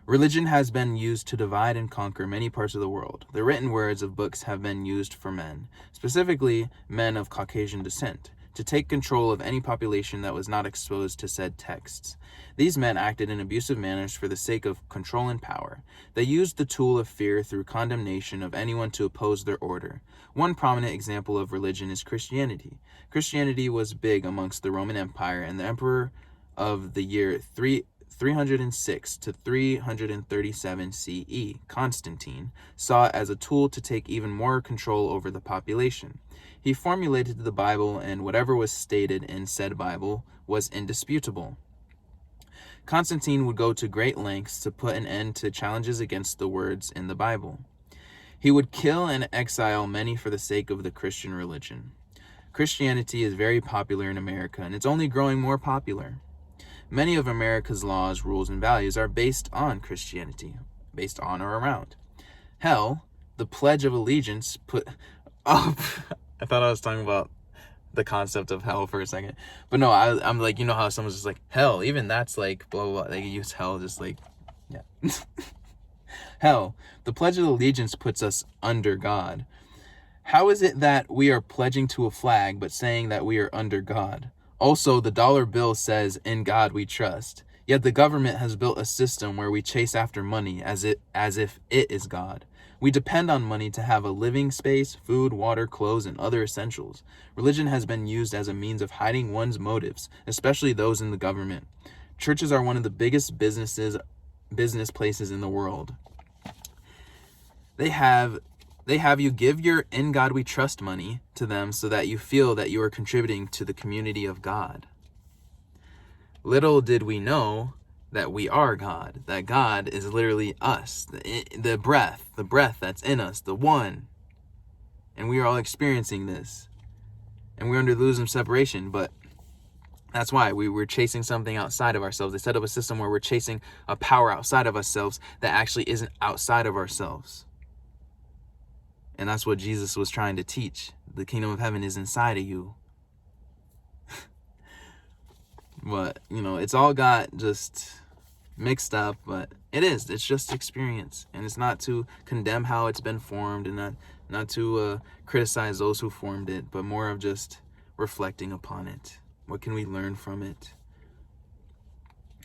Religion has been used to divide and conquer many parts of the world. The written words of books have been used for men, specifically men of Caucasian descent, to take control of any population that was not exposed to said texts. These men acted in abusive manners for the sake of control and power. They used the tool of fear through condemnation of anyone to oppose their order. One prominent example of religion is Christianity. Christianity was big amongst the Roman Empire, and the emperor of the year 306 to 337 CE, Constantine, saw it as a tool to take even more control over the population. He formulated the Bible, and whatever was stated in said Bible was indisputable. Constantine would go to great lengths to put an end to challenges against the words in the Bible. He would kill and exile many for the sake of the Christian religion. Christianity is very popular in America, and it's only growing more popular. Many of America's laws, rules, and values are based on Christianity, based on or around. Hell, the Pledge of Allegiance I thought I was talking about the concept of hell for a second. But no, I'm like, how someone's just like, hell, even that's like, blah, blah, blah. They use hell just like, yeah. Hell, the Pledge of Allegiance puts us under God. How is it that we are pledging to a flag but saying that we are under God? Also, the dollar bill says, "In God we trust." Yet the government has built a system where we chase after money as if it is God. We depend on money to have a living space, food, water, clothes, and other essentials. Religion has been used as a means of hiding one's motives, especially those in the government. Churches are one of the biggest business places in the world. They have you give your "In God We Trust" money to them so that you feel that you are contributing to the community of God. Little did we know that we are God, that God is literally us, the breath that's in us, the one. And we are all experiencing this. And we're under the illusion of separation, but That's why we were chasing something outside of ourselves. They set up a system where we're chasing a power outside of ourselves that actually isn't outside of ourselves. And that's what Jesus was trying to teach. The kingdom of heaven is inside of you. But, it's all got just mixed up, but it's just experience. And it's not to condemn how it's been formed, and not to criticize those who formed it, but more of just reflecting upon it. What can we learn from it?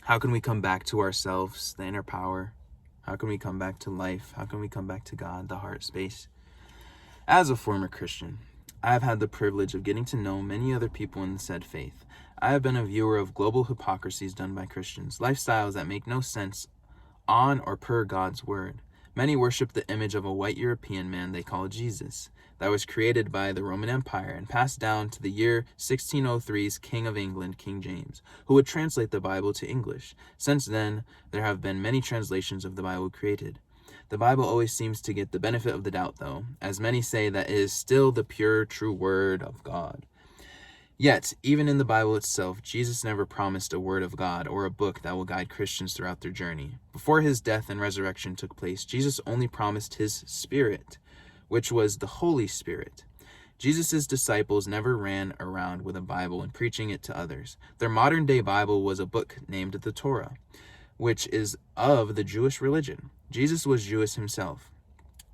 How can we come back to ourselves, the inner power? How can we come back to life? How can we come back to God, the heart space? As a former Christian, I have had the privilege of getting to know many other people in the said faith. I have been a viewer of global hypocrisies done by Christians, lifestyles that make no sense on or per God's word. Many worship the image of a white European man they call Jesus, that was created by the Roman Empire and passed down to the year 1603's King of England, King James, who would translate the Bible to English. Since then, there have been many translations of the Bible created. The Bible always seems to get the benefit of the doubt, though, as many say that it is still the pure, true word of God. Yet, even in the Bible itself, Jesus never promised a word of God or a book that will guide Christians throughout their journey. Before his death and resurrection took place, Jesus only promised his Spirit, which was the Holy Spirit. Jesus' disciples never ran around with a Bible and preaching it to others. Their modern-day Bible was a book named the Torah, which is of the Jewish religion. Jesus was Jewish himself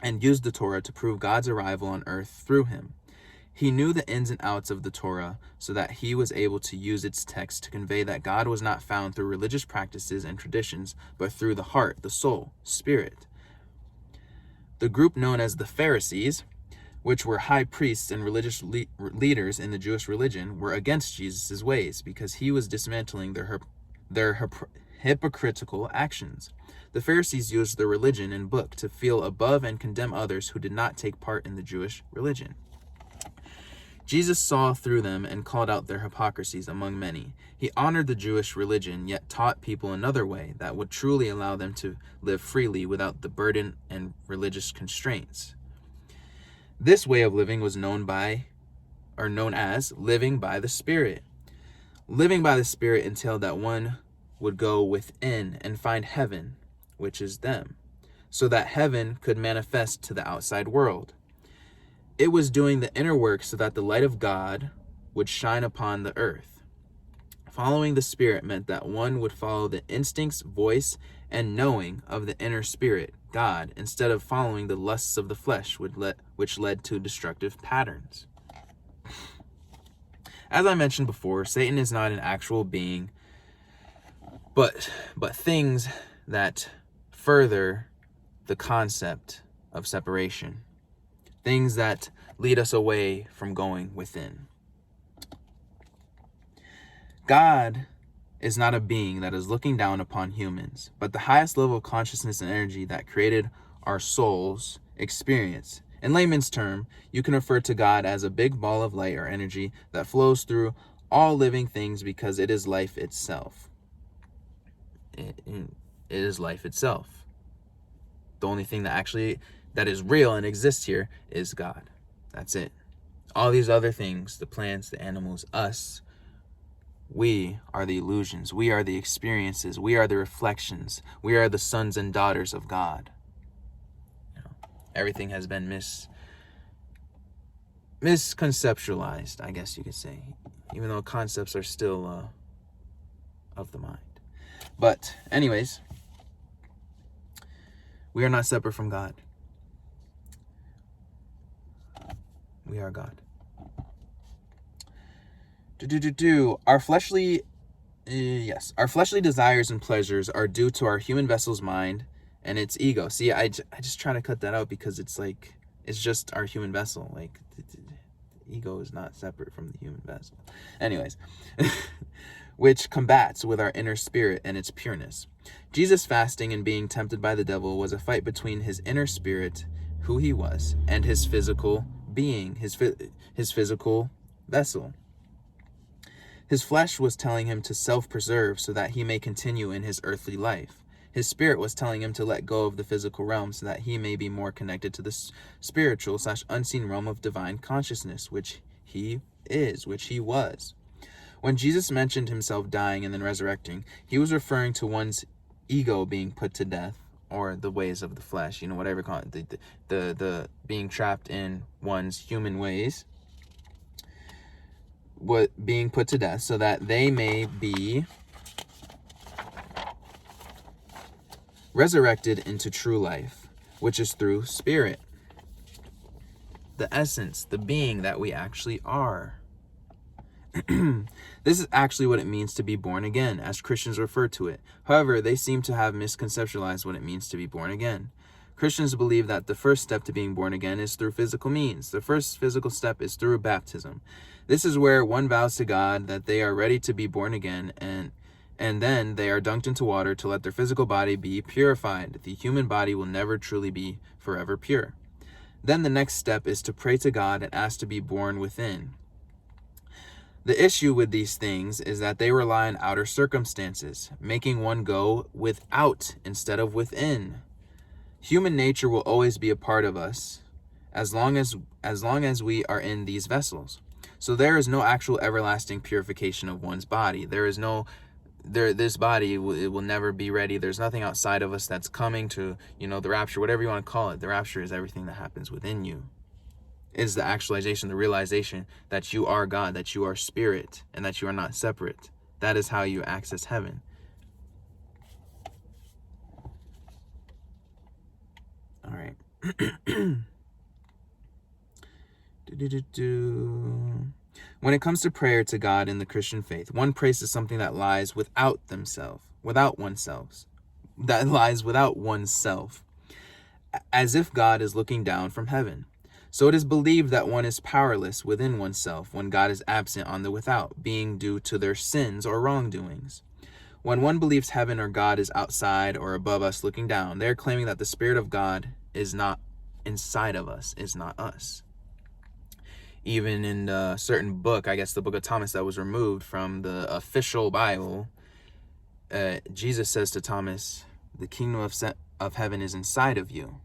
and used the Torah to prove God's arrival on earth through him. He knew the ins and outs of the Torah so that he was able to use its text to convey that God was not found through religious practices and traditions, but through the heart, the soul, spirit. The group known as the Pharisees, which were high priests and religious leaders in the Jewish religion, were against Jesus' ways because he was dismantling their hypocritical actions. The Pharisees used their religion and book to feel above and condemn others who did not take part in the Jewish religion. Jesus saw through them and called out their hypocrisies among many. He honored the Jewish religion, yet taught people another way that would truly allow them to live freely without the burden and religious constraints. This way of living was known as living by the Spirit. Living by the Spirit entailed that one would go within and find heaven, which is them, so that heaven could manifest to the outside world. It was doing the inner work so that the light of God would shine upon the earth. Following the Spirit meant that one would follow the instincts, voice, and knowing of the inner spirit, God, instead of following the lusts of the flesh, which led to destructive patterns. As I mentioned before, Satan is not an actual being, but things that further the concept of separation. Things that lead us away from going within. God is not a being that is looking down upon humans, but the highest level of consciousness and energy that created our souls experience. In layman's term, you can refer to God as a big ball of light or energy that flows through all living things because it is life itself. It is life itself. The only thing that is real and exists here is God. That's it. All these other things, the plants, the animals, us, we are the illusions. We are the experiences. We are the reflections. We are the sons and daughters of God. Everything has been misconceptualized, I guess you could say, even though concepts are still of the mind. But anyways, we are not separate from God. We are God. Our fleshly desires and pleasures are due to our human vessel's mind and its ego. See, I just try to cut that out because it's just our human vessel. Like, the ego is not separate from the human vessel. Anyways, which combats with our inner spirit and its pureness. Jesus fasting and being tempted by the devil was a fight between his inner spirit, who he was, and his physical being, his physical vessel. His flesh was telling him to self-preserve so that he may continue in his earthly life. His spirit was telling him to let go of the physical realm so that he may be more connected to the spiritual/unseen realm of divine consciousness, which he was. When Jesus mentioned himself dying and then resurrecting, he was referring to one's ego being put to death, or the ways of the flesh, whatever you call it, the being trapped in one's human ways, what being put to death, so that they may be resurrected into true life, which is through spirit, the essence, the being that we actually are. This is actually what it means to be born again, as Christians refer to it. However, they seem to have misconceptualized what it means to be born again. Christians believe that the first step to being born again is through physical means. The first physical step is through baptism. This is where one vows to God that they are ready to be born again, and then they are dunked into water to let their physical body be purified. The human body will never truly be forever pure. Then the next step is to pray to God and ask to be born within. The issue with these things is that they rely on outer circumstances, making one go without instead of within. Human nature will always be a part of us as long as we are in these vessels. So there is no actual everlasting purification of one's body. This body it will never be ready. There's nothing outside of us that's coming to, the rapture, whatever you want to call it. The rapture is everything that happens within you. Is the actualization, the realization that you are God, that you are spirit, and that you are not separate. That is how you access heaven. All right. When it comes to prayer to God in the Christian faith, one prays to something that lies without oneself, as if God is looking down from heaven. So it is believed that one is powerless within oneself when God is absent on the without, being due to their sins or wrongdoings. When one believes heaven or God is outside or above us looking down, they are claiming that the Spirit of God is not inside of us, is not us. Even in a certain book, I guess the book of Thomas that was removed from the official Bible, Jesus says to Thomas, the kingdom of heaven is inside of you.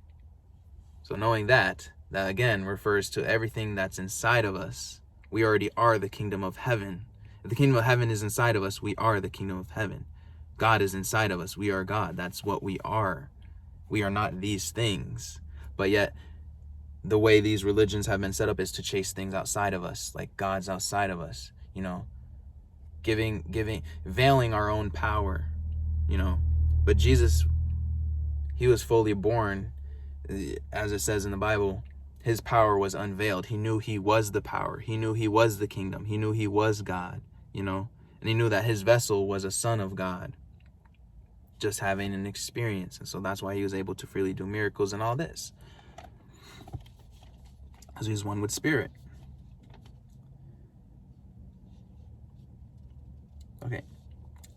So knowing that again refers to everything that's inside of us. We already are the kingdom of heaven. If the kingdom of heaven is inside of us, we are the kingdom of heaven. God is inside of us. We are God. That's what we are. We are not these things. But yet, the way these religions have been set up is to chase things outside of us, like God's outside of us, veiling our own power, But Jesus, he was fully born, as it says in the Bible. His power was unveiled. He knew he was the power. He knew he was the kingdom. He knew he was God, and he knew that his vessel was a son of God, just having an experience. And so that's why he was able to freely do miracles and all this, because he was one with spirit. Okay.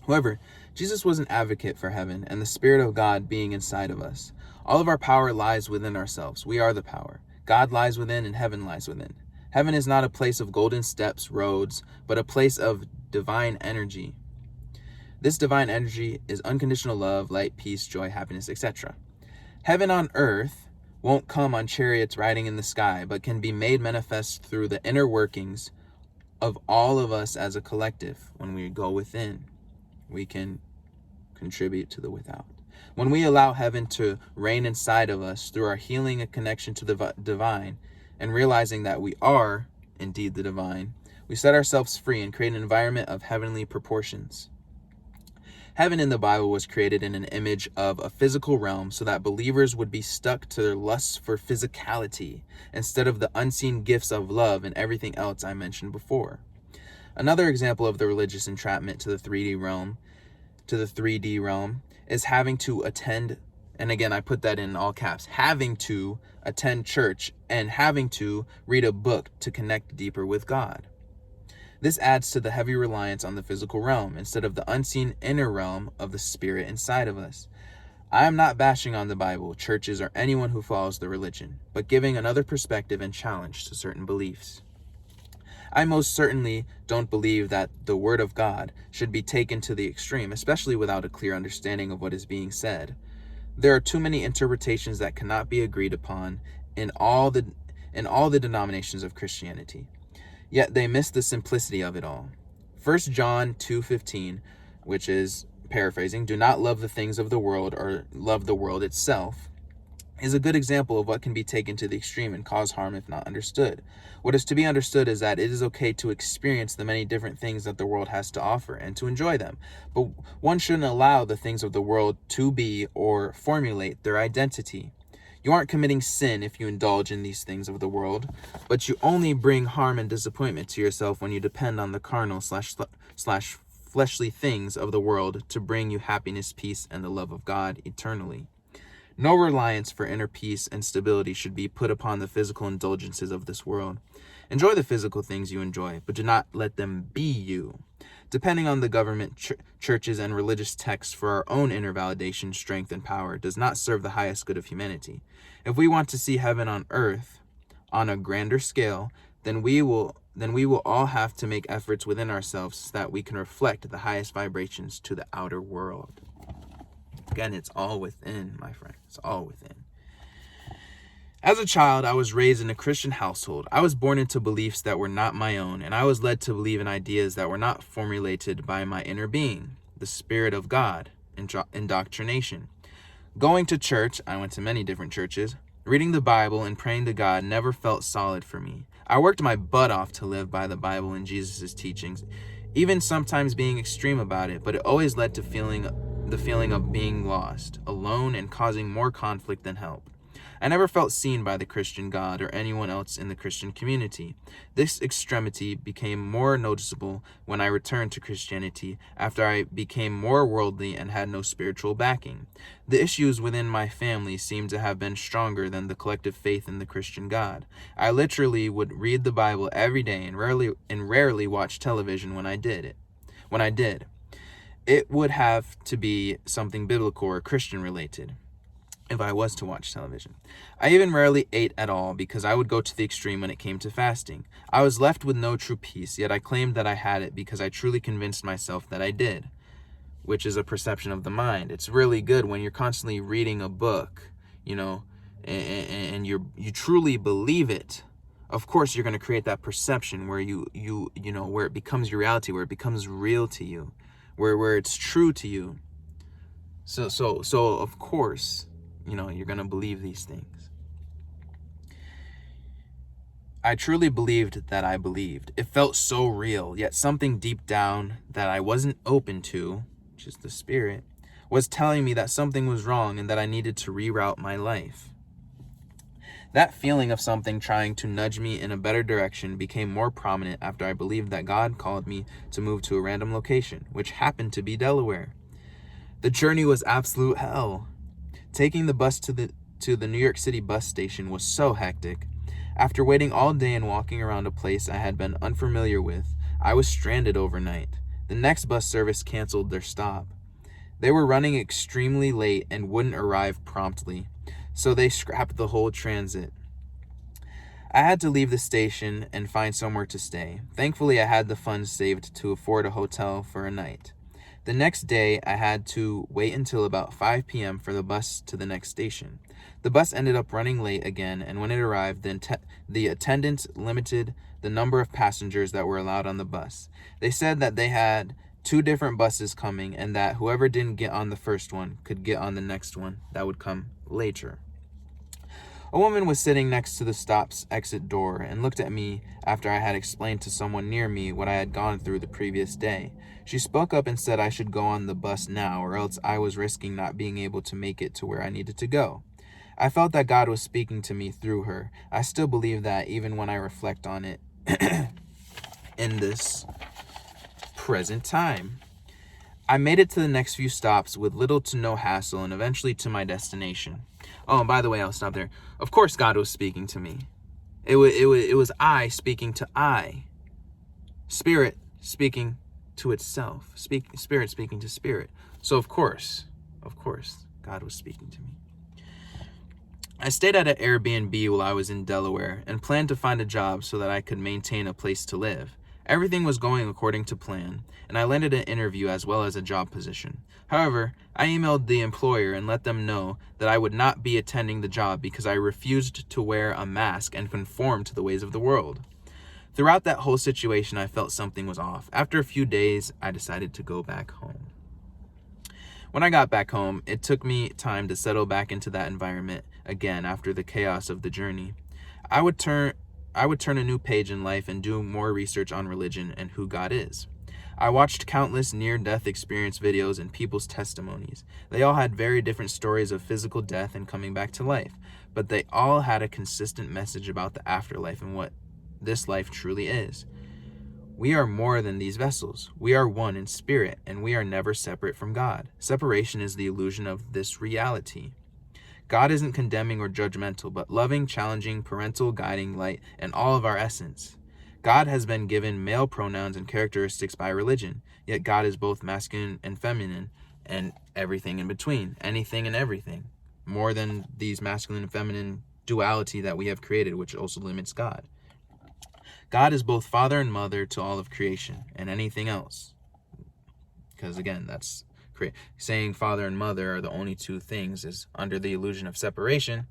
However, Jesus was an advocate for heaven and the Spirit of God being inside of us. All of our power lies within ourselves. We are the power. God lies within and heaven lies within. Heaven is not a place of golden steps, roads, but a place of divine energy. This divine energy is unconditional love, light, peace, joy, happiness, etc. Heaven on earth won't come on chariots riding in the sky, but can be made manifest through the inner workings of all of us as a collective. When we go within, we can contribute to the without. When we allow heaven to reign inside of us through our healing and connection to the divine, and realizing that we are indeed the divine, we set ourselves free and create an environment of heavenly proportions. Heaven in the Bible was created in an image of a physical realm so that believers would be stuck to their lusts for physicality instead of the unseen gifts of love and everything else I mentioned before. Another example of the religious entrapment to the 3D realm is having to attend, and again I put that in all caps, having to attend church and having to read a book to connect deeper with God. This adds to the heavy reliance on the physical realm instead of the unseen inner realm of the spirit inside of us. I am not bashing on the Bible, churches, or anyone who follows the religion, but giving another perspective and challenge to certain beliefs. I most certainly don't believe that the Word of God should be taken to the extreme, especially without a clear understanding of what is being said. There are too many interpretations that cannot be agreed upon in all the denominations of Christianity. Yet they miss the simplicity of it all. 1 John 2:15, which is paraphrasing, do not love the things of the world or love the world itself, is a good example of what can be taken to the extreme and cause harm if not understood. What is to be understood is that it is okay to experience the many different things that the world has to offer and to enjoy them, but one shouldn't allow the things of the world to be or formulate their identity. You aren't committing sin if you indulge in these things of the world, but you only bring harm and disappointment to yourself when you depend on the carnal slash fleshly things of the world to bring you happiness, peace, and the love of God eternally. No reliance for inner peace and stability should be put upon the physical indulgences of this world. Enjoy the physical things you enjoy, but do not let them be you. Depending on the government, churches, and religious texts for our own inner validation, strength, and power does not serve the highest good of humanity. If we want to see heaven on earth on a grander scale, then we will all have to make efforts within ourselves so that we can reflect the highest vibrations to the outer world. Again, it's all within, my friend. It's all within. As a child, I was raised in a Christian household. I was born into beliefs that were not my own, and I was led to believe in ideas that were not formulated by my inner being, the Spirit of God, indoctrination. Going to church, I went to many different churches, reading the Bible and praying to God never felt solid for me. I worked my butt off to live by the Bible and Jesus' teachings, even sometimes being extreme about it, but it always led to the feeling of being lost, alone, and causing more conflict than help. I never felt seen by the Christian God or anyone else in the Christian community. This extremity became more noticeable when I returned to Christianity after I became more worldly and had no spiritual backing. The issues within my family seemed to have been stronger than the collective faith in the Christian God. I literally would read the Bible every day and rarely watch television when I did. It would have to be something biblical or Christian related if I was to watch television. I even rarely ate at all because I would go to the extreme when it came to fasting. I was left with no true peace, yet I claimed that I had it because I truly convinced myself that I did, which is a perception of the mind. It's really good when you're constantly reading a book, and you truly believe it. Of course, you're going to create that perception where where it becomes your reality, where it becomes real to you, where it's true to you. So of course, you're going to believe these things. I truly believed that I believed. It felt so real, yet something deep down that I wasn't open to, which is the Spirit, was telling me that something was wrong and that I needed to reroute my life. That feeling of something trying to nudge me in a better direction became more prominent after I believed that God called me to move to a random location, which happened to be Delaware. The journey was absolute hell. Taking the bus to the New York City bus station was so hectic. After waiting all day and walking around a place I had been unfamiliar with, I was stranded overnight. The next bus service canceled their stop. They were running extremely late and wouldn't arrive promptly, so they scrapped the whole transit. I had to leave the station and find somewhere to stay. Thankfully, I had the funds saved to afford a hotel for a night. The next day, I had to wait until about 5 p.m. for the bus to the next station. The bus ended up running late again, and when it arrived, the attendants limited the number of passengers that were allowed on the bus. They said that they had 2 different buses coming, and that whoever didn't get on the first one could get on the next one that would come later. A woman was sitting next to the stop's exit door and looked at me after I had explained to someone near me what I had gone through the previous day. She spoke up and said I should go on the bus now, or else I was risking not being able to make it to where I needed to go. I felt that God was speaking to me through her. I still believe that even when I reflect on it in this present time. I made it to the next few stops with little to no hassle and eventually to my destination. Oh, and by the way, I'll stop there. Of course God was speaking to me. It was I speaking to I. Spirit speaking to itself. Spirit speaking to spirit. So of course, God was speaking to me. I stayed at an Airbnb while I was in Delaware and planned to find a job so that I could maintain a place to live. Everything was going according to plan, and I landed an interview as well as a job position. However, I emailed the employer and let them know that I would not be attending the job because I refused to wear a mask and conform to the ways of the world. Throughout that whole situation, I felt something was off. After a few days, I decided to go back home. When I got back home, it took me time to settle back into that environment again after the chaos of the journey. I would turn a new page in life and do more research on religion and who God is. I watched countless near-death experience videos and people's testimonies. They all had very different stories of physical death and coming back to life, but they all had a consistent message about the afterlife and what this life truly is. We are more than these vessels. We are one in spirit, and we are never separate from God. Separation is the illusion of this reality. God isn't condemning or judgmental, but loving, challenging, parental, guiding, light, and all of our essence. God has been given male pronouns and characteristics by religion, yet God is both masculine and feminine, and everything in between, anything and everything, more than these masculine and feminine duality that we have created, which also limits God. God is both father and mother to all of creation and anything else. Because again, that's saying father and mother are the only two things is under the illusion of separation,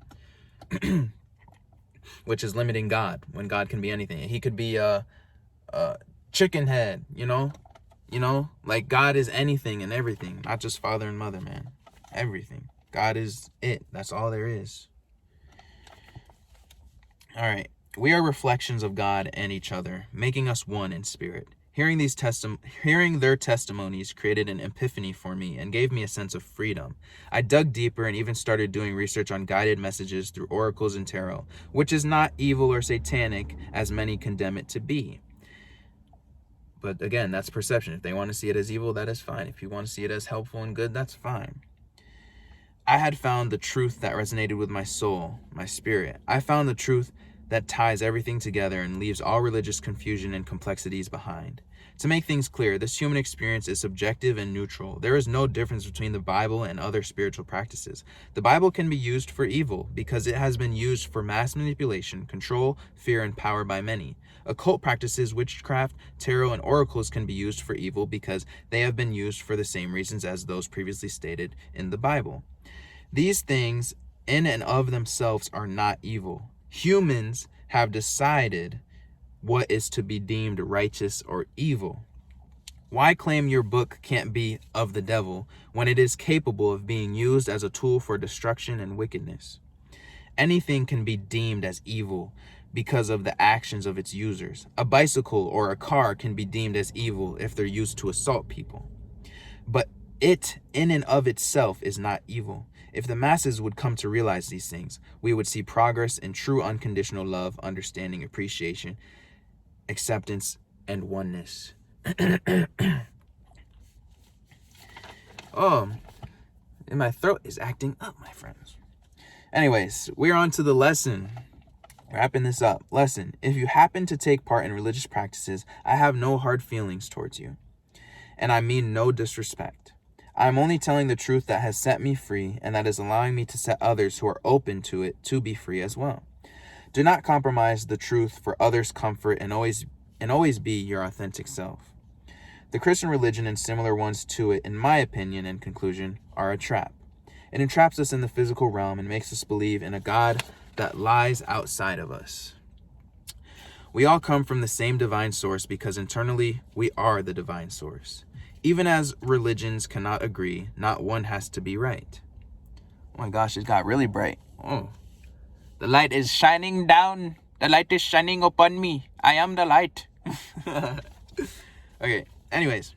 which is limiting God when God can be anything. He could be a chicken head, like God is anything and everything, not just father and mother, man. Everything. God is it. That's all there is. All right. We are reflections of God and each other, making us one in spirit. Hearing their testimonies created an epiphany for me and gave me a sense of freedom. I dug deeper and even started doing research on guided messages through oracles and tarot, which is not evil or satanic as many condemn it to be. But again, that's perception. If they want to see it as evil, that is fine. If you want to see it as helpful and good, that's fine. I had found the truth that resonated with my soul, my spirit. I found the truth that ties everything together and leaves all religious confusion and complexities behind. To make things clear, this human experience is subjective and neutral. There is no difference between the Bible and other spiritual practices. The Bible can be used for evil because it has been used for mass manipulation, control, fear, and power by many. Occult practices, witchcraft, tarot, and oracles can be used for evil because they have been used for the same reasons as those previously stated in the Bible. These things in and of themselves are not evil. Humans have decided what is to be deemed righteous or evil. Why claim your book can't be of the devil when it is capable of being used as a tool for destruction and wickedness? Anything can be deemed as evil because of the actions of its users. A bicycle or a car can be deemed as evil if they're used to assault people. But it, in and of itself, is not evil. If the masses would come to realize these things, we would see progress in true unconditional love, understanding, appreciation, acceptance, and oneness. Oh, and my throat is acting up, my friends. Anyways, we're on to the lesson. Wrapping this up. Lesson. If you happen to take part in religious practices, I have no hard feelings towards you. And I mean no disrespect. I am only telling the truth that has set me free and that is allowing me to set others who are open to it to be free as well. Do not compromise the truth for others' comfort and always be your authentic self. The Christian religion and similar ones to it, in my opinion and conclusion, are a trap. It entraps us in the physical realm and makes us believe in a God that lies outside of us. We all come from the same divine source because internally we are the divine source. Even as religions cannot agree, not one has to be right. Oh my gosh, it got really bright. Oh. The light is shining down. The light is shining upon me. I am the light. Okay, anyways.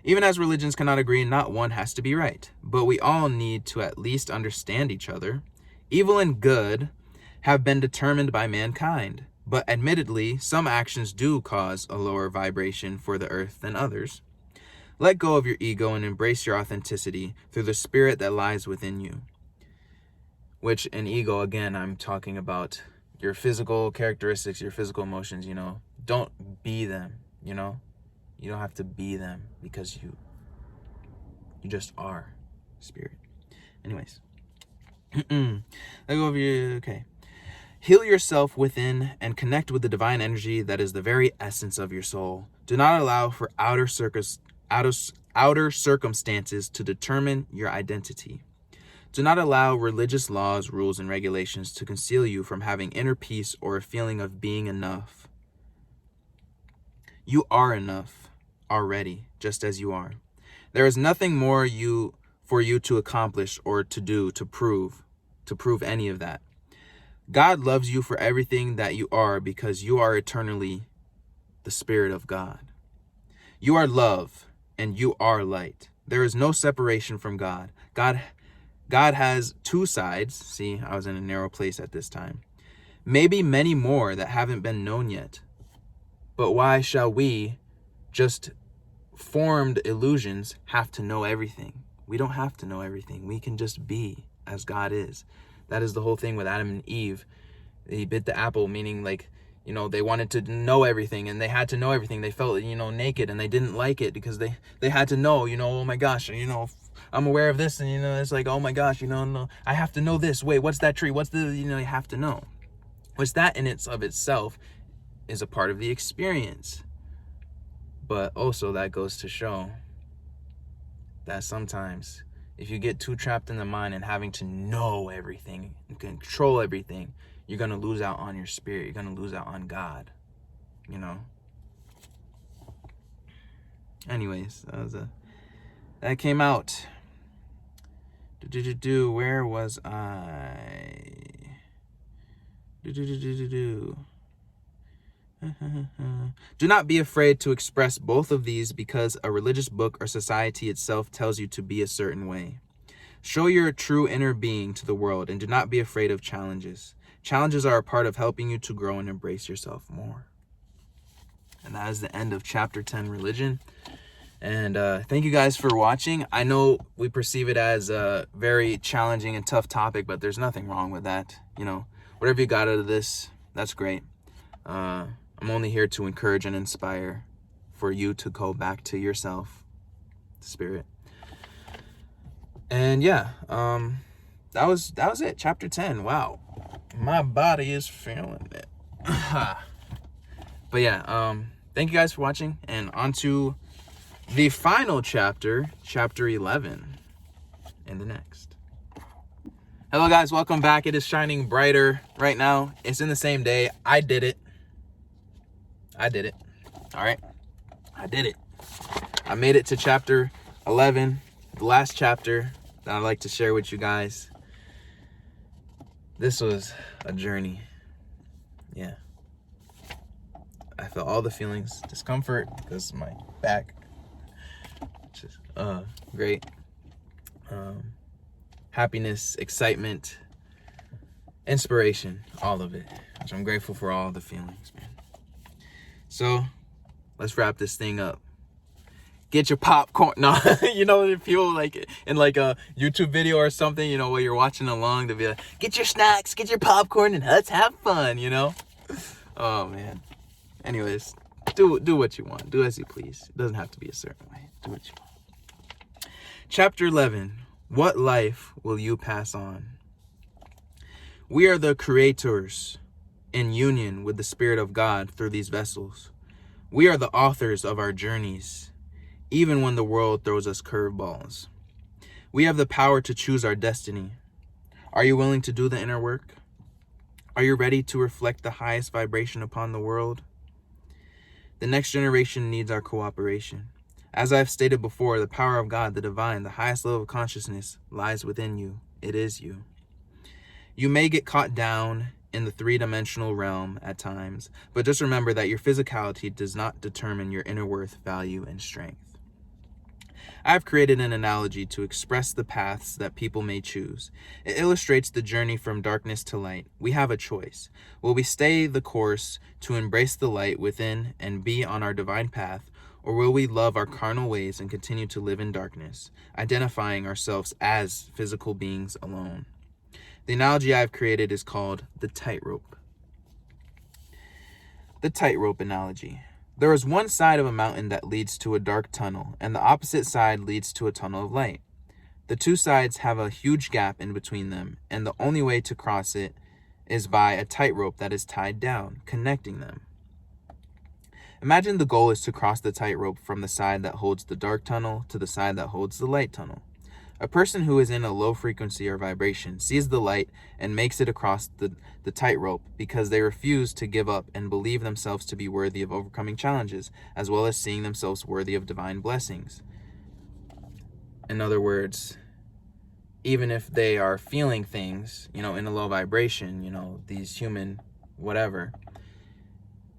Even as religions cannot agree, not one has to be right. But we all need to at least understand each other. Evil and good have been determined by mankind. But admittedly, some actions do cause a lower vibration for the earth than others. Let go of your ego and embrace your authenticity through the spirit that lies within you. Which in ego, again, I'm talking about your physical characteristics, your physical emotions, Don't be them, You don't have to be them because you just are spirit. Anyways. Let go of your, okay. Heal yourself within and connect with the divine energy that is the very essence of your soul. Do not allow for outer circumstances to determine your identity. Do not allow religious laws, rules, and regulations to conceal you from having inner peace or a feeling of being enough. You are enough already, just as you are. There is nothing more for you to accomplish or to do to prove any of that. God loves you for everything that you are because you are eternally the Spirit of God. You are love and you are light. There is no separation from God. God has two sides. See, I was in a narrow place at this time. Maybe many more that haven't been known yet. But why shall we, just formed illusions, have to know everything? We don't have to know everything. We can just be as God is. That is the whole thing with Adam and Eve. They bit the apple, meaning like, they wanted to know everything and they had to know everything. They felt, naked and they didn't like it because they had to know, oh my gosh, I'm aware of this. And, it's like, oh my gosh, no, I have to know this. Wait, what's that tree? What's the, you have to know. Which that in itself is a part of the experience. But also that goes to show that sometimes if you get too trapped in the mind and having to know everything and control everything, you're going to lose out on your spirit. You're going to lose out on God, Anyways, that came out. Where was I? Do not be afraid to express both of these because a religious book or society itself tells you to be a certain way. Show your true inner being to the world and do not be afraid of challenges. Challenges are a part of helping you to grow and embrace yourself more. And that is the end of chapter 10, Religion. And thank you guys for watching. I know we perceive it as a very challenging and tough topic, but there's nothing wrong with that. Whatever you got out of this, that's great. I'm only here to encourage and inspire for you to go back to yourself, spirit. And yeah, that was it. Chapter 10. Wow. My body is feeling it. But yeah, thank you guys for watching, and on to the final chapter, chapter 11, in the next. Hello guys, welcome back. It is shining brighter right now. It's in the same day. I did it. All right. I did it. I made it to chapter 11, the last chapter that I'd like to share with you guys. This was a journey. Yeah. I felt all the feelings, discomfort because my back, just great. Happiness, excitement, inspiration, all of it. Which I'm grateful for all the feelings, man. So let's wrap this thing up. Get your popcorn. No, if people like in like a YouTube video or something, while you're watching along, they'll be like, get your snacks, get your popcorn, and let's have fun, Oh man. Anyways, do what you want. Do as you please. It doesn't have to be a certain way. Do what you want. Chapter 11. What life will you pass on? We are the creators in union with the Spirit of God through these vessels. We are the authors of our journeys, even when the world throws us curveballs. We have the power to choose our destiny. Are you willing to do the inner work? Are you ready to reflect the highest vibration upon the world? The next generation needs our cooperation. As I've stated before, the power of God, the divine, the highest level of consciousness lies within you. It is you. You may get caught down in the three-dimensional realm at times, but just remember that your physicality does not determine your inner worth, value, and strength. I've created an analogy to express the paths that people may choose. It illustrates the journey from darkness to light. We have a choice. Will we stay the course to embrace the light within and be on our divine path, or will we love our carnal ways and continue to live in darkness, identifying ourselves as physical beings alone? The analogy I've created is called the tightrope. The tightrope analogy. There is one side of a mountain that leads to a dark tunnel, and the opposite side leads to a tunnel of light. The two sides have a huge gap in between them, and the only way to cross it is by a tightrope that is tied down, connecting them. Imagine the goal is to cross the tightrope from the side that holds the dark tunnel to the side that holds the light tunnel. A person who is in a low frequency or vibration sees the light and makes it across the tightrope because they refuse to give up and believe themselves to be worthy of overcoming challenges, as well as seeing themselves worthy of divine blessings. In other words, even if they are feeling things, in a low vibration, these human whatever,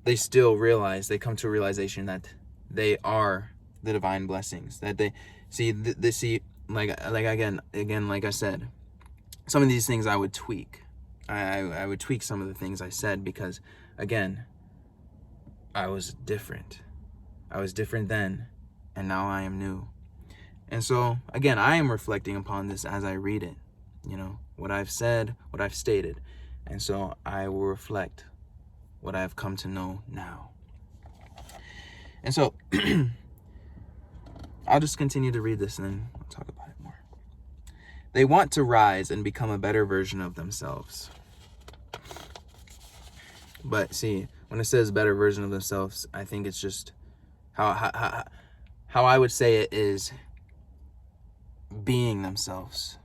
they still they come to a realization that they are the divine blessings, that they see, like again, like I said, some of these things I would tweak. I would tweak some of the things I said because, again, I was different. I was different then, and now I am new. And so, again, I am reflecting upon this as I read it, what I've said, what I've stated. And so I will reflect what I've come to know now. And so I'll just continue to read this and then we'll talk about it more. They want to rise and become a better version of themselves. But see, when it says better version of themselves, I think it's just how I would say it is being themselves.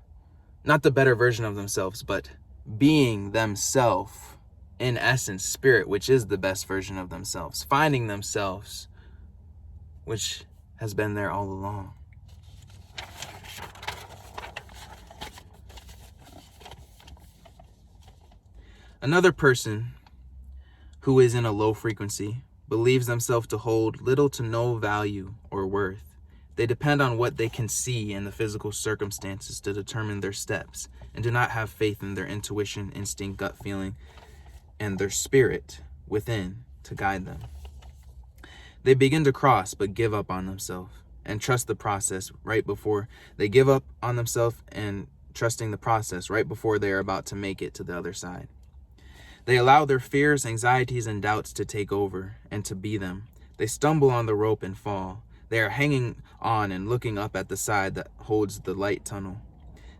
Not the better version of themselves, but being themselves in essence, spirit, which is the best version of themselves. Finding themselves, which has been there all along. Another person who is in a low frequency believes themselves to hold little to no value or worth. They depend on what they can see in the physical circumstances to determine their steps, and do not have faith in their intuition, instinct, gut feeling, and their spirit within to guide them. They begin to cross but give up on themselves and trust the process right before they give up on themselves and trusting the process right before they are about to make it to the other side. They allow their fears, anxieties, and doubts to take over and to be them. They stumble on the rope and fall. They are hanging on and looking up at the side that holds the light tunnel.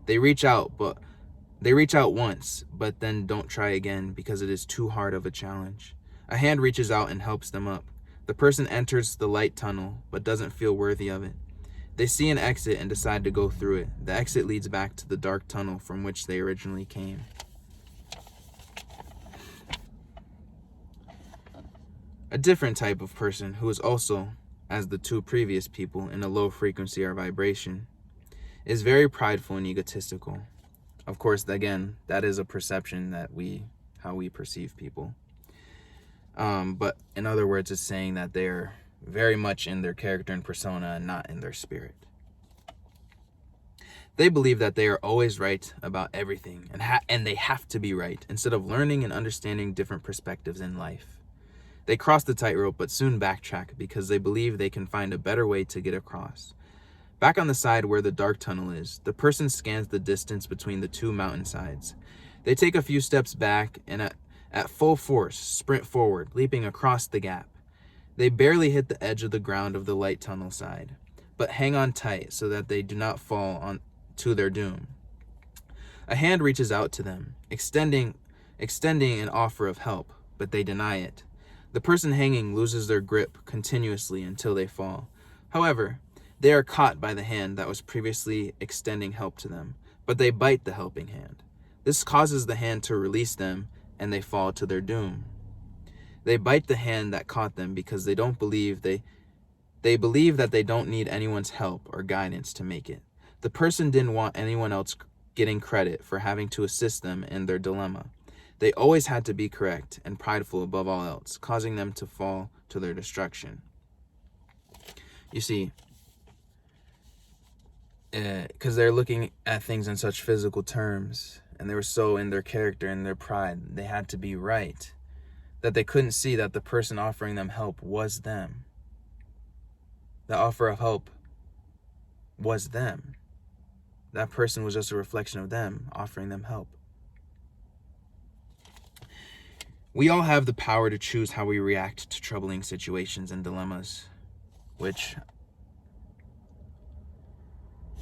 They reach out once, but then don't try again because it is too hard of a challenge. A hand reaches out and helps them up. The person enters the light tunnel, but doesn't feel worthy of it. They see an exit and decide to go through it. The exit leads back to the dark tunnel from which they originally came. A different type of person who is also, as the two previous people, in a low frequency or vibration, is very prideful and egotistical. Of course, again, that is a perception that how we perceive people. But in other words, it's saying that they're very much in their character and persona and not in their spirit. They believe that they are always right about everything and they have to be right instead of learning and understanding different perspectives in life. They cross the tightrope but soon backtrack because they believe they can find a better way to get across. Back on the side where the dark tunnel is, the person scans the distance between the two mountainsides. They take a few steps back and at full force sprint forward, leaping across the gap. They barely hit the edge of the ground of the light tunnel side, but hang on tight so that they do not fall on to their doom. A hand reaches out to them, extending an offer of help, but they deny it. The person hanging loses their grip continuously until they fall. However, they are caught by the hand that was previously extending help to them, but they bite the helping hand. This causes the hand to release them, and they fall to their doom. They bite the hand that caught them because they believe that they don't need anyone's help or guidance to make it. The person didn't want anyone else getting credit for having to assist them in their dilemma. They always had to be correct and prideful above all else, causing them to fall to their destruction. You see, because they're looking at things in such physical terms, and they were so in their character and their pride, they had to be right, that they couldn't see that the person offering them help was them. The offer of help was them. That person was just a reflection of them offering them help. We all have the power to choose how we react to troubling situations and dilemmas, which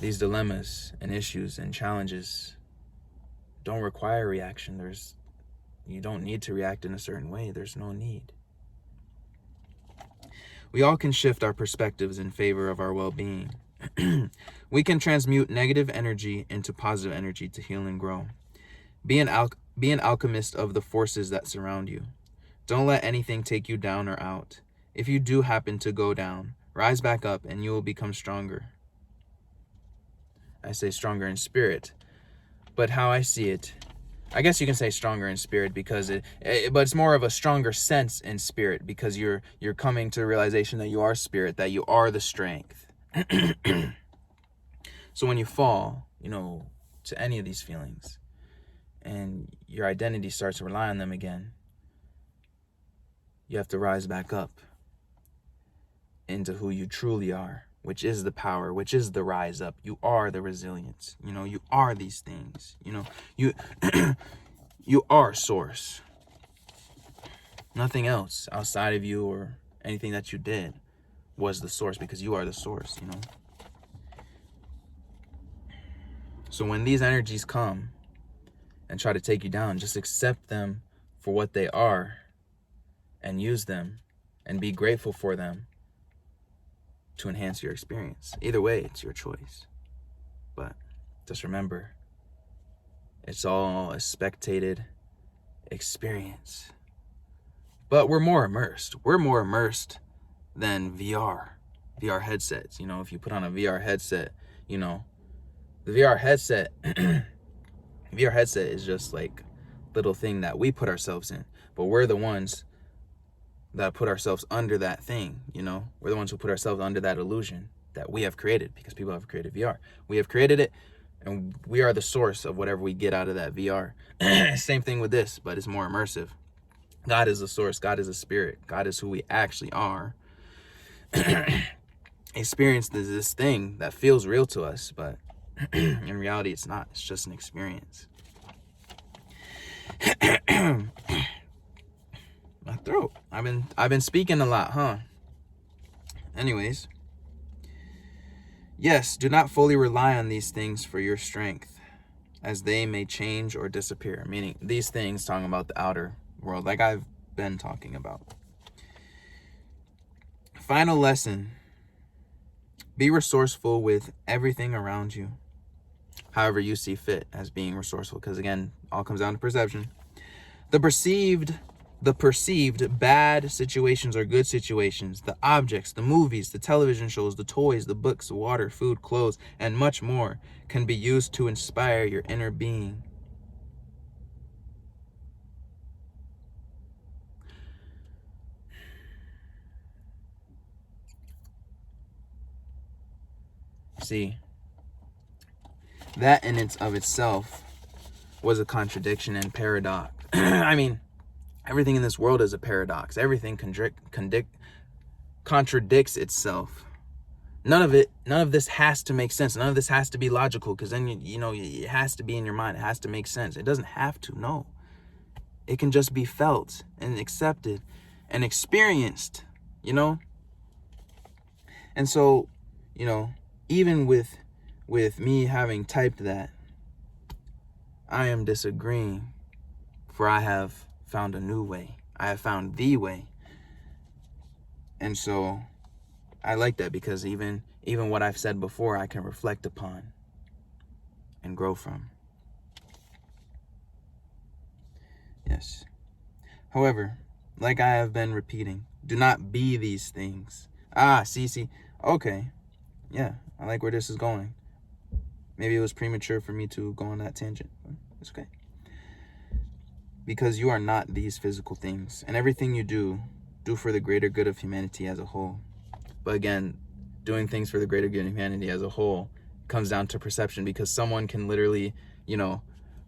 these dilemmas and issues and challenges don't require reaction. You don't need to react in a certain way. There's no need. We all can shift our perspectives in favor of our well-being. We can transmute negative energy into positive energy to heal and grow. Be an alchemist of the forces that surround you. Don't let anything take you down or out. If you do happen to go down, rise back up and you will become stronger. I say stronger in spirit, but how I see it, I guess you can say stronger in spirit because but it's more of a stronger sense in spirit because you're coming to the realization that you are spirit, that you are the strength. So when you fall, to any of these feelings and your identity starts to rely on them again, you have to rise back up into who you truly are, which is the power, which is the rise up. You are the resilience. You are these things. You you are source. Nothing else outside of you or anything that you did was the source, because you are the source, So when these energies come and try to take you down, just accept them for what they are and use them and be grateful for them to enhance your experience. Either way, it's your choice. But just remember, it's all a spectated experience. But we're more immersed. We're more immersed than VR headsets. If you put on a VR headset, the VR headset is just like little thing that we put ourselves in. But we're the ones that put ourselves under that thing, We're the ones who put ourselves under that illusion that we have created, because people have created VR. We have created it, and we are the source of whatever we get out of that VR. Same thing with this, but it's more immersive. God is the source. God is a spirit. God is who we actually are. Experience is this thing that feels real to us, but in reality, it's not. It's just an experience. My throat. I've been speaking a lot, huh? Anyways. Yes, do not fully rely on these things for your strength, as they may change or disappear. Meaning these things, talking about the outer world, like I've been talking about. Final lesson. Be resourceful with everything around you, however you see fit as being resourceful, because again, all comes down to perception. The perceived bad situations or good situations, the objects, the movies, the television shows, the toys, the books, water, food, clothes, and much more can be used to inspire your inner being. See, that in and of itself was a contradiction and paradox. I mean, everything in this world is a paradox. Everything contradicts itself. None of this has to make sense. None of this has to be logical, because then it has to be in your mind. It has to make sense. It doesn't have to. No, it can just be felt and accepted and experienced. And so, even with me having typed that, I am disagreeing, for I have found a new way. I have found the way. And so I like that, because even what I've said before, I can reflect upon and grow from. Yes. However, like I have been repeating, do not be these things. See. Okay. Yeah, I like where this is going. Maybe it was premature for me to go on that tangent. It's okay. Because you are not these physical things. And everything you do for the greater good of humanity as a whole. But again, doing things for the greater good of humanity as a whole comes down to perception, because someone can literally,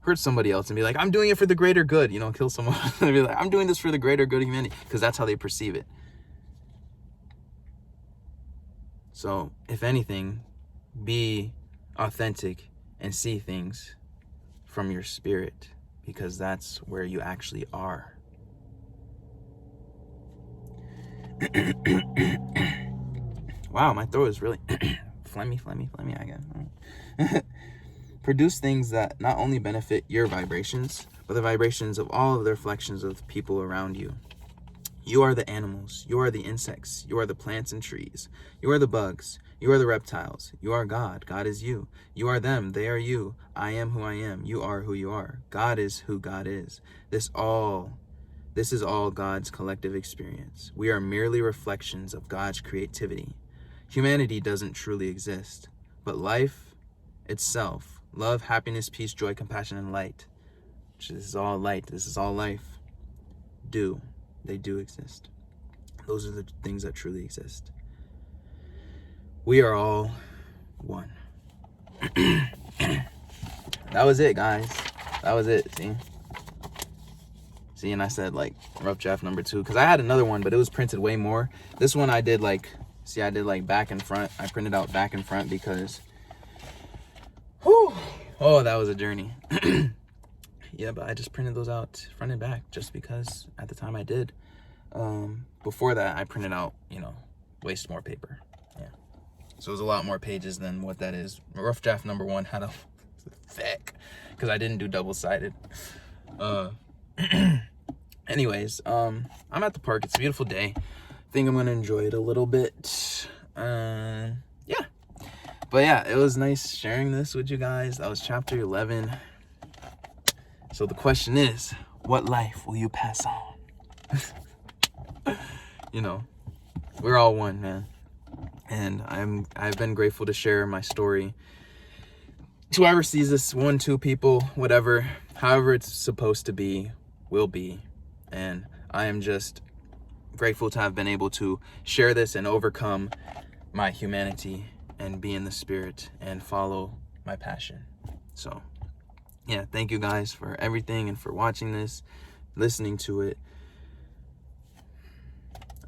hurt somebody else and be like, I'm doing it for the greater good, kill someone and be like, I'm doing this for the greater good of humanity, because that's how they perceive it. So, if anything, be authentic and see things from your spirit, because that's where you actually are. Wow, my throat is really phlegmy, I guess. Produce things that not only benefit your vibrations, but the vibrations of all of the reflections of people around you. You are the animals. You are the insects. You are the plants and trees. You are the bugs. You are the reptiles. You are God. God is you. You are them. They are you. I am who I am. You are who you are. God is who God is. This is all God's collective experience. We are merely reflections of God's creativity. Humanity doesn't truly exist, but life itself, love, happiness, peace, joy, compassion, and light, which is all light, this is all life, they do exist. Those are the things that truly exist. We are all one. That was it, guys. That was it. See, and I said like rough draft number 2 because I had another one, but it was printed way more. This one I did like, I did like back and front. I printed out back and front because, that was a journey. Yeah, but I just printed those out front and back just because at the time I did. Before that, I printed out, waste more paper. Yeah. So it was a lot more pages than what that is. Rough draft number 1 had a thick because I didn't do double-sided. Anyways, I'm at the park. It's a beautiful day. I think I'm going to enjoy it a little bit. Yeah. But yeah, it was nice sharing this with you guys. That was chapter 11. So the question is, what life will you pass on? We're all one, man. And I've been grateful to share my story to whoever sees this, 1, 2 people, whatever, however it's supposed to be, will be. And I am just grateful to have been able to share this and overcome my humanity and be in the spirit and follow my passion. So yeah, thank you guys for everything and for watching this, listening to it.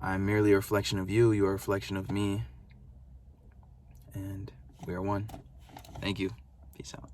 I'm merely a reflection of you. You are a reflection of me. And we are one. Thank you. Peace out.